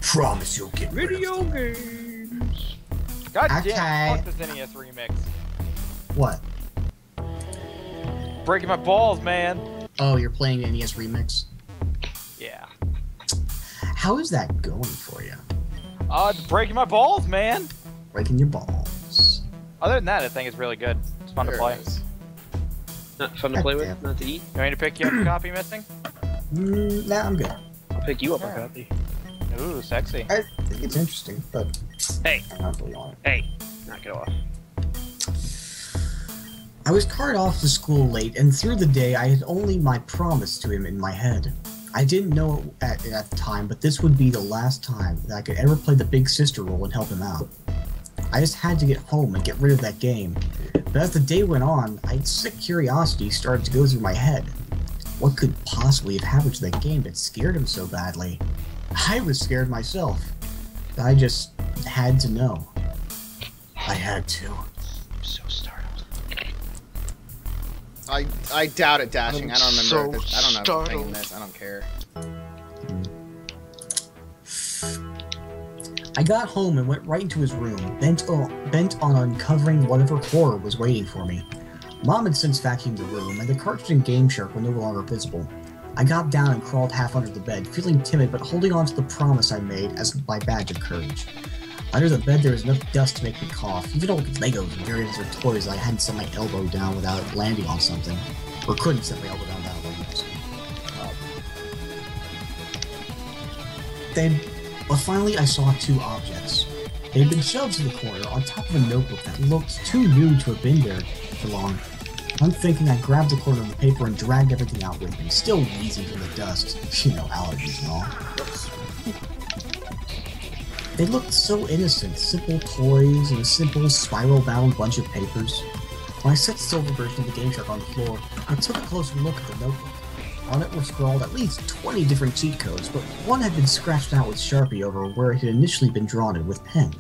Promise you'll get rid of them. Games. God Okay. damn, fuck this NES remix. What? Breaking my balls, man. Oh, you're playing the NES Remix? Yeah. How is that going for you? It's breaking my balls, man. Breaking your balls. Other than that, I think it's really good. It's fun to There play. it is. Not fun to play with, not to eat. You want me to pick you up a copy missing? Nah, I'm good. I'll pick you up a Yeah. copy. Ooh, sexy. I think it's interesting, but Hey, I'm not really on it. hey, knock it off. I was carted off to school late, and through the day I had only my promise to him in my head. I didn't know it at the time, but this would be the last time that I could ever play the big sister role and help him out. I just had to get home and get rid of that game. But as the day went on, a sick curiosity started to go through my head. What could possibly have happened to that game that scared him so badly? I was scared myself. I just had to know. I had to. I'm so startled. I doubt it, Dashing. I don't remember. so I don't know if I'm playing startled. this. I don't care. I got home and went right into his room, bent on uncovering whatever horror was waiting for me. Mom had since vacuumed the room, and the cartridge and Game Shark were no longer visible. I got down and crawled half under the bed, feeling timid but holding on to the promise I made as my badge of courage. Under the bed there was enough dust to make me cough, even old Legos and various other toys I hadn't set my elbow down without landing on something. Or couldn't set my elbow down without landing on something. But finally I saw two objects. They had been shoved to the corner on top of a notebook that looked too new to have been there for long. Unthinking, I grabbed the corner of the paper and dragged everything out with me, still wheezing from the dust. You know, allergies and all. They looked so innocent, simple toys and a simple spiral-bound bunch of papers. When I set the silver version of the Game Shark on the floor, I took a closer look at the notebook. On it were scrawled at least 20 different cheat codes, but one had been scratched out with Sharpie over where it had initially been drawn in with pen.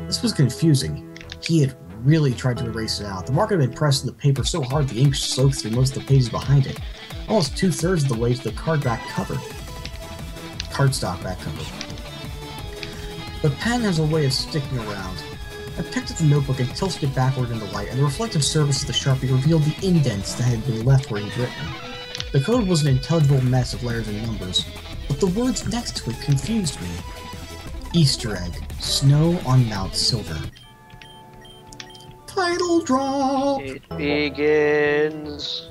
This was confusing. He had really tried to erase it out. The marker had been pressed in the paper so hard the ink soaked through most of the pages behind it, almost 2/3 of the way to the cardstock back cover. The pen has a way of sticking around. I picked up the notebook and tilted it backward in the light, and the reflective surface of the Sharpie revealed the indents that had been left where he'd written. The code was an intelligible mess of letters and numbers, but the words next to it confused me. Easter egg. Snow on Mount Silver. Title drop! It begins.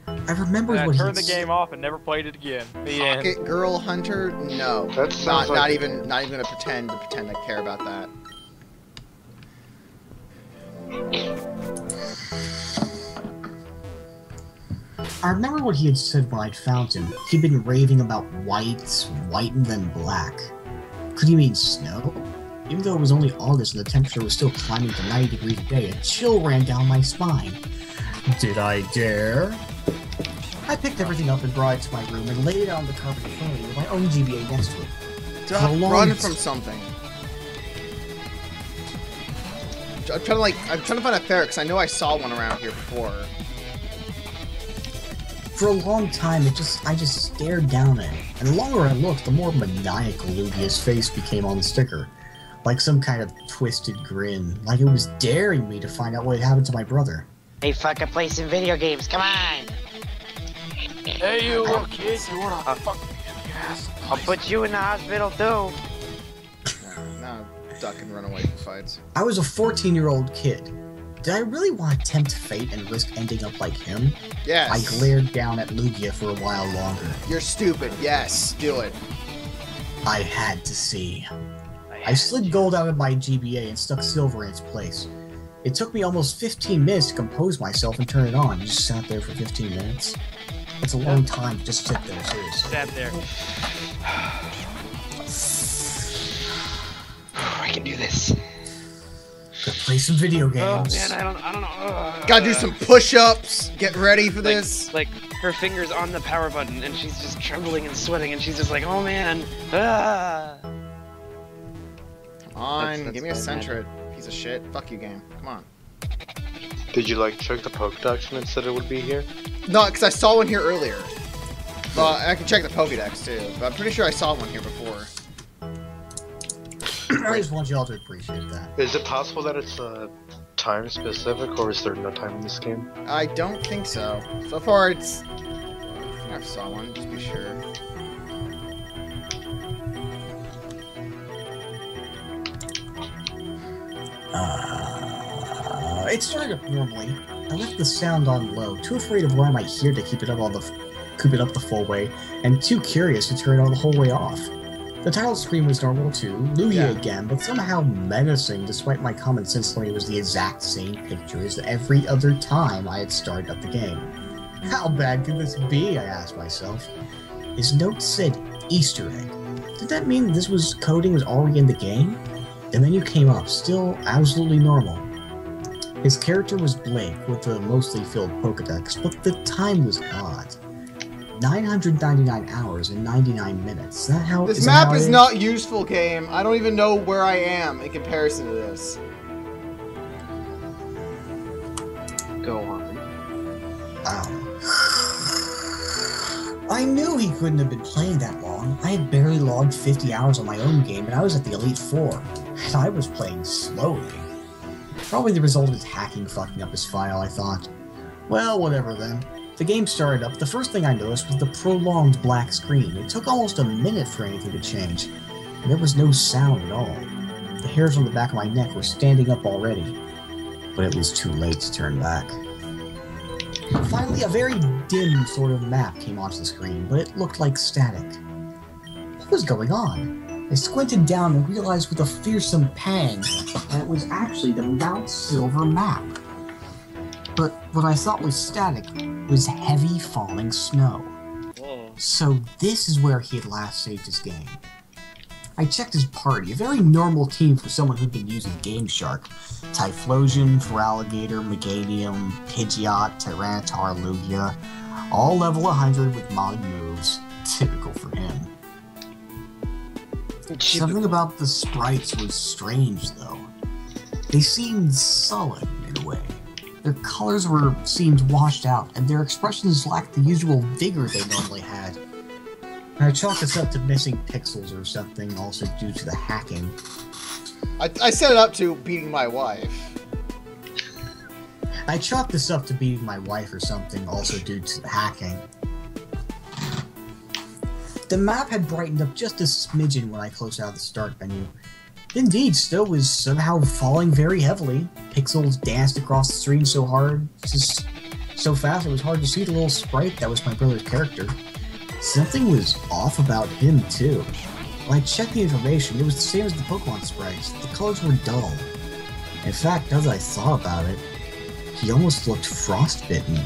I remembered And I what turned he'd the game off and never played it again. The end. Pocket Girl Hunter? No. That sounds not like- even gonna pretend I care about that. I remember what he had said when I'd found him. He'd been raving about white and then black. Could he mean snow? Even though it was only August and the temperature was still climbing to 90 degrees a day, a chill ran down my spine. Did I dare? I picked everything up and brought it to my room and laid it out on the carpet in front of me with my own GBA next to it. How long Run it's- from something. I'm trying to find a ferret because I know I saw one around here before. For a long time, I just stared down at it, and the longer I looked, the more maniacal Lugia's face became on the sticker. Like some kind of twisted grin, like it was daring me to find out what had happened to my brother. Hey, fucking play some video games, come on! Hey, you little kids, you wanna fuck me in the ass? I'll put you in the hospital too. Now duck and run away from fights. I was a 14-year-old kid. Did I really want to tempt fate and risk ending up like him? Yes. I glared down at Lugia for a while longer. You're stupid. Yes, do it. I had to see. I slid gold out of my GBA and stuck silver in its place. It took me almost 15 minutes to compose myself and turn it on. You just sat there for 15 minutes? That's a long time to just sit there, seriously. Sat there. I can do this. Play some video Oh games. man, I don't know. Gotta do some push-ups. Get ready for this. Like her fingers on the power button, and she's just trembling and sweating, and she's just like, oh man. Ah. Come on, That's give me a bad, man. Centra, piece of shit. Fuck you, game. Come on. Did you like check the Pokedex and it said it would be here? No, because I saw one here earlier. But I can check the Pokédex too. But I'm pretty sure I saw one here before. I just want y'all to appreciate that. Is it possible that it's time specific, or is there no time in this game? I don't think so. So far, it's. I think I saw one. Just be sure. It started up normally. I left the sound on low, too afraid of what I might hear to keep it up the full way, and too curious to turn it on the whole way off. The title screen was normal too, Lugia again, but somehow menacing despite my common sense telling me it was the exact same picture as every other time I had started up the game. How bad could this be, I asked myself. His note said Easter egg. Did that mean this coding was already in the game? The menu came up, still absolutely normal. His character was Blake with a mostly filled Pokedex, but the time was odd. 999 hours and 99 minutes. Is that how This is that map how it is not useful, game. I don't even know where I am in comparison to this. Go on. I knew he couldn't have been playing that long. I had barely logged 50 hours on my own game, and I was at the Elite Four. And I was playing slowly. Probably the result of his hacking fucking up his file, I thought. Well, whatever then. The game started up. The first thing I noticed was the prolonged black screen. It took almost a minute for anything to change. And there was no sound at all. The hairs on the back of my neck were standing up already. But it was too late to turn back. Finally, a very dim sort of map came onto the screen, but it looked like static. What was going on? I squinted down and realized with a fearsome pang that it was actually the Mount Silver map. But what I thought was static was heavy falling snow. Whoa. So this is where he had last saved his game. I checked his party, a very normal team for someone who'd been using Game Shark. Typhlosion, Feraligatr, Meganium, Pidgeot, Tyranitar, Lugia, all level 100 with modded moves. Typical for him. Something about the sprites was strange, though. They seemed sullen, in a way. Their colors seemed washed out, and their expressions lacked the usual vigor they normally had. I chalked this up to missing pixels or something, also due to the hacking. I set it up to beating my wife. I chalked this up to beating my wife or something, also due to the hacking. The map had brightened up just a smidgen when I closed out the start menu. Indeed, snow was somehow falling very heavily. Pixels danced across the screen so hard, just so fast it was hard to see the little sprite that was my brother's character. Something was off about him, too. When I checked the information, it was the same as the Pokemon sprites. The colors were dull. In fact, now that I thought about it, he almost looked frostbitten.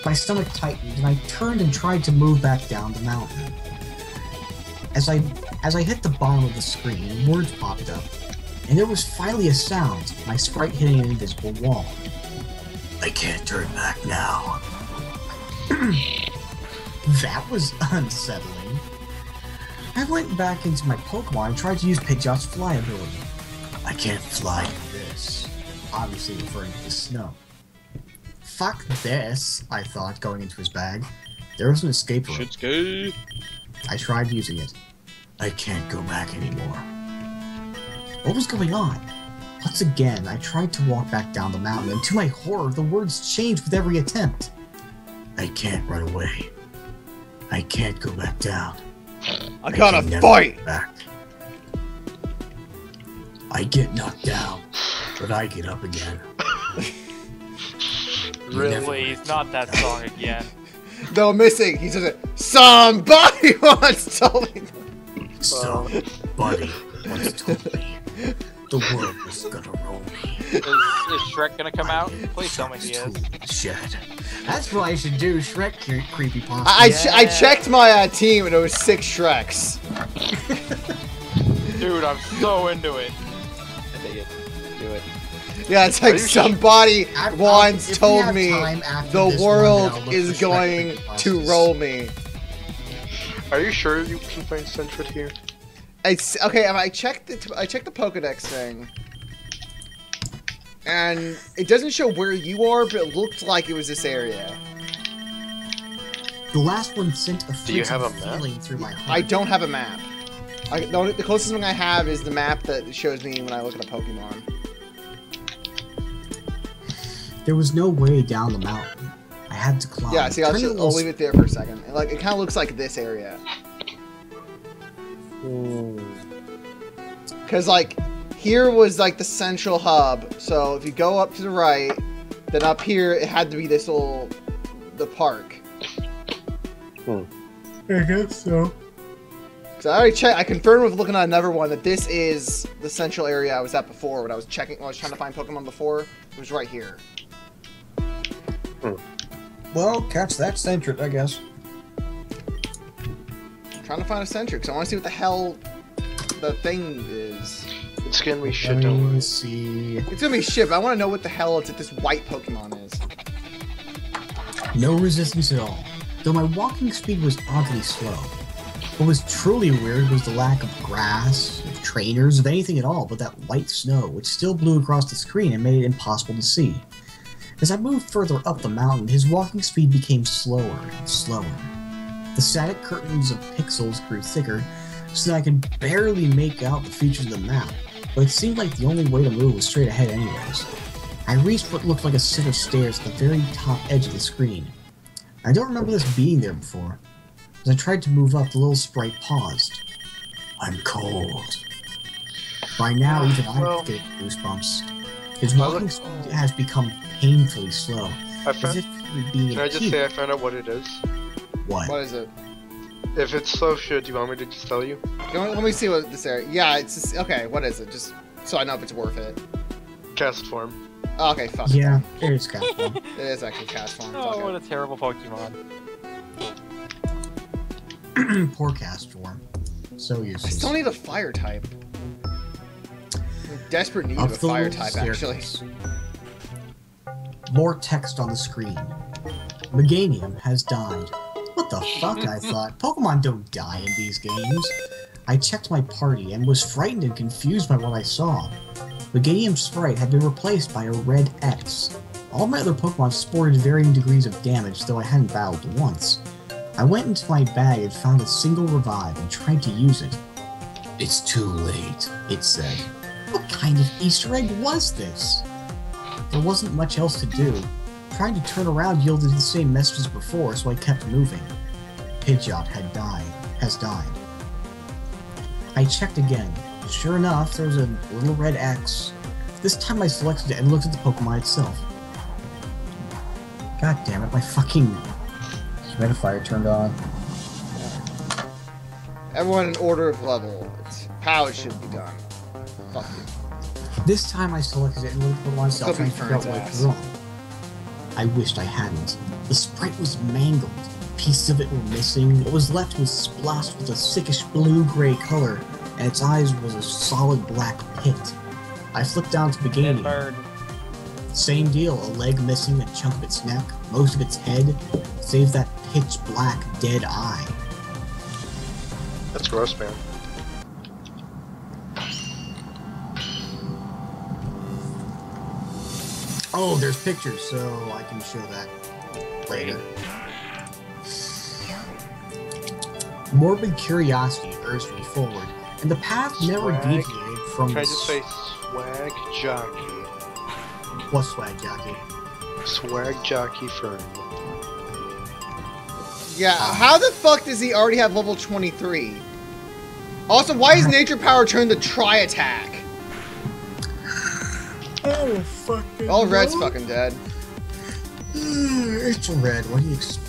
My stomach tightened, and I turned and tried to move back down the mountain. As I hit the bottom of the screen, words popped up, and there was finally a sound, my sprite hitting an invisible wall. I can't turn back now. That was unsettling. I went back into my Pokemon and tried to use Pidgeot's fly ability. I can't fly in this, obviously referring to the snow. Fuck this, I thought, going into his bag. There was an escape room. Shit's gay. I tried using it. I can't go back anymore. What was going on? Once again, I tried to walk back down the mountain, and to my horror, the words changed with every attempt. I can't run away. I can't go back down. I gotta can never fight! get back. I get knocked down, but I get up again. Really? It's not that song again. Though missing, he says it. Somebody once told me. Somebody once told me the world was gonna roll me. Is Shrek gonna come out? Please tell me he is. Shed. That's what I should do, Shrek creepypasta. I checked my team and it was 6 Shreks. Dude, I'm so into it. Yeah, it's like you somebody once if we told have me time after the this one, world then I'll look is for going Shrek to creepypastas. roll me. Are you sure you can find Sentret here? It's okay. I checked the Pokedex thing, and it doesn't show where you are, but it looked like it was this area. The last one sent a Do you have a freezing map? feeling through my heart. I don't have a map. The closest thing I have is the map that shows me when I look at a Pokemon. There was no way down the mountain. I had to climb. Yeah, see, I'll Tiny leave little it there for a second. It kind of looks like this area. Because, here was, the central hub. So, if you go up to the right, then up here, it had to be the park. I guess so. So, I already checked. I confirmed with looking at another one that this is the central area I was at before when I was trying to find Pokemon before. It was right here. Well, catch that Sentret, I guess. I'm trying to find a Centric, so I want to see what the hell the thing is. It's gonna be shit, Let don't me worry. see. It's gonna be shit, but I want to know what the hell this white Pokemon is. No resistance at all, though my walking speed was oddly slow. What was truly weird was the lack of grass, of trainers, of anything at all but that white snow, which still blew across the screen and made it impossible to see. As I moved further up the mountain, his walking speed became slower and slower. The static curtains of pixels grew thicker, so that I could barely make out the features of the map, but it seemed like the only way to move was straight ahead anyways. I reached what looked like a set of stairs at the very top edge of the screen. I don't remember this being there before. As I tried to move up, the little sprite paused. I'm cold. By now, even I'm getting goosebumps. His walking speed has become painfully slow, as if he would be Can I just say I found out what it is? What? What is it? If it's slow shit, do you want me to just tell you? Let me see what this area. Yeah, it's just, okay. What is it? Just so I know if it's worth it. Cast form. Oh, okay, fuck. Yeah, it is kind of It is actually cast form. Oh, Fuck what it. a terrible Pokemon. poor cast form. So I useless. still need a fire type. I'm in desperate need Up of a the fire little type, actually. staircase. More text on the screen. Meganium has died. What the fuck, I thought. Pokemon don't die in these games. I checked my party and was frightened and confused by what I saw. Meganium's sprite had been replaced by a red X. All my other Pokemon sported varying degrees of damage, though I hadn't battled once. I went into my bag and found a single revive and tried to use it. It's too late, it said. What kind of Easter egg was this? There wasn't much else to do. Trying to turn around yielded the same message as before, so I kept moving. Pidgeot has died. I checked again. Sure enough, there was a little red X. This time I selected it and looked at the Pokemon itself. God damn it, my fucking humidifier turned on. Everyone in order of level. It's how it should be done. Fuck you. This time I selected it and looked at the Pokemon itself Something trying to figure out for what its was wrong. I wished I hadn't. The sprite was mangled. Pieces of it were missing. What was left was splashed with a sickish blue-gray color, and its eyes was a solid black pit. I flipped down to Meganium. Bird. Same deal, a leg missing, a chunk of its neck, most of its head, save that pitch black dead eye. That's gross, man. Oh, there's pictures, so I can show that later. Morbid curiosity urged me forward, and the path never Swag. deviated from Can I the just say swag jockey? what swag jockey? Swag jockey firm. Yeah, how the fuck does he already have level 23? Also, why is Nature Power turned to Tri-Attack? Oh, fucking All Red's fucking dead. It's red, what do you expect?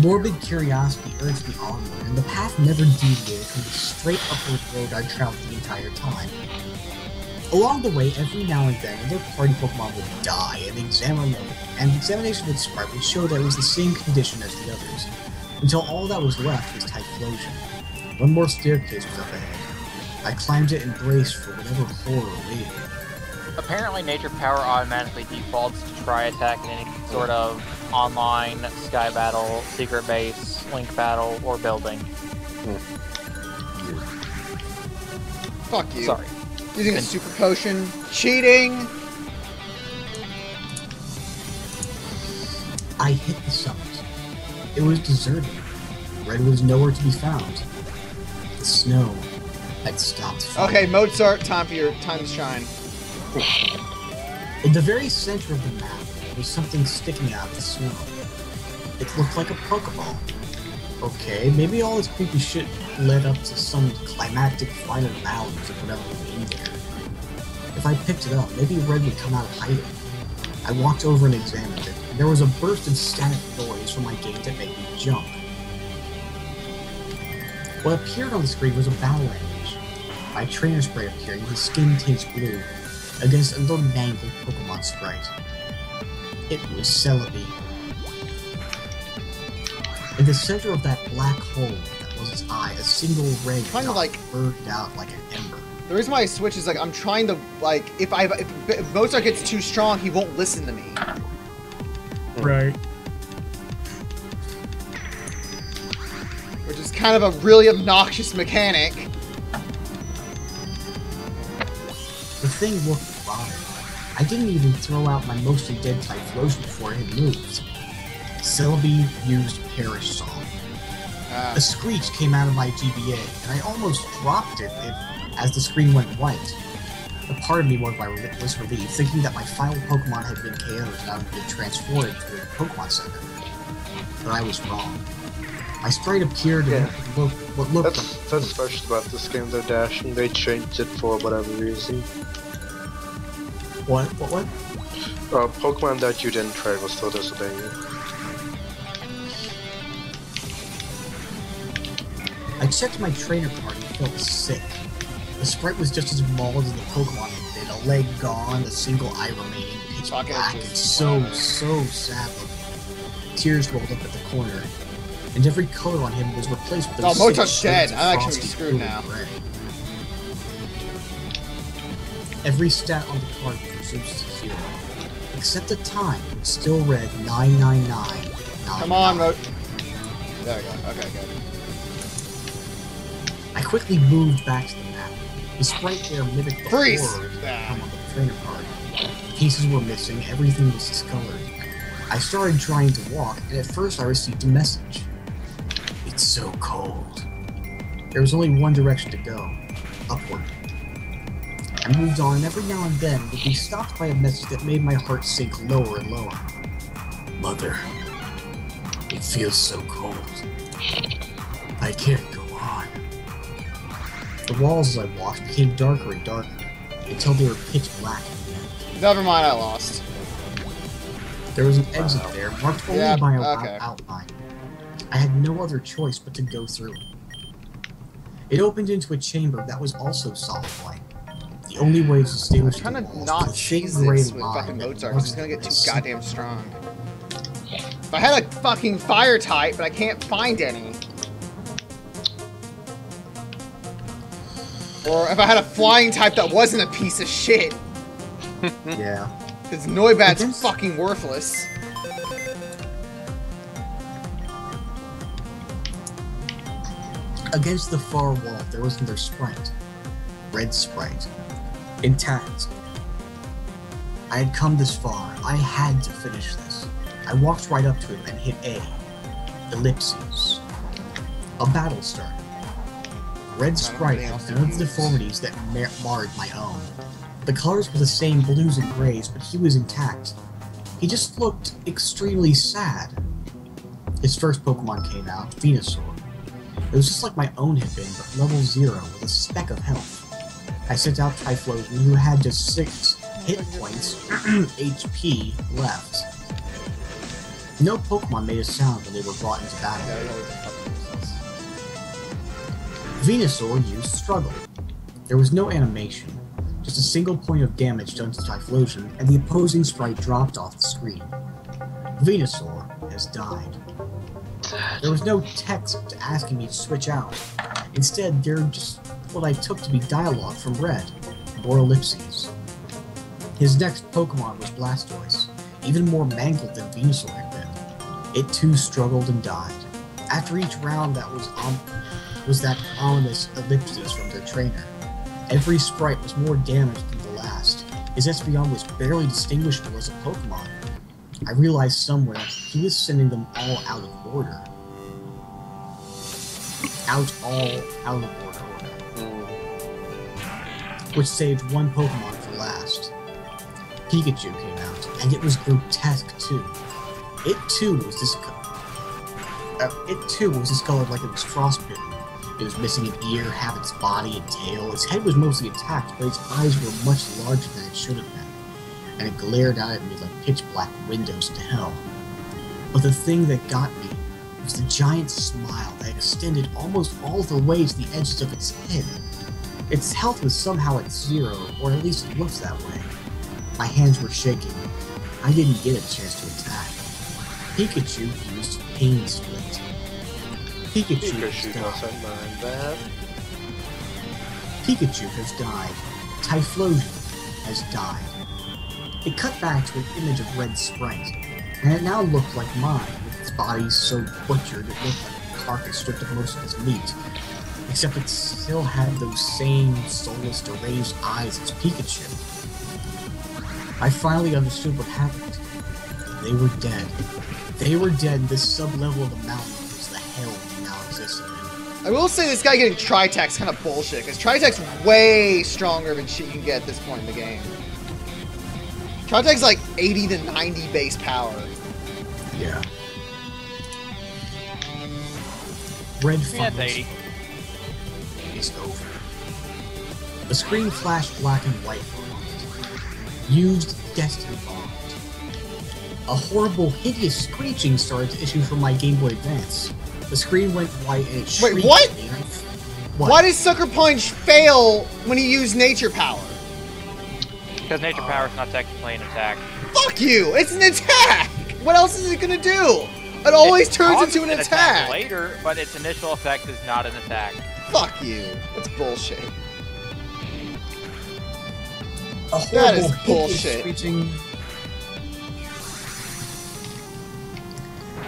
Morbid curiosity urged me onward, and the path never deviated from the straight upward road I traveled the entire time. Along the way, every now and then, another party Pokemon would die, and the examination of its sprite would show that it was the same condition as the others, until all that was left was Typhlosion. One more staircase was up ahead. I climbed it and braced for whatever horror awaited me. Apparently, Nature Power automatically defaults to try attack in any sort of online sky battle, secret base, link battle, or building. Fuck you. Sorry. Using a super potion. Cheating! I hit the summit. It was deserted. Red was nowhere to be found. The snow had stopped falling. Okay, Mozart, time to shine. In the very center of the map was something sticking out of the snow. It looked like a Pokeball. Okay, maybe all this creepy shit led up to some climactic final balance of whatever was in there. If I picked it up, maybe Red would come out of hiding. I walked over and examined it. There was a burst of static noise from my gate that made me jump. What appeared on the screen was a battle image. My trainer spray appearing, his skin tinged blue, against a little mangled Pokemon sprite. It was Celebi. In the center of that black hole that was its eye, a single red Kind of dot like- burned out like an ember. The reason why I switch is like I'm trying to like if Mozart gets too strong, he won't listen to me. Right. Which is kind of a really obnoxious mechanic. The thing looked rotted. I didn't even throw out my mostly dead Typhlosion before it had moved. Celebi used Perish Song. A screech came out of my GBA, and I almost dropped it as the screen went white. A part of me was relieved, thinking that my final Pokemon had been KO'd and I would be transported to the Pokemon Center. But I was wrong. My sprite appeared and what looked like... That's special about this game, though, Dash, and they changed it for whatever reason. What? Pokemon that you didn't trade will still disobey you. I checked my trainer card and felt sick. The sprite was just as mauled as the Pokemon had been, a leg gone, a single eye remaining, pitch Fuck it, black, and dude. so sad looking. Tears rolled up at the corner, and every color on him was replaced with Oh, those Mozart's six dead. shades of I'm actually frosty screwed blue now. and gray. Every stat on the card was reduced to 0, except the time, which still read 999. Come on, Mo. There we go. Okay, good. I quickly moved back to the map. The sprite there mimicked the Freeze! horrors that come on the trainer card. Pieces were missing, everything was discolored. I started trying to walk, and at first I received a message. It's so cold. There was only one direction to go. Upward. I moved on, and every now and then would be stopped by a message that made my heart sink lower and lower. Mother, it feels so cold. I can't go on. The walls as I walked became darker and darker, until they were pitch black in the end. Never mind, I lost. There was an exit there, marked only Yeah, by a okay. outline. I had no other choice but to go through it. It opened into a chamber that was also solid white. The only way to distinguish I'm trying the to walls not was a thin cheese gray this with line fucking that Mozart, 'cause it's gonna get wasn't too goddamn strong. If I had a fucking fire type, but I can't find any. Or if I had a flying type that wasn't a piece of shit. Yeah. Because Noibat's Against- fucking worthless. Against the far wall, there was another sprite. Red sprite. Intact. I had come this far. I had to finish this. I walked right up to him and hit A. Ellipses. A battle started. Red sprite had none of the deformities that marred my own. The colors were the same blues and grays, but he was intact. He just looked extremely sad. His first Pokemon came out, Venusaur. It was just like my own had been, but level 0 with a speck of health. I sent out Typhlosion, who had just 6 hit points, HP, left. No Pokemon made a sound when they were brought into battle. Venusaur used Struggle. There was no animation, just a single point of damage done to Typhlosion, and the opposing sprite dropped off the screen. Venusaur has died. There was no text asking me to switch out. Instead, there just what I took to be dialogue from Red, more ellipses. His next Pokemon was Blastoise, even more mangled than Venusaur had been. It too struggled and died. After each round that was that ominous ellipsis from their trainer. Every sprite was more damaged than the last. His Espeon was barely distinguishable as a Pokemon. I realized somewhere he was sending them all out of order. Out of order. Which saved one Pokemon for last. Pikachu came out, and it was grotesque too. It too was discolored like it was frostbitten. It was missing an ear, half its body and tail. Its head was mostly intact, but its eyes were much larger than it should have been, and it glared out at me like pitch-black windows to hell. But the thing that got me was the giant smile that extended almost all the way to the edges of its head. Its health was somehow at 0, or at least it looked that way. My hands were shaking. I didn't get a chance to attack. Pikachu used Pain Split. Pikachu doesn't mind that. Pikachu has died. Typhlosion has died. It cut back to an image of Red Sprite, and it now looked like mine, with its body so butchered it looked like a carcass stripped of most of its meat. Except it still had those same soulless, deranged eyes as Pikachu. I finally understood what happened. They were dead. They were dead in this sub-level of the mountain was the hell we now existed in. I will say this guy getting Tri-Tech's kind of bullshit, because Tri-Tech's way stronger than shit you can get at this point in the game. Tri-Tech's like 80 to 90 base power. Yeah. Red Yeah, it's 80. is over. The screen flashed black and white for a moment. Used Destiny Bond. A horrible, hideous screeching started to issue from my Game Boy Advance. The screen went white and it shrieked. Wait, what? At me, and what? Why does Sucker Punch fail when he used Nature Power? Because Nature Power is not technically an attack. Fuck you! It's an attack! What else is it gonna do? It always turns into an attack! Later, but its initial effect is not an attack. Fuck you. That's bullshit. A horrible, is hideous bullshit. screeching.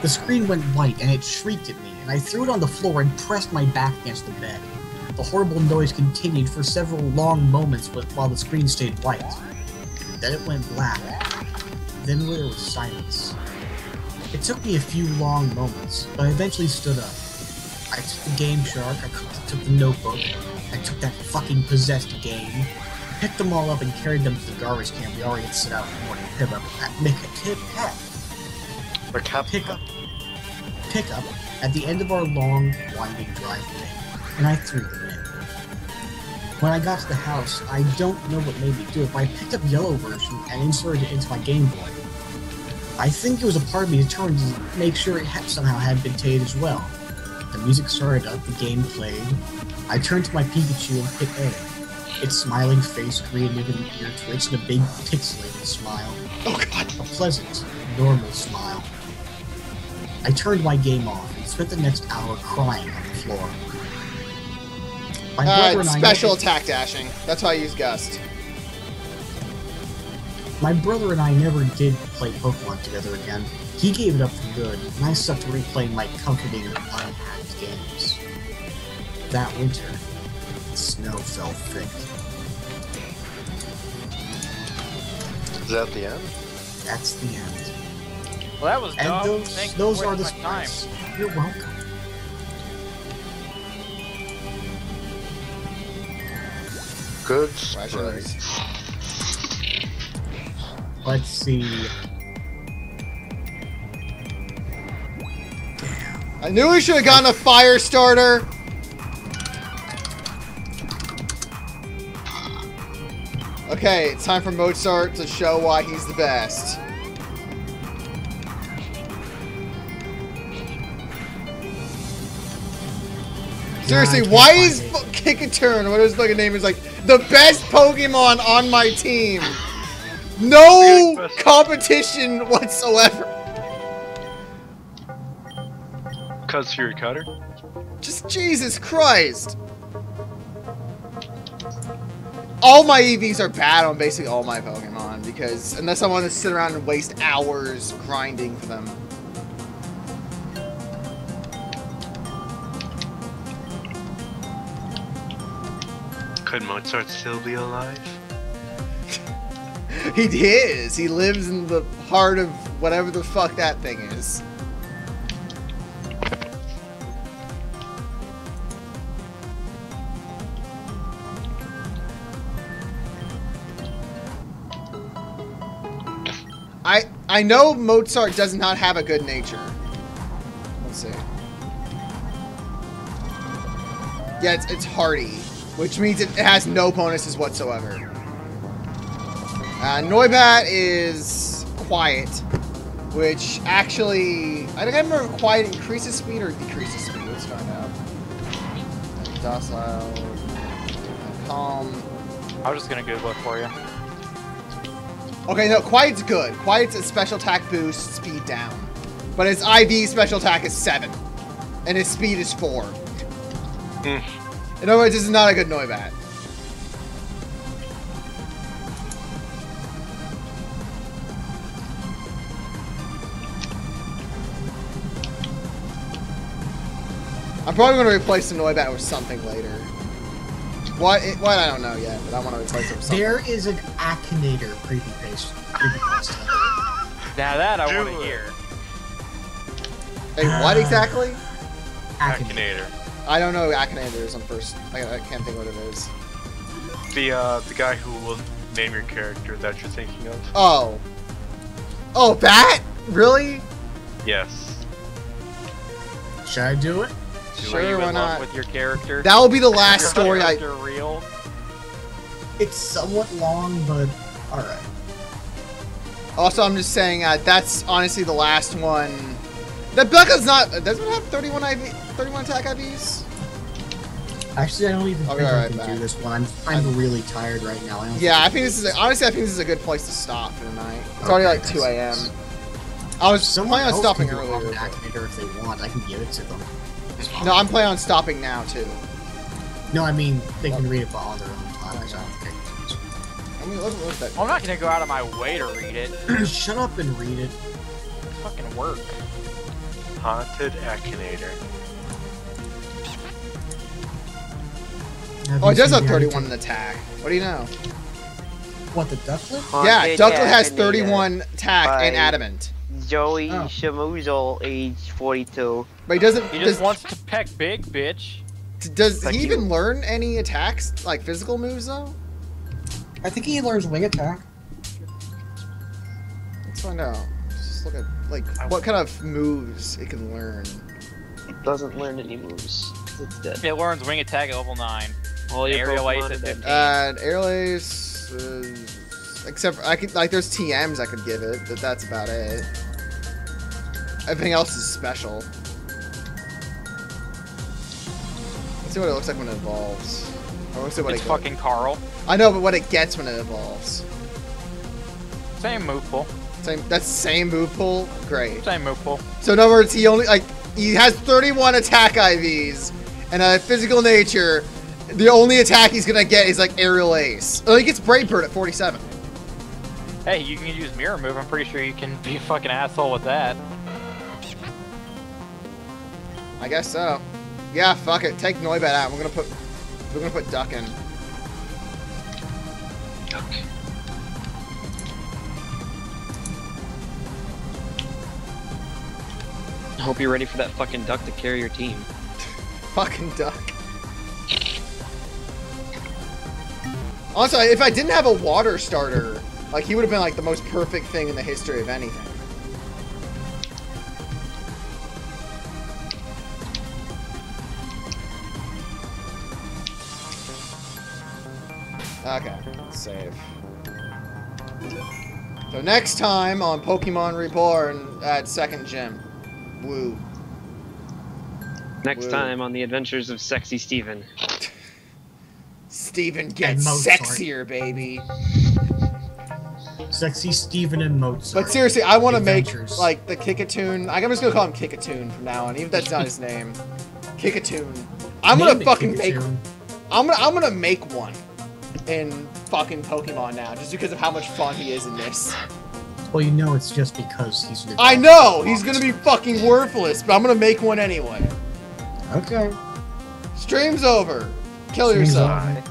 The screen went white and it shrieked at me, and I threw it on the floor and pressed my back against the bed. The horrible noise continued for several long moments while the screen stayed white. Then it went black. Then there was silence. It took me a few long moments, but I eventually stood up. I took the Game Shark, I took the notebook, I took that fucking possessed game, picked them all up and carried them to the garbage can we already had set out for morning pickup at the end of our long, winding driveway, and I threw them in. When I got to the house, I don't know what made me do it, but I picked up Yellow version and inserted it into my Game Boy. I think it was a part of me determined to make sure it somehow had been tamed as well. The music started up, the game played. I turned to my Pikachu and hit A. Its smiling face created an ear twitch and a big pixelated smile. Oh god. A pleasant, normal smile. I turned my game off and spent the next hour crying on the floor. My brother and I special attack dashing. That's how I use Gust. My brother and I never did play Pokemon together again. He gave it up for good, and I stuck to replaying my comforting, unhacked games. That winter, the snow fell thick. Is that the end? That's the end. Well, that was dumb. And Thank you those for are the wasting my time. sprites. You're welcome. Good sprites. Let's see. I knew we should have gotten a fire starter. Okay, it's time for Mozart to show why he's the best. Seriously, why is Kitten, what his fucking name is, like the best Pokemon on my team? No competition whatsoever. Cuz Fury Cutter? Just Jesus Christ. All my EVs are bad on basically all my Pokemon because unless I want to sit around and waste hours grinding for them. Could Mozart still be alive? He is. He lives in the heart of whatever the fuck that thing is. I know Mozart does not have a good nature. Let's see. Yeah, it's hardy, which means it has no bonuses whatsoever. Noibat is quiet, which actually, I think I remember quiet increases speed or decreases speed. Let's find out. Docile, calm. I was just gonna Google it for you. Okay, no, quiet's good. Quiet's a special attack boost, speed down. But his IV special attack is 7. And his speed is 4. In other words, this is not a good Noibat. I'm probably going to replace the Noibat with something later. What? I don't know yet, but I want to replace it with something. There is an Akinator creepypasta. Now that I want to hear. Hey, what exactly? Akinator. I don't know who Akinator is on first. I can't think what it is. The guy who will name your character that you're thinking of. Oh. Oh, that? Really? Yes. Should I do it? Are you Sure, why in love not? with your character? That will be the last Your story I... character real? It's somewhat long, but alright. Also, I'm just saying, that's honestly the last one. That Becca's not... Doesn't it have 31 attack IVs? Actually, I don't even I'll think be I right can back. do this one. I'm really tired right now. Yeah, I think this is... Honestly, I think this is a good place to stop for the night. It's already like 2 a.m. I was Someone planning on else stopping can do earlier. an Akinator if they want. I can give it to them. No, I'm planning on stopping now, too. No, I mean, they can read it on their own time. So I don't think I mean, look at that. I'm not gonna go out of my way to read it. Shut up and read it. It's fucking work. Haunted Akinator. Have Oh, you it does seen have the 31 Akinator? in attack. What do you know? What, the Ducklet? Yeah, Haunted Ducklet has Akinator 31 attack and by adamant. Joey Oh. Shamuzel, age 42. But he doesn't... He just wants to peck big, bitch. Does Thank he you. even learn any attacks, like physical moves, though? I think he learns wing attack. Let's find out. Just look at, like, what kind of moves it can learn. Doesn't learn any moves. It's dead. It learns wing attack at level 9. All your Aerial Pokemon Ace are at dead. 15. Air Ace, except for, I could, like, there's TMs I could give it, but that's about it. Everything else is special. Let's see what it looks like when it evolves. Or let's see what It's it fucking Carl. I know, but what it gets when it evolves. Same move pool. Same. That's the same move pool. Great. Same move pool. So in other words, he has 31 attack IVs and a physical nature. The only attack he's gonna get is like Aerial Ace. Oh, he gets Brave Bird at 47. Hey, you can use mirror move. I'm pretty sure you can be a fucking asshole with that. I guess so. Yeah, fuck it. Take Noibat out. We're gonna put Duck in. Okay. I hope you're ready for that fucking duck to carry your team. Fucking Duck. Also, if I didn't have a water starter, like he would have been like the most perfect thing in the history of anything. Okay, let's save. So next time on Pokemon Reborn at Second Gym. Woo. Next Woo. time on the adventures of Sexy Steven. Steven gets Mozart. sexier, baby. Sexy Steven and Mozart. But seriously, I want to make Adventures. like the Kickatoon. I'm just gonna call him Kickatoon from now on, even if that's not his name. Kickatoon. I'm Name gonna it fucking make. Pikachu. I'm gonna make one, and fucking Pokemon now, just because of how much fun he is in this. Well, you know it's just because he's... I know! He's gonna be fucking worthless, but I'm gonna make one anyway. Okay. Stream's over. Kill Stream's yourself. over.